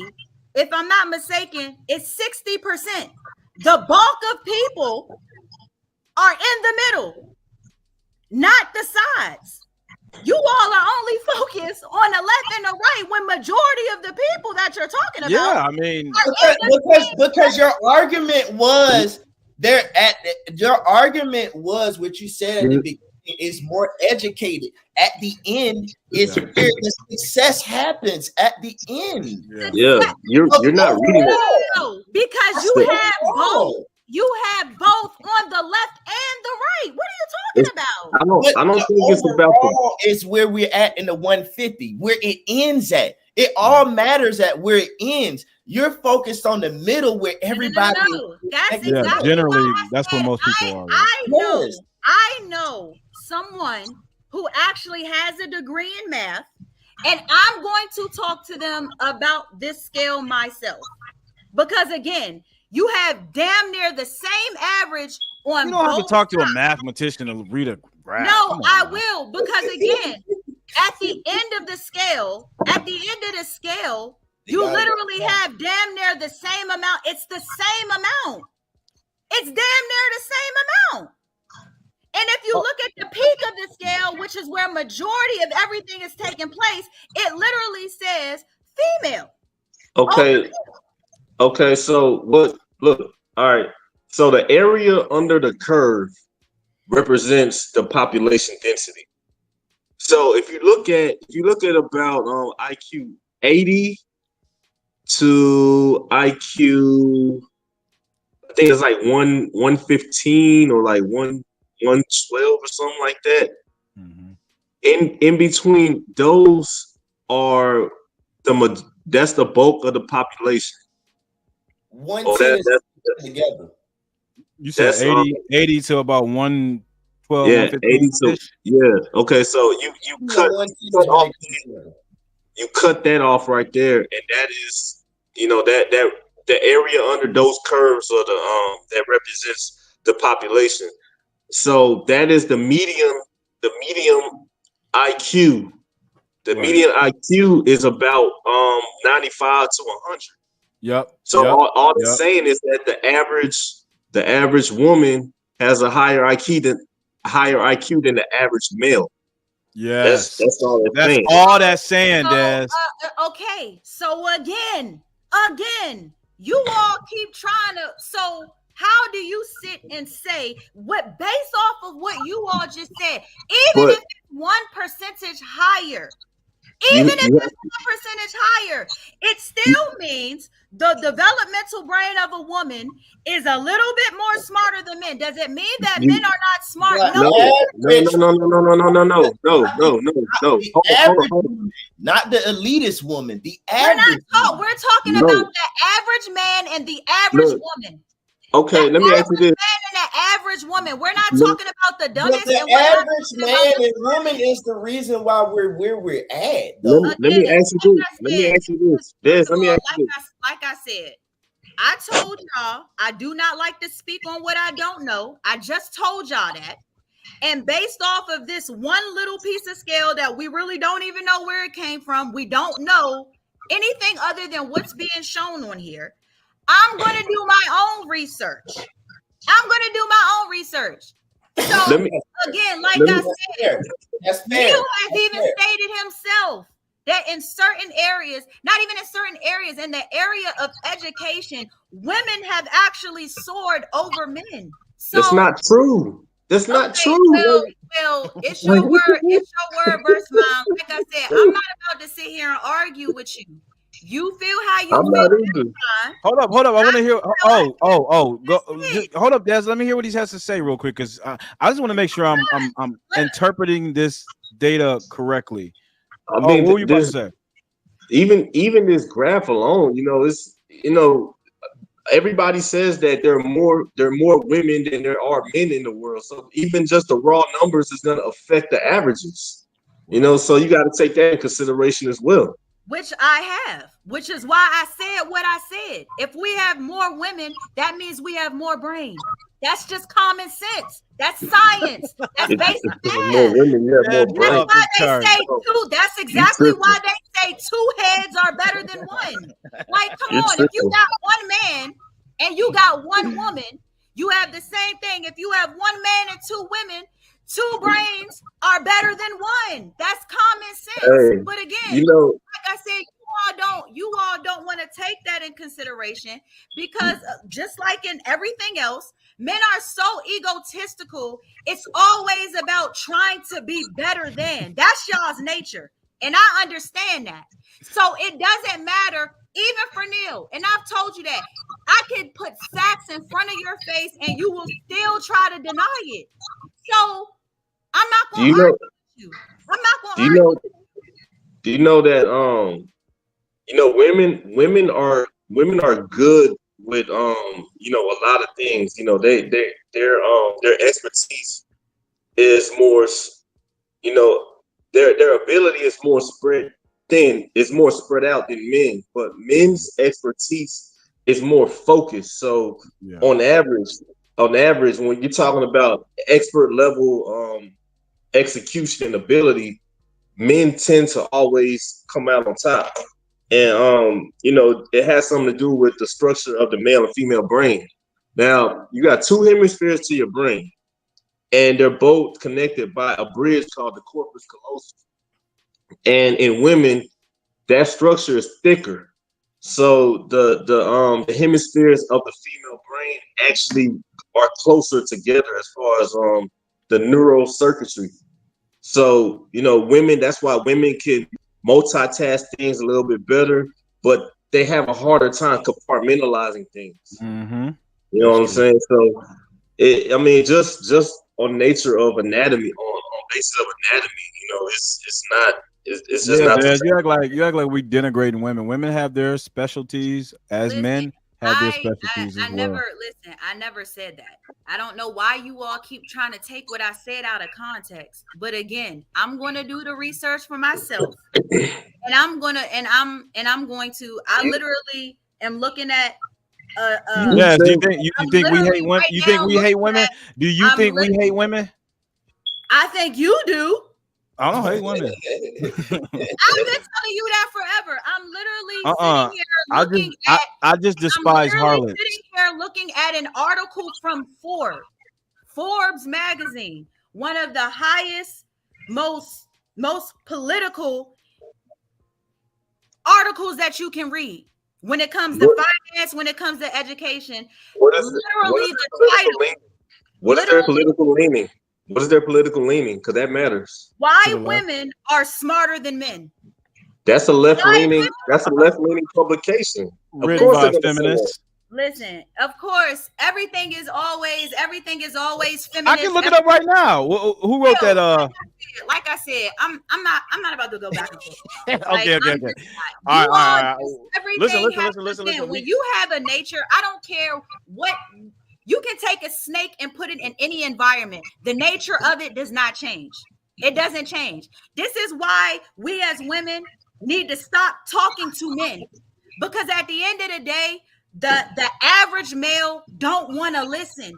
if I'm not mistaken, it's 60%. The bulk of people are in the middle, not the sides. You all are only focused on the left and the right, when majority of the people that you're talking about, because your argument was what you said at the beginning is more educated. At the end is where the success happens. At the end, you're not reading it, because you have both. You have both on the left and the right. What are you talking about? I don't think it's about it's where we're at in the 150, where it ends at. It all matters at where it ends. You're focused on the middle where everybody. That's exactly generally that's where most people are. Right? I know someone who actually has a degree in math, and I'm going to talk to them about this scale myself, because again, you have damn near the same average on. You don't have to talk to a mathematician to read a graph. No, I will, because again, at the end of the scale, you literally have damn near the same amount. It's the same amount. It's damn near the same amount. And if you look at the peak of the scale, which is where majority of everything is taking place, it literally says female. Okay, so what? Look, all right. So the area under the curve represents the population density. So if you look at about IQ 80 to IQ, I think it's like 115 or like 112 or something like that. In between those are that's the bulk of the population. 110 together. You said 80 to about 112, yeah, 115. 80 to, yeah. Okay, so you cut that off right there, and that is, that the area under those curves or that represents the population. So that is the medium IQ. The median IQ is about 95 to 100. Yep. So all it's saying is that the average woman has a higher IQ than the average male. Yes. That's all it's That's saying. all that's saying, Des. Okay, so again, you all keep trying to. So how do you sit and say what based off of what you all just said? Even if it's 1% higher. Even if it's 1% higher, it still means the developmental brain of a woman is a little bit more smarter than men. Does it mean that men are not smart? No. Average woman, not the elitist woman. The average. We're talking about the average man and the average woman. Okay, let me ask you this. Man and the average woman. We're not talking about the dumbest. But the average man and woman is the reason why we're where we're at. Let me ask you this. Des, let me ask you this. Like I said, I told y'all I do not like to speak on what I don't know. I just told y'all that. And based off of this one little piece of scale that we really don't even know where it came from, we don't know anything other than what's being shown on here. I'm going to do my own research. So again, like I said, Neil has even stated himself that in certain areas, not even in certain areas, in the area of education, women have actually soared over men. So that's not true. That's not true. Well, it's your word. It's your word versus mine. Like I said, I'm not about to sit here and argue with you. You feel how you feel. Hold up. I want to hear. Go. Hold up, Des. Let me hear what he has to say real quick, because I just want to make sure I'm interpreting this data correctly. I mean, what were you about to say? Even this graph alone, everybody says that there are more women than there are men in the world. So even just the raw numbers is going to affect the averages. So you got to take that in consideration as well. Which I have, which is why I said what I said. If we have more women, that means we have more brain. That's just common sense. That's science. That's basic math. More women, more brain. That's why they say two. That's exactly why they say two heads are better than one. Like, come on, if you got one man and you got one woman, you have the same thing. If you have one man and two women, two brains are better than one. That's common sense. But again, like I said, you all don't want to take that in consideration, because just like in everything else, men are so egotistical. It's always about trying to be better than. That's y'all's nature. And I understand that. So it doesn't matter, even for Neil. And I've told you that. I could put facts in front of your face and you will still try to deny it. So I'm not going to argue with you. I'm not going to argue with you. Do you know that women are good with a lot of things. Their expertise is more, their ability is more spread out than men, but men's expertise is more focused. So on average, when you're talking about expert level execution ability, men tend to always come out on top. And it has something to do with the structure of the male and female brain. Now, you got two hemispheres to your brain, and they're both connected by a bridge called the corpus callosum. And in women, that structure is thicker. So the hemispheres of the female brain actually are closer together as far as the neural circuitry. So, you know, women, that's why women can multitask things a little bit better, but they have a harder time compartmentalizing things. Mm-hmm. You know what I'm saying? So, I mean, just on nature of anatomy, on basis of anatomy, you know, it's not. It's just not. Des, you act like we denigrating women. Women have their specialties, as men have their specialties as well. I never said that. I don't know why you all keep trying to take what I said out of context. But again, I'm going to do the research for myself, and I'm going to. I literally am looking at. Yes, you think we hate women? You think we hate women? Do you think we hate women? I think you do. I don't hate women. I've been telling you that forever. I'm literally sitting here looking I just despise harlots. Sitting here looking at an article from Forbes magazine, one of the highest, most political articles that you can read when it comes to finance, when it comes to education. What is their political leaning? What is their political leaning? Because that matters. Why women are smarter than men. That's a left-leaning. That's a left-leaning publication. Written by feminists. Listen, of course, everything is always feminist. I can look it up right now. Who wrote that? Like I said, I'm not about to go back and forth. Okay. All right. Listen. When you have a nature, I don't care what. You can take a snake and put it in any environment. The nature of it does not change. It doesn't change. This is why we as women need to stop talking to men, because at the end of the day, the average male don't want to listen,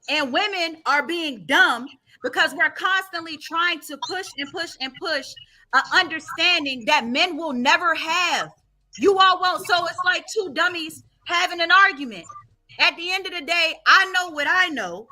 and women are being dumb because we're constantly trying to push an understanding that men will never have. You all won't. So it's like two dummies having an argument. At the end of the day, I know what I know,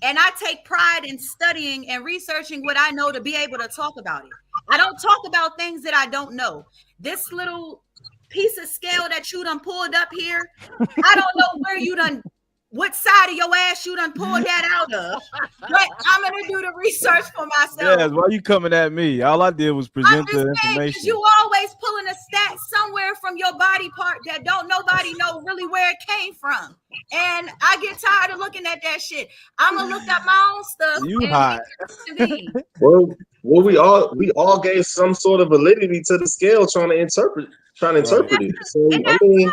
and I take pride in studying and researching what I know to be able to talk about it. I don't talk about things that I don't know. This little piece of scale that you done pulled up here, I don't know where you done, what side of your ass you done pulled that out of, but I'm going to do the research for myself. Yes, why you coming at me? All I did was present the information. You always pulling a stat somewhere from your body part that don't nobody know really where it came from. And I get tired of looking at that shit. I'm going to look at my own stuff. You hot. Well, we all gave some sort of validity to the scale trying to interpret it. So and I mean,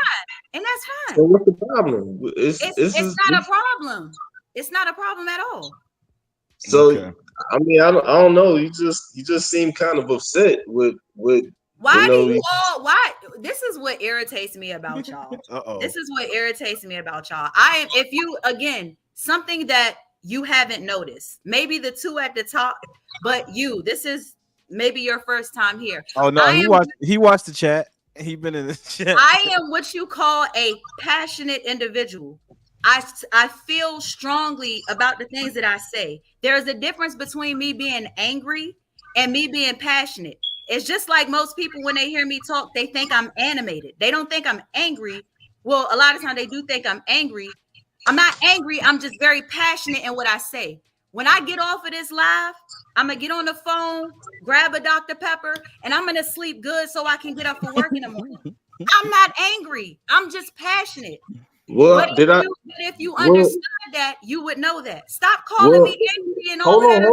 and that's fine. So what's the problem? It's not a problem. It's not a problem at all. So I mean, I don't know. You just seem kind of upset with why do you all why this is what irritates me about y'all. Uh-oh. This is what irritates me about y'all. I am, if you again, something that you haven't noticed, maybe the two at the top, but this is maybe your first time here. Oh no, he watched the chat. He been in the chat. I am what you call a passionate individual. I feel strongly about the things that I say. There's a difference between me being angry and me being passionate. It's just like most people, when they hear me talk, they think I'm animated. They don't think I'm angry. Well, a lot of times they do think I'm angry. I'm not angry. I'm just very passionate in what I say. When I get off of this live, I'm going to get on the phone, grab a Dr. Pepper, and I'm going to sleep good so I can get up for work in the morning. I'm not angry. I'm just passionate. Well, if you understood that, you would know that. Stop calling me angry and all that.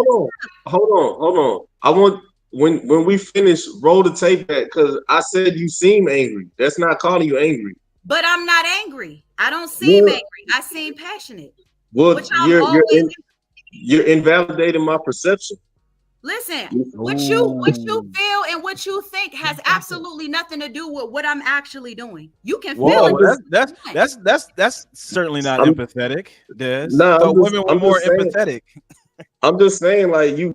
Hold on. I want, when we finish, roll the tape back, because I said you seem angry. That's not calling you angry. But I'm not angry. I don't seem angry. I seem passionate. Well, you're invalidating my perception. Listen, what you feel and what you think has absolutely nothing to do with what I'm actually doing. You can feel it. That's certainly not empathetic. Des. No, women were more empathetic. I'm just saying, like you.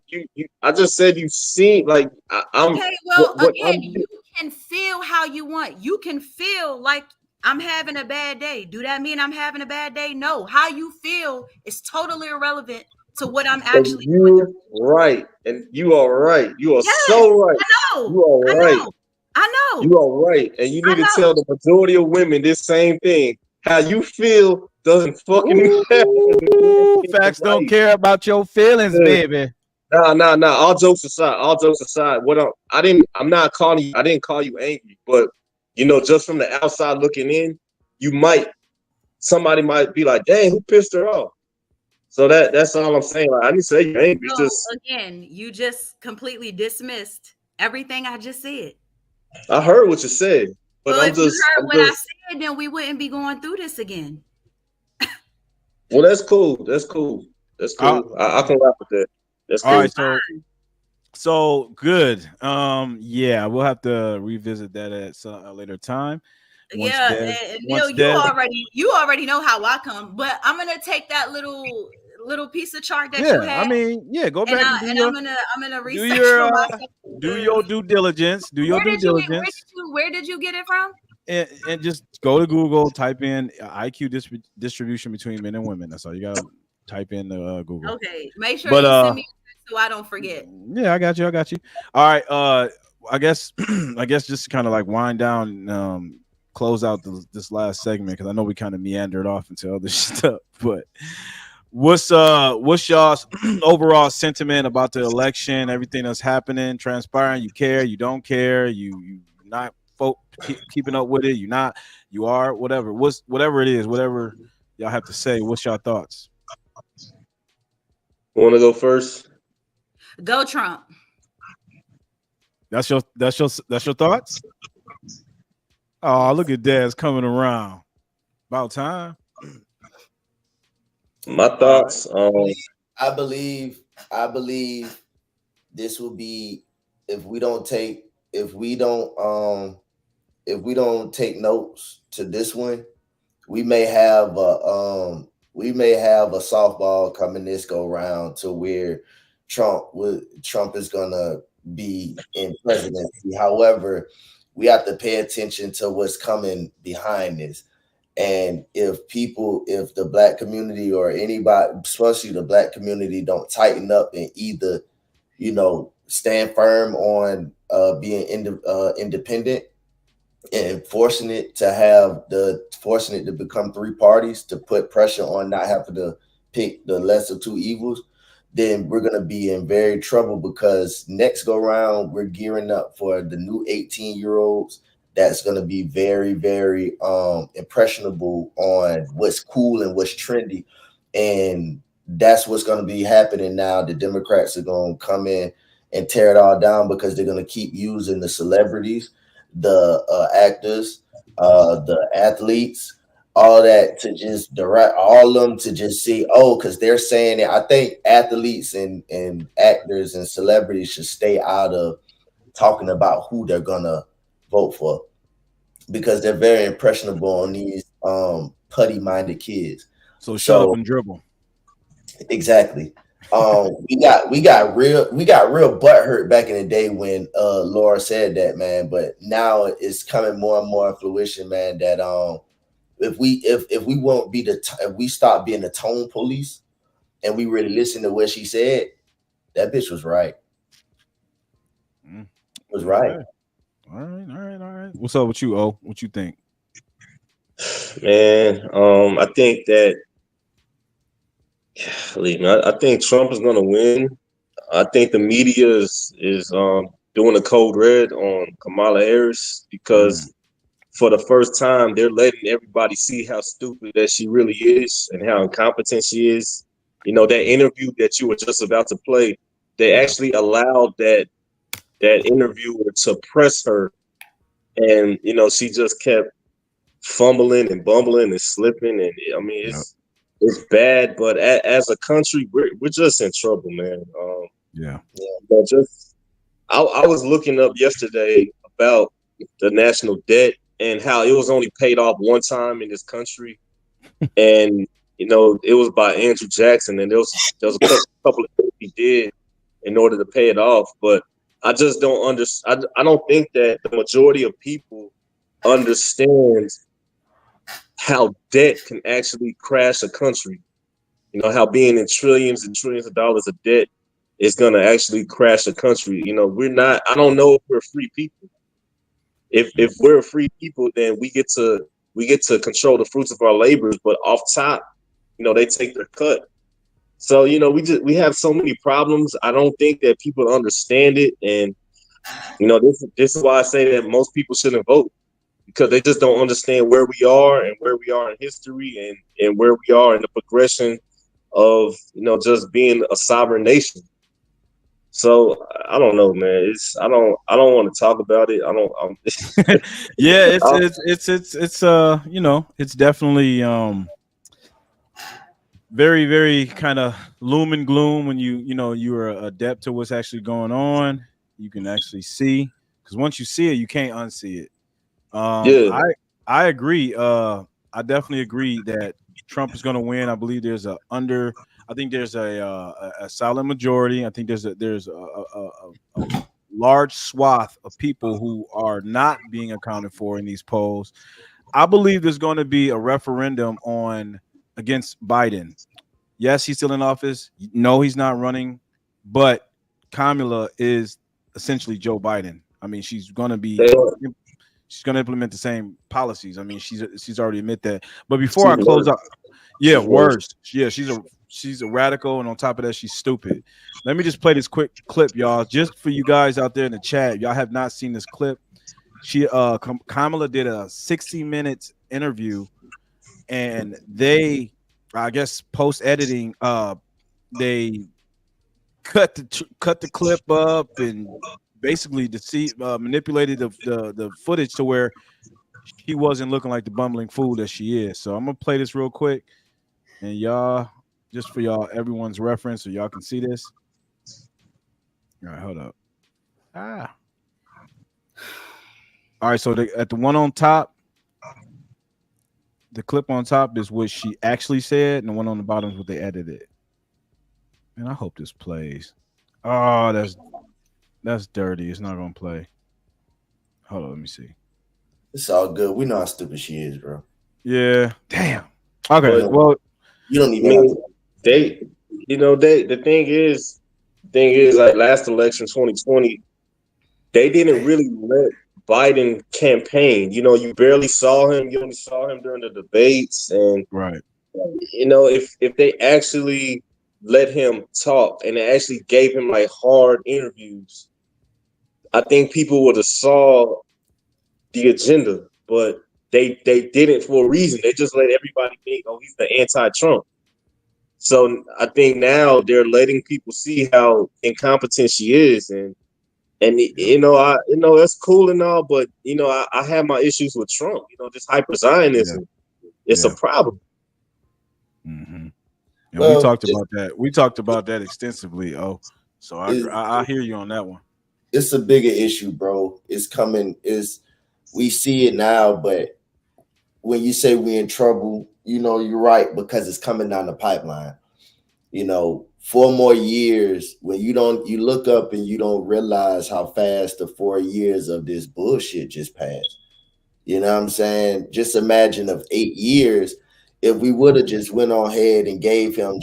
I just said you seem like I'm. Okay, well, again, you can feel how you want. You can feel like I'm having a bad day. Do that mean I'm having a bad day? No. How you feel is totally irrelevant to what I'm And actually you're right, and you are right. You are Yes, so right. I know. You are I right. know. I know. You are right, and you I need to know. tell the majority of women this same thing. How you feel doesn't fucking matter. Ooh, facts don't care about your feelings, baby. Nah. All jokes aside. I'm not calling you. I didn't call you angry, but you know, just from the outside looking in, somebody might be like, "Dang, who pissed her off?" So that's all I'm saying. Like, I didn't say you're angry. So Just again, you just completely dismissed everything I just said. I heard what you said, but Well, I'm if you just, heard what I said, then we wouldn't be going through this again. well, that's cool. That's cool. I can laugh with that. That's All cool. right, so good. Yeah, we'll have to revisit that at a later time. Yeah, and Neil, you already know how I come, but I'm gonna take that little piece of chart that you Yeah, had. I mean, yeah, go back and I'm gonna do research your for myself. do your due diligence. Do your due diligence. Where did you get it from? And just go to Google, type in IQ distribution between men and women. That's all you gotta type in Google. Okay, make sure But you send me so I don't forget. yeah, I got you. All right, I guess just kind of like wind down, close out this last segment because I know we kind of meandered off into other stuff. But what's y'all's overall sentiment about the election? Everything that's happening, transpiring. You care? You don't care? You not keeping up with it? You not? You are? Whatever. Whatever it is. Whatever y'all have to say. What's y'all thoughts? Want to go first? Go Trump. That's your thoughts? Oh, look at Daz coming around. About time. My thoughts. I believe this will be if we don't take notes to this one, we may have a softball coming this go round to where Trump is gonna be in presidency. However, we have to pay attention to what's coming behind this. And if the black community or anybody, especially the black community, don't tighten up and either, stand firm on being independent and forcing it to become three parties to put pressure on not having to pick the lesser two evils, then we're going to be in very trouble because next go round, we're gearing up for the new 18-year-olds that's going to be very, very impressionable on what's cool and what's trendy. And that's what's going to be happening now. The Democrats are going to come in and tear it all down because they're going to keep using the celebrities, the actors, the athletes, all that to just direct all of them to just see, because they're saying it. I think athletes and actors and celebrities should stay out of talking about who they're gonna vote for because they're very impressionable on these putty-minded kids. So shut up and dribble. Exactly. We got real butthurt back in the day when Laura said that, man. But now it's coming more and more in fruition, man. That if we stop being the tone police and we really listen to what she said, that bitch was right. Was right. Okay. All right. What's up with you, O? What you think? Man, I think that I think Trump is going to win. I think the media is doing a code red on Kamalaharris because for the first time they're letting everybody see how stupid that she really is and how incompetent she is. You know, that interview that you were just about to play, they actually allowed that interviewer to press her, and she just kept fumbling and bumbling and slipping, and I mean it's bad. But as a country, we're just in trouble, man. But I was looking up yesterday about the national debt and how it was only paid off one time in this country, and it was by Andrew Jackson, and there was a couple of things he did in order to pay it off. But I just don't understand. I don't think that the majority of people understands how debt can actually crash a country. You know, how being in trillions and trillions of dollars of debt is gonna actually crash a country. You know, we're not. I don't know if we're free people. If we're free people, then we get to control the fruits of our labors. But off top, you know, they take their cut. So, you know, we have so many problems. I don't think that people understand it, and you know, this is why I say that most people shouldn't vote, because they just don't understand where we are and where we are in history, and where we are in the progression of, you know, just being a sovereign nation. So I don't know, man. I don't want to talk about it. Yeah, it's you know, it's definitely very, very kind of loom and gloom when you know you're adept to what's actually going on. You can actually see, because once you see it, you can't unsee it. Yeah. I agree. I definitely agree that Trump is going to win. I believe I think there's a solid majority. I think there's a large swath of people who are not being accounted for in these polls. I believe there's going to be a referendum against Biden. Yes, he's still in office. No, he's not running, but Kamala is essentially Joe Biden. I mean, she's going to implement the same policies. I mean, she's already admit that. But before I close up, yeah, worse. Yeah, she's a radical, and on top of that, she's stupid. Let me just play this quick clip, y'all, just for you guys out there in the chat. Y'all have not seen this clip. Kamala did a 60 minutes interview, and they, I guess, post editing, they cut the clip up and basically manipulated the footage to where she wasn't looking like the bumbling fool that she is. So I'm gonna play this real quick, and y'all, just for everyone's reference, so y'all can see this. All right, hold up. All right, so at the one on top, the clip on top is what she actually said, and the one on the bottom is what they edited. And I hope this plays. Oh, that's dirty. It's not gonna play. Hold on, let me see. It's all good. We know how stupid she is, bro. Yeah. Damn. Okay. Well, you don't even. The thing is, like last election, 2020, they didn't really let Biden campaign. You know, you barely saw him. You only saw him during the debates, and right. You know, if they actually let him talk and they actually gave him like hard interviews, I think people would have saw the agenda. But they didn't for a reason. They just let everybody think, oh, he's the anti-Trump. So I think now they're letting people see how incompetent she is, and you know, that's cool and all, but you know, I have my issues with Trump. You know, this hyper Zionism, it's a problem. Mm-hmm. And we talked about that. We talked about that extensively. Oh, so I hear you on that one. It's a bigger issue, bro. It's coming. We see it now, but when you say we're in trouble, you know, you're right, because it's coming down the pipeline. You know, 4 more years, when you look up and you don't realize how fast the 4 years of this bullshit just passed. You know what I'm saying? Just imagine of 8 years, if we would have just went on ahead and gave him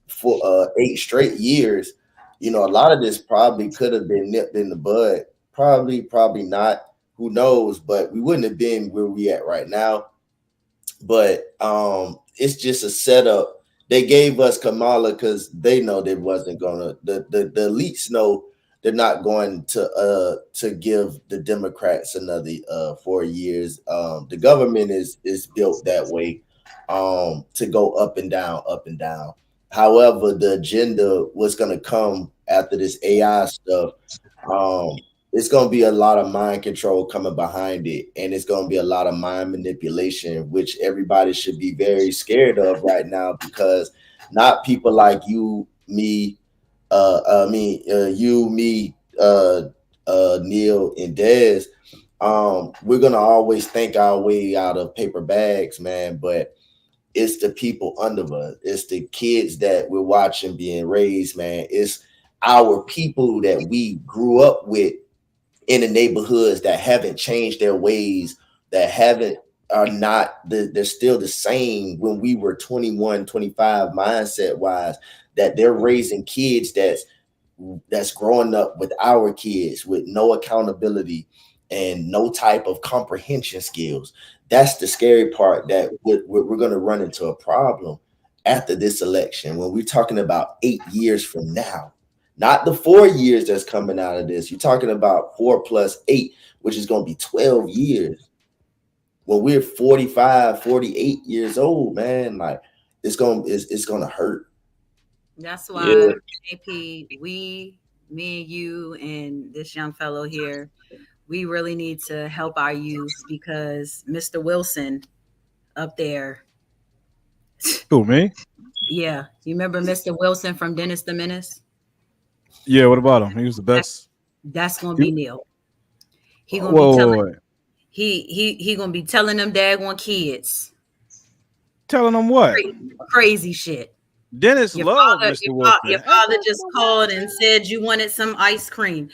for 8 straight years, you know, a lot of this probably could have been nipped in the bud. Probably not. Who knows? But we wouldn't have been where we at right now. But it's just a setup. They gave us Kamala because they know they wasn't gonna. The elites know they're not going to give the Democrats another 4 years. The government is built that way, to go up and down, up and down. However, the agenda was going to come after this AI stuff. It's going to be a lot of mind control coming behind it, and it's going to be a lot of mind manipulation, which everybody should be very scared of right now, because not people like you, me, you, me, Neil, and Dez. We're gonna always think our way out of paper bags, man. But it's the people under us. It's the kids that we're watching being raised, man. It's our people that we grew up with in the neighborhoods that haven't changed their ways, that haven't are not they're still the same when we were 21, 25 mindset wise, that they're raising kids that's growing up with our kids with no accountability and no type of comprehension skills. That's the scary part, that we're going to run into a problem after this election when we're talking about 8 years from now, not the 4 years that's coming out of this. You're talking about 4 plus 8, which is going to be 12 years. When we're 45, 48 years old, man, like it's gonna hurt. That's Yeah. why, AP, me and you and this young fellow here, we really need to help our youth, because Mr. Wilson up there, Who, me? yeah, you remember Mr. Wilson from Dennis the Menace? Yeah, what about him? He was the best. That's gonna be Neil. He gonna Whoa, be telling whoa, whoa. he gonna be telling them daggone kids Telling them what? crazy shit. Dennis loved Mr. Wilson. Your father just called and said you wanted some ice cream.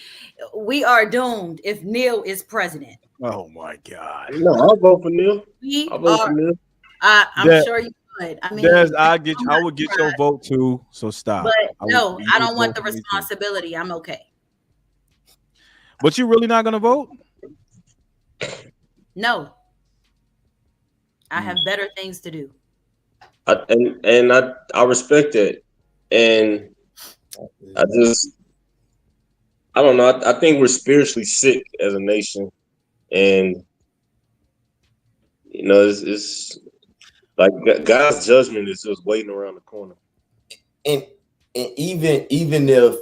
We are doomed if Neil is president. Oh my God. No, I'll vote for Neil. We I'll vote for are. Neil. I'm Des- sure you would. I mean, Des, I would get your vote too. So stop. but no, you I would don't want vote the for me too. responsibility. I'm okay. But you really not gonna vote? No, I have better things to do. I respect that, and I don't know. I think we're spiritually sick as a nation, and it's like God's judgment is just waiting around the corner. And even if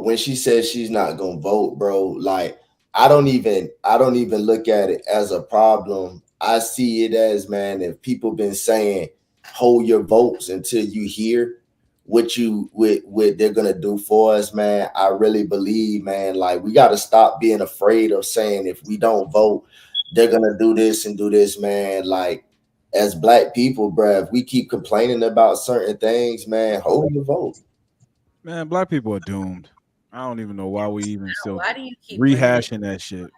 when she says she's not gonna vote, bro, like I don't even look at it as a problem. I see it as, man, if people been saying hold your votes until you hear what they're gonna do for us, man. I really believe, man, like we got to stop being afraid of saying if we don't vote, they're gonna do this and do this, man. Like as Black people, bruh, if we keep complaining about certain things, man, hold your vote. Man, Black people are doomed. I don't even know why we even still Why do you keep rehashing that shit.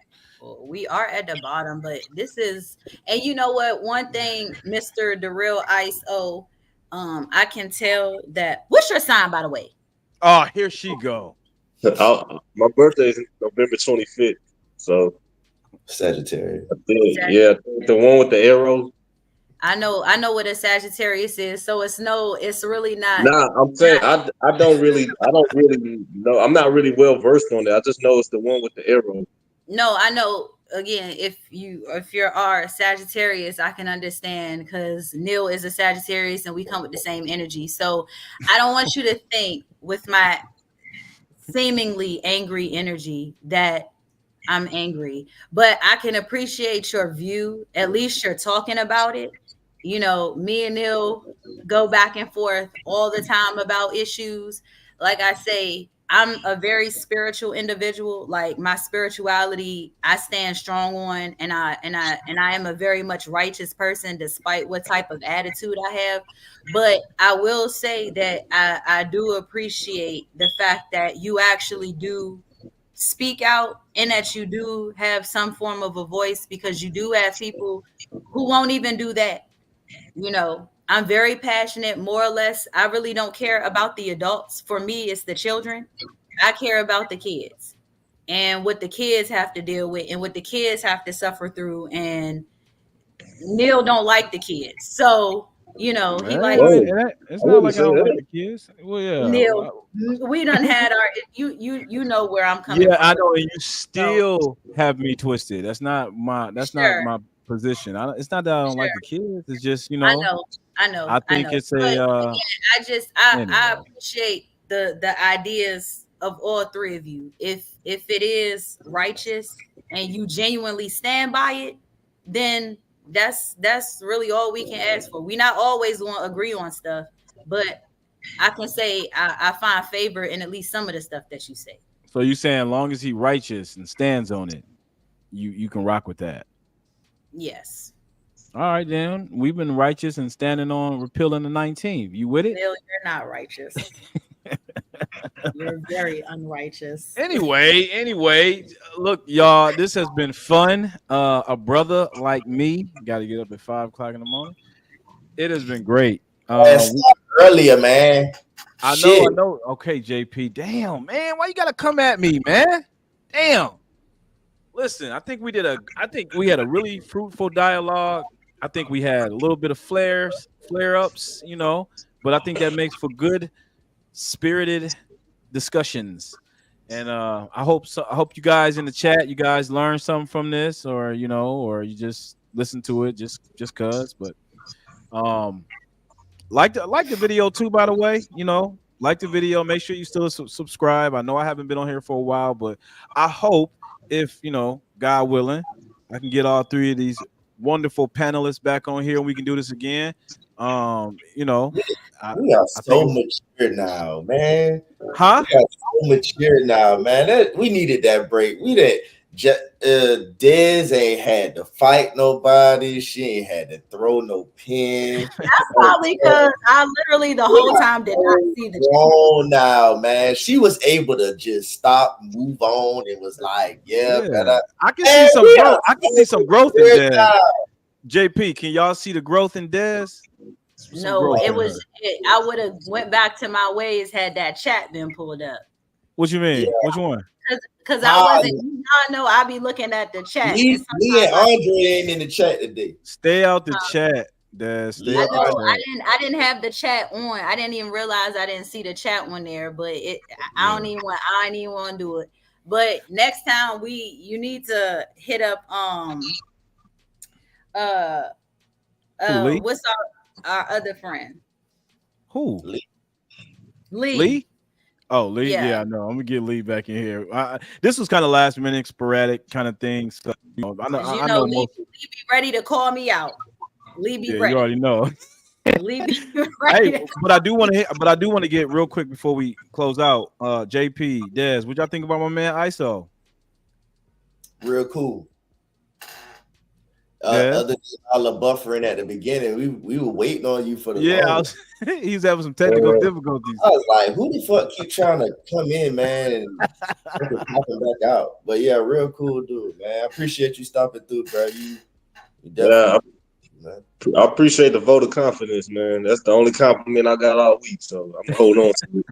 We are at the bottom, but this is, and you know what? One thing, Mr. The Real Ice O, I can tell that. What's your sign, by the way? Oh, here she go. My birthday is November 25th, so Sagittarius. Yeah, the one with the arrow. I know what a Sagittarius is, so it's really not. Nah, I'm saying I don't really know. I'm not really well versed on it. I just know it's the one with the arrow. No, I know. Again, if you're a Sagittarius, I can understand, because Neil is a Sagittarius and we come with the same energy. So I don't want you to think with my seemingly angry energy that I'm angry, but I can appreciate your view. At least you're talking about it. Me and Neil go back and forth all the time about issues. Like I say, I'm a very spiritual individual. Like my spirituality, I stand strong on, and I am a very much righteous person, despite what type of attitude I have. But I will say that I do appreciate the fact that you actually do speak out, and that you do have some form of a voice, because you do have people who won't even do that. I'm very passionate, more or less. I really don't care about the adults. For me, it's the children. I care about the kids and what the kids have to deal with and what the kids have to suffer through. And Neil don't like the kids. So, he like, it's not like I don't like the kids. Well, yeah. Neil, we done had our you know where I'm coming from. Yeah, I know, and you still have me twisted. That's not my position. It's not that I don't like the kids. It's just, I know. I think it's a again, I appreciate the ideas of all three of you. If it is righteous and you genuinely stand by it, then that's really all we can ask for. We not always going to agree on stuff, but I can say I find favor in at least some of the stuff that you say. So you saying, as long as he righteous and stands on it, you can rock with that? Yes. All right, then. We've been righteous and standing on repealing the 19th. You with it? Bill, you're not righteous. You're very unrighteous. Anyway, look, y'all, this has been fun. A brother like me got to get up at 5 o'clock in the morning. It has been great. Start earlier, man. I know. Okay, JP. Damn, man, why you gotta come at me, man? Damn. Listen, I think we had a really fruitful dialogue. I think we had a little bit of flare ups, but I think that makes for good spirited discussions. And I hope you guys in the chat, you guys learned something from this, or or you just listen to it just cause. But like the video too, by the way. Like the video. Make sure you still subscribe. I know I haven't been on here for a while, but I hope if God willing, I can get all three of these wonderful panelists back on here and we can do this again. We are so mature now, man. Huh? We are so mature now, man. We needed that break. We didn't. Dez ain't had to fight nobody. She ain't had to throw no pin. That's probably because I literally the whole time did not see the chat. Now, man, she was able to just stop, move on. It was like, I can see some growth. I can see some growth in Dez. JP, can y'all see the growth in Dez? No, it was. I would have went back to my ways had that chat been pulled up. What you mean? Which one? Because I wasn't. I know I be looking at the chat. Me and Andre ain't in the chat today. Stay out the chat. I didn't have the chat on. I didn't even realize I didn't see the chat on there. But I don't even want to do it. But next time you need to hit up what's our other friend? Who? Lee. Oh, Lee. Yeah, I know. I'm gonna get Lee back in here. This was kind of last minute, sporadic kind of thing. So, I know Lee be ready to call me out. Lee be ready. You already know. Lee be ready. Hey, but I do want to get real quick before we close out. JP, Dez, what y'all think about my man ISO? Real cool. Other than all the buffering at the beginning, we were waiting on you for the he's having some technical difficulties. I was like, who the fuck keep trying to come in, man, and popping back out? But yeah, real cool dude, man. I appreciate you stopping through, bro. You definitely, I appreciate the vote of confidence, man. That's the only compliment I got all week, so I'm gonna hold on to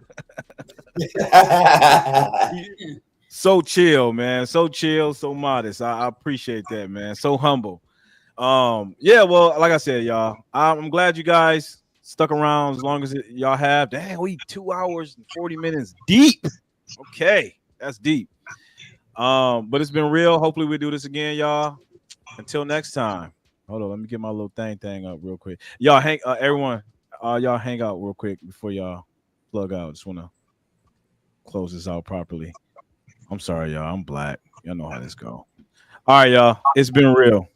it. So chill, man. So chill, so modest. I appreciate that, man. So humble. Well, like I said, y'all, I'm glad you guys stuck around as long as y'all have. Damn, we 2 hours and 40 minutes deep. Okay, that's deep. But it's been real. Hopefully we do this again, y'all. Until next time. Hold on, let me get my little thing up real quick. Y'all everyone, y'all hang out real quick before y'all plug out. Just wanna close this out properly. I'm sorry, y'all. I'm black. Y'all know how this go. All right, y'all. It's been real.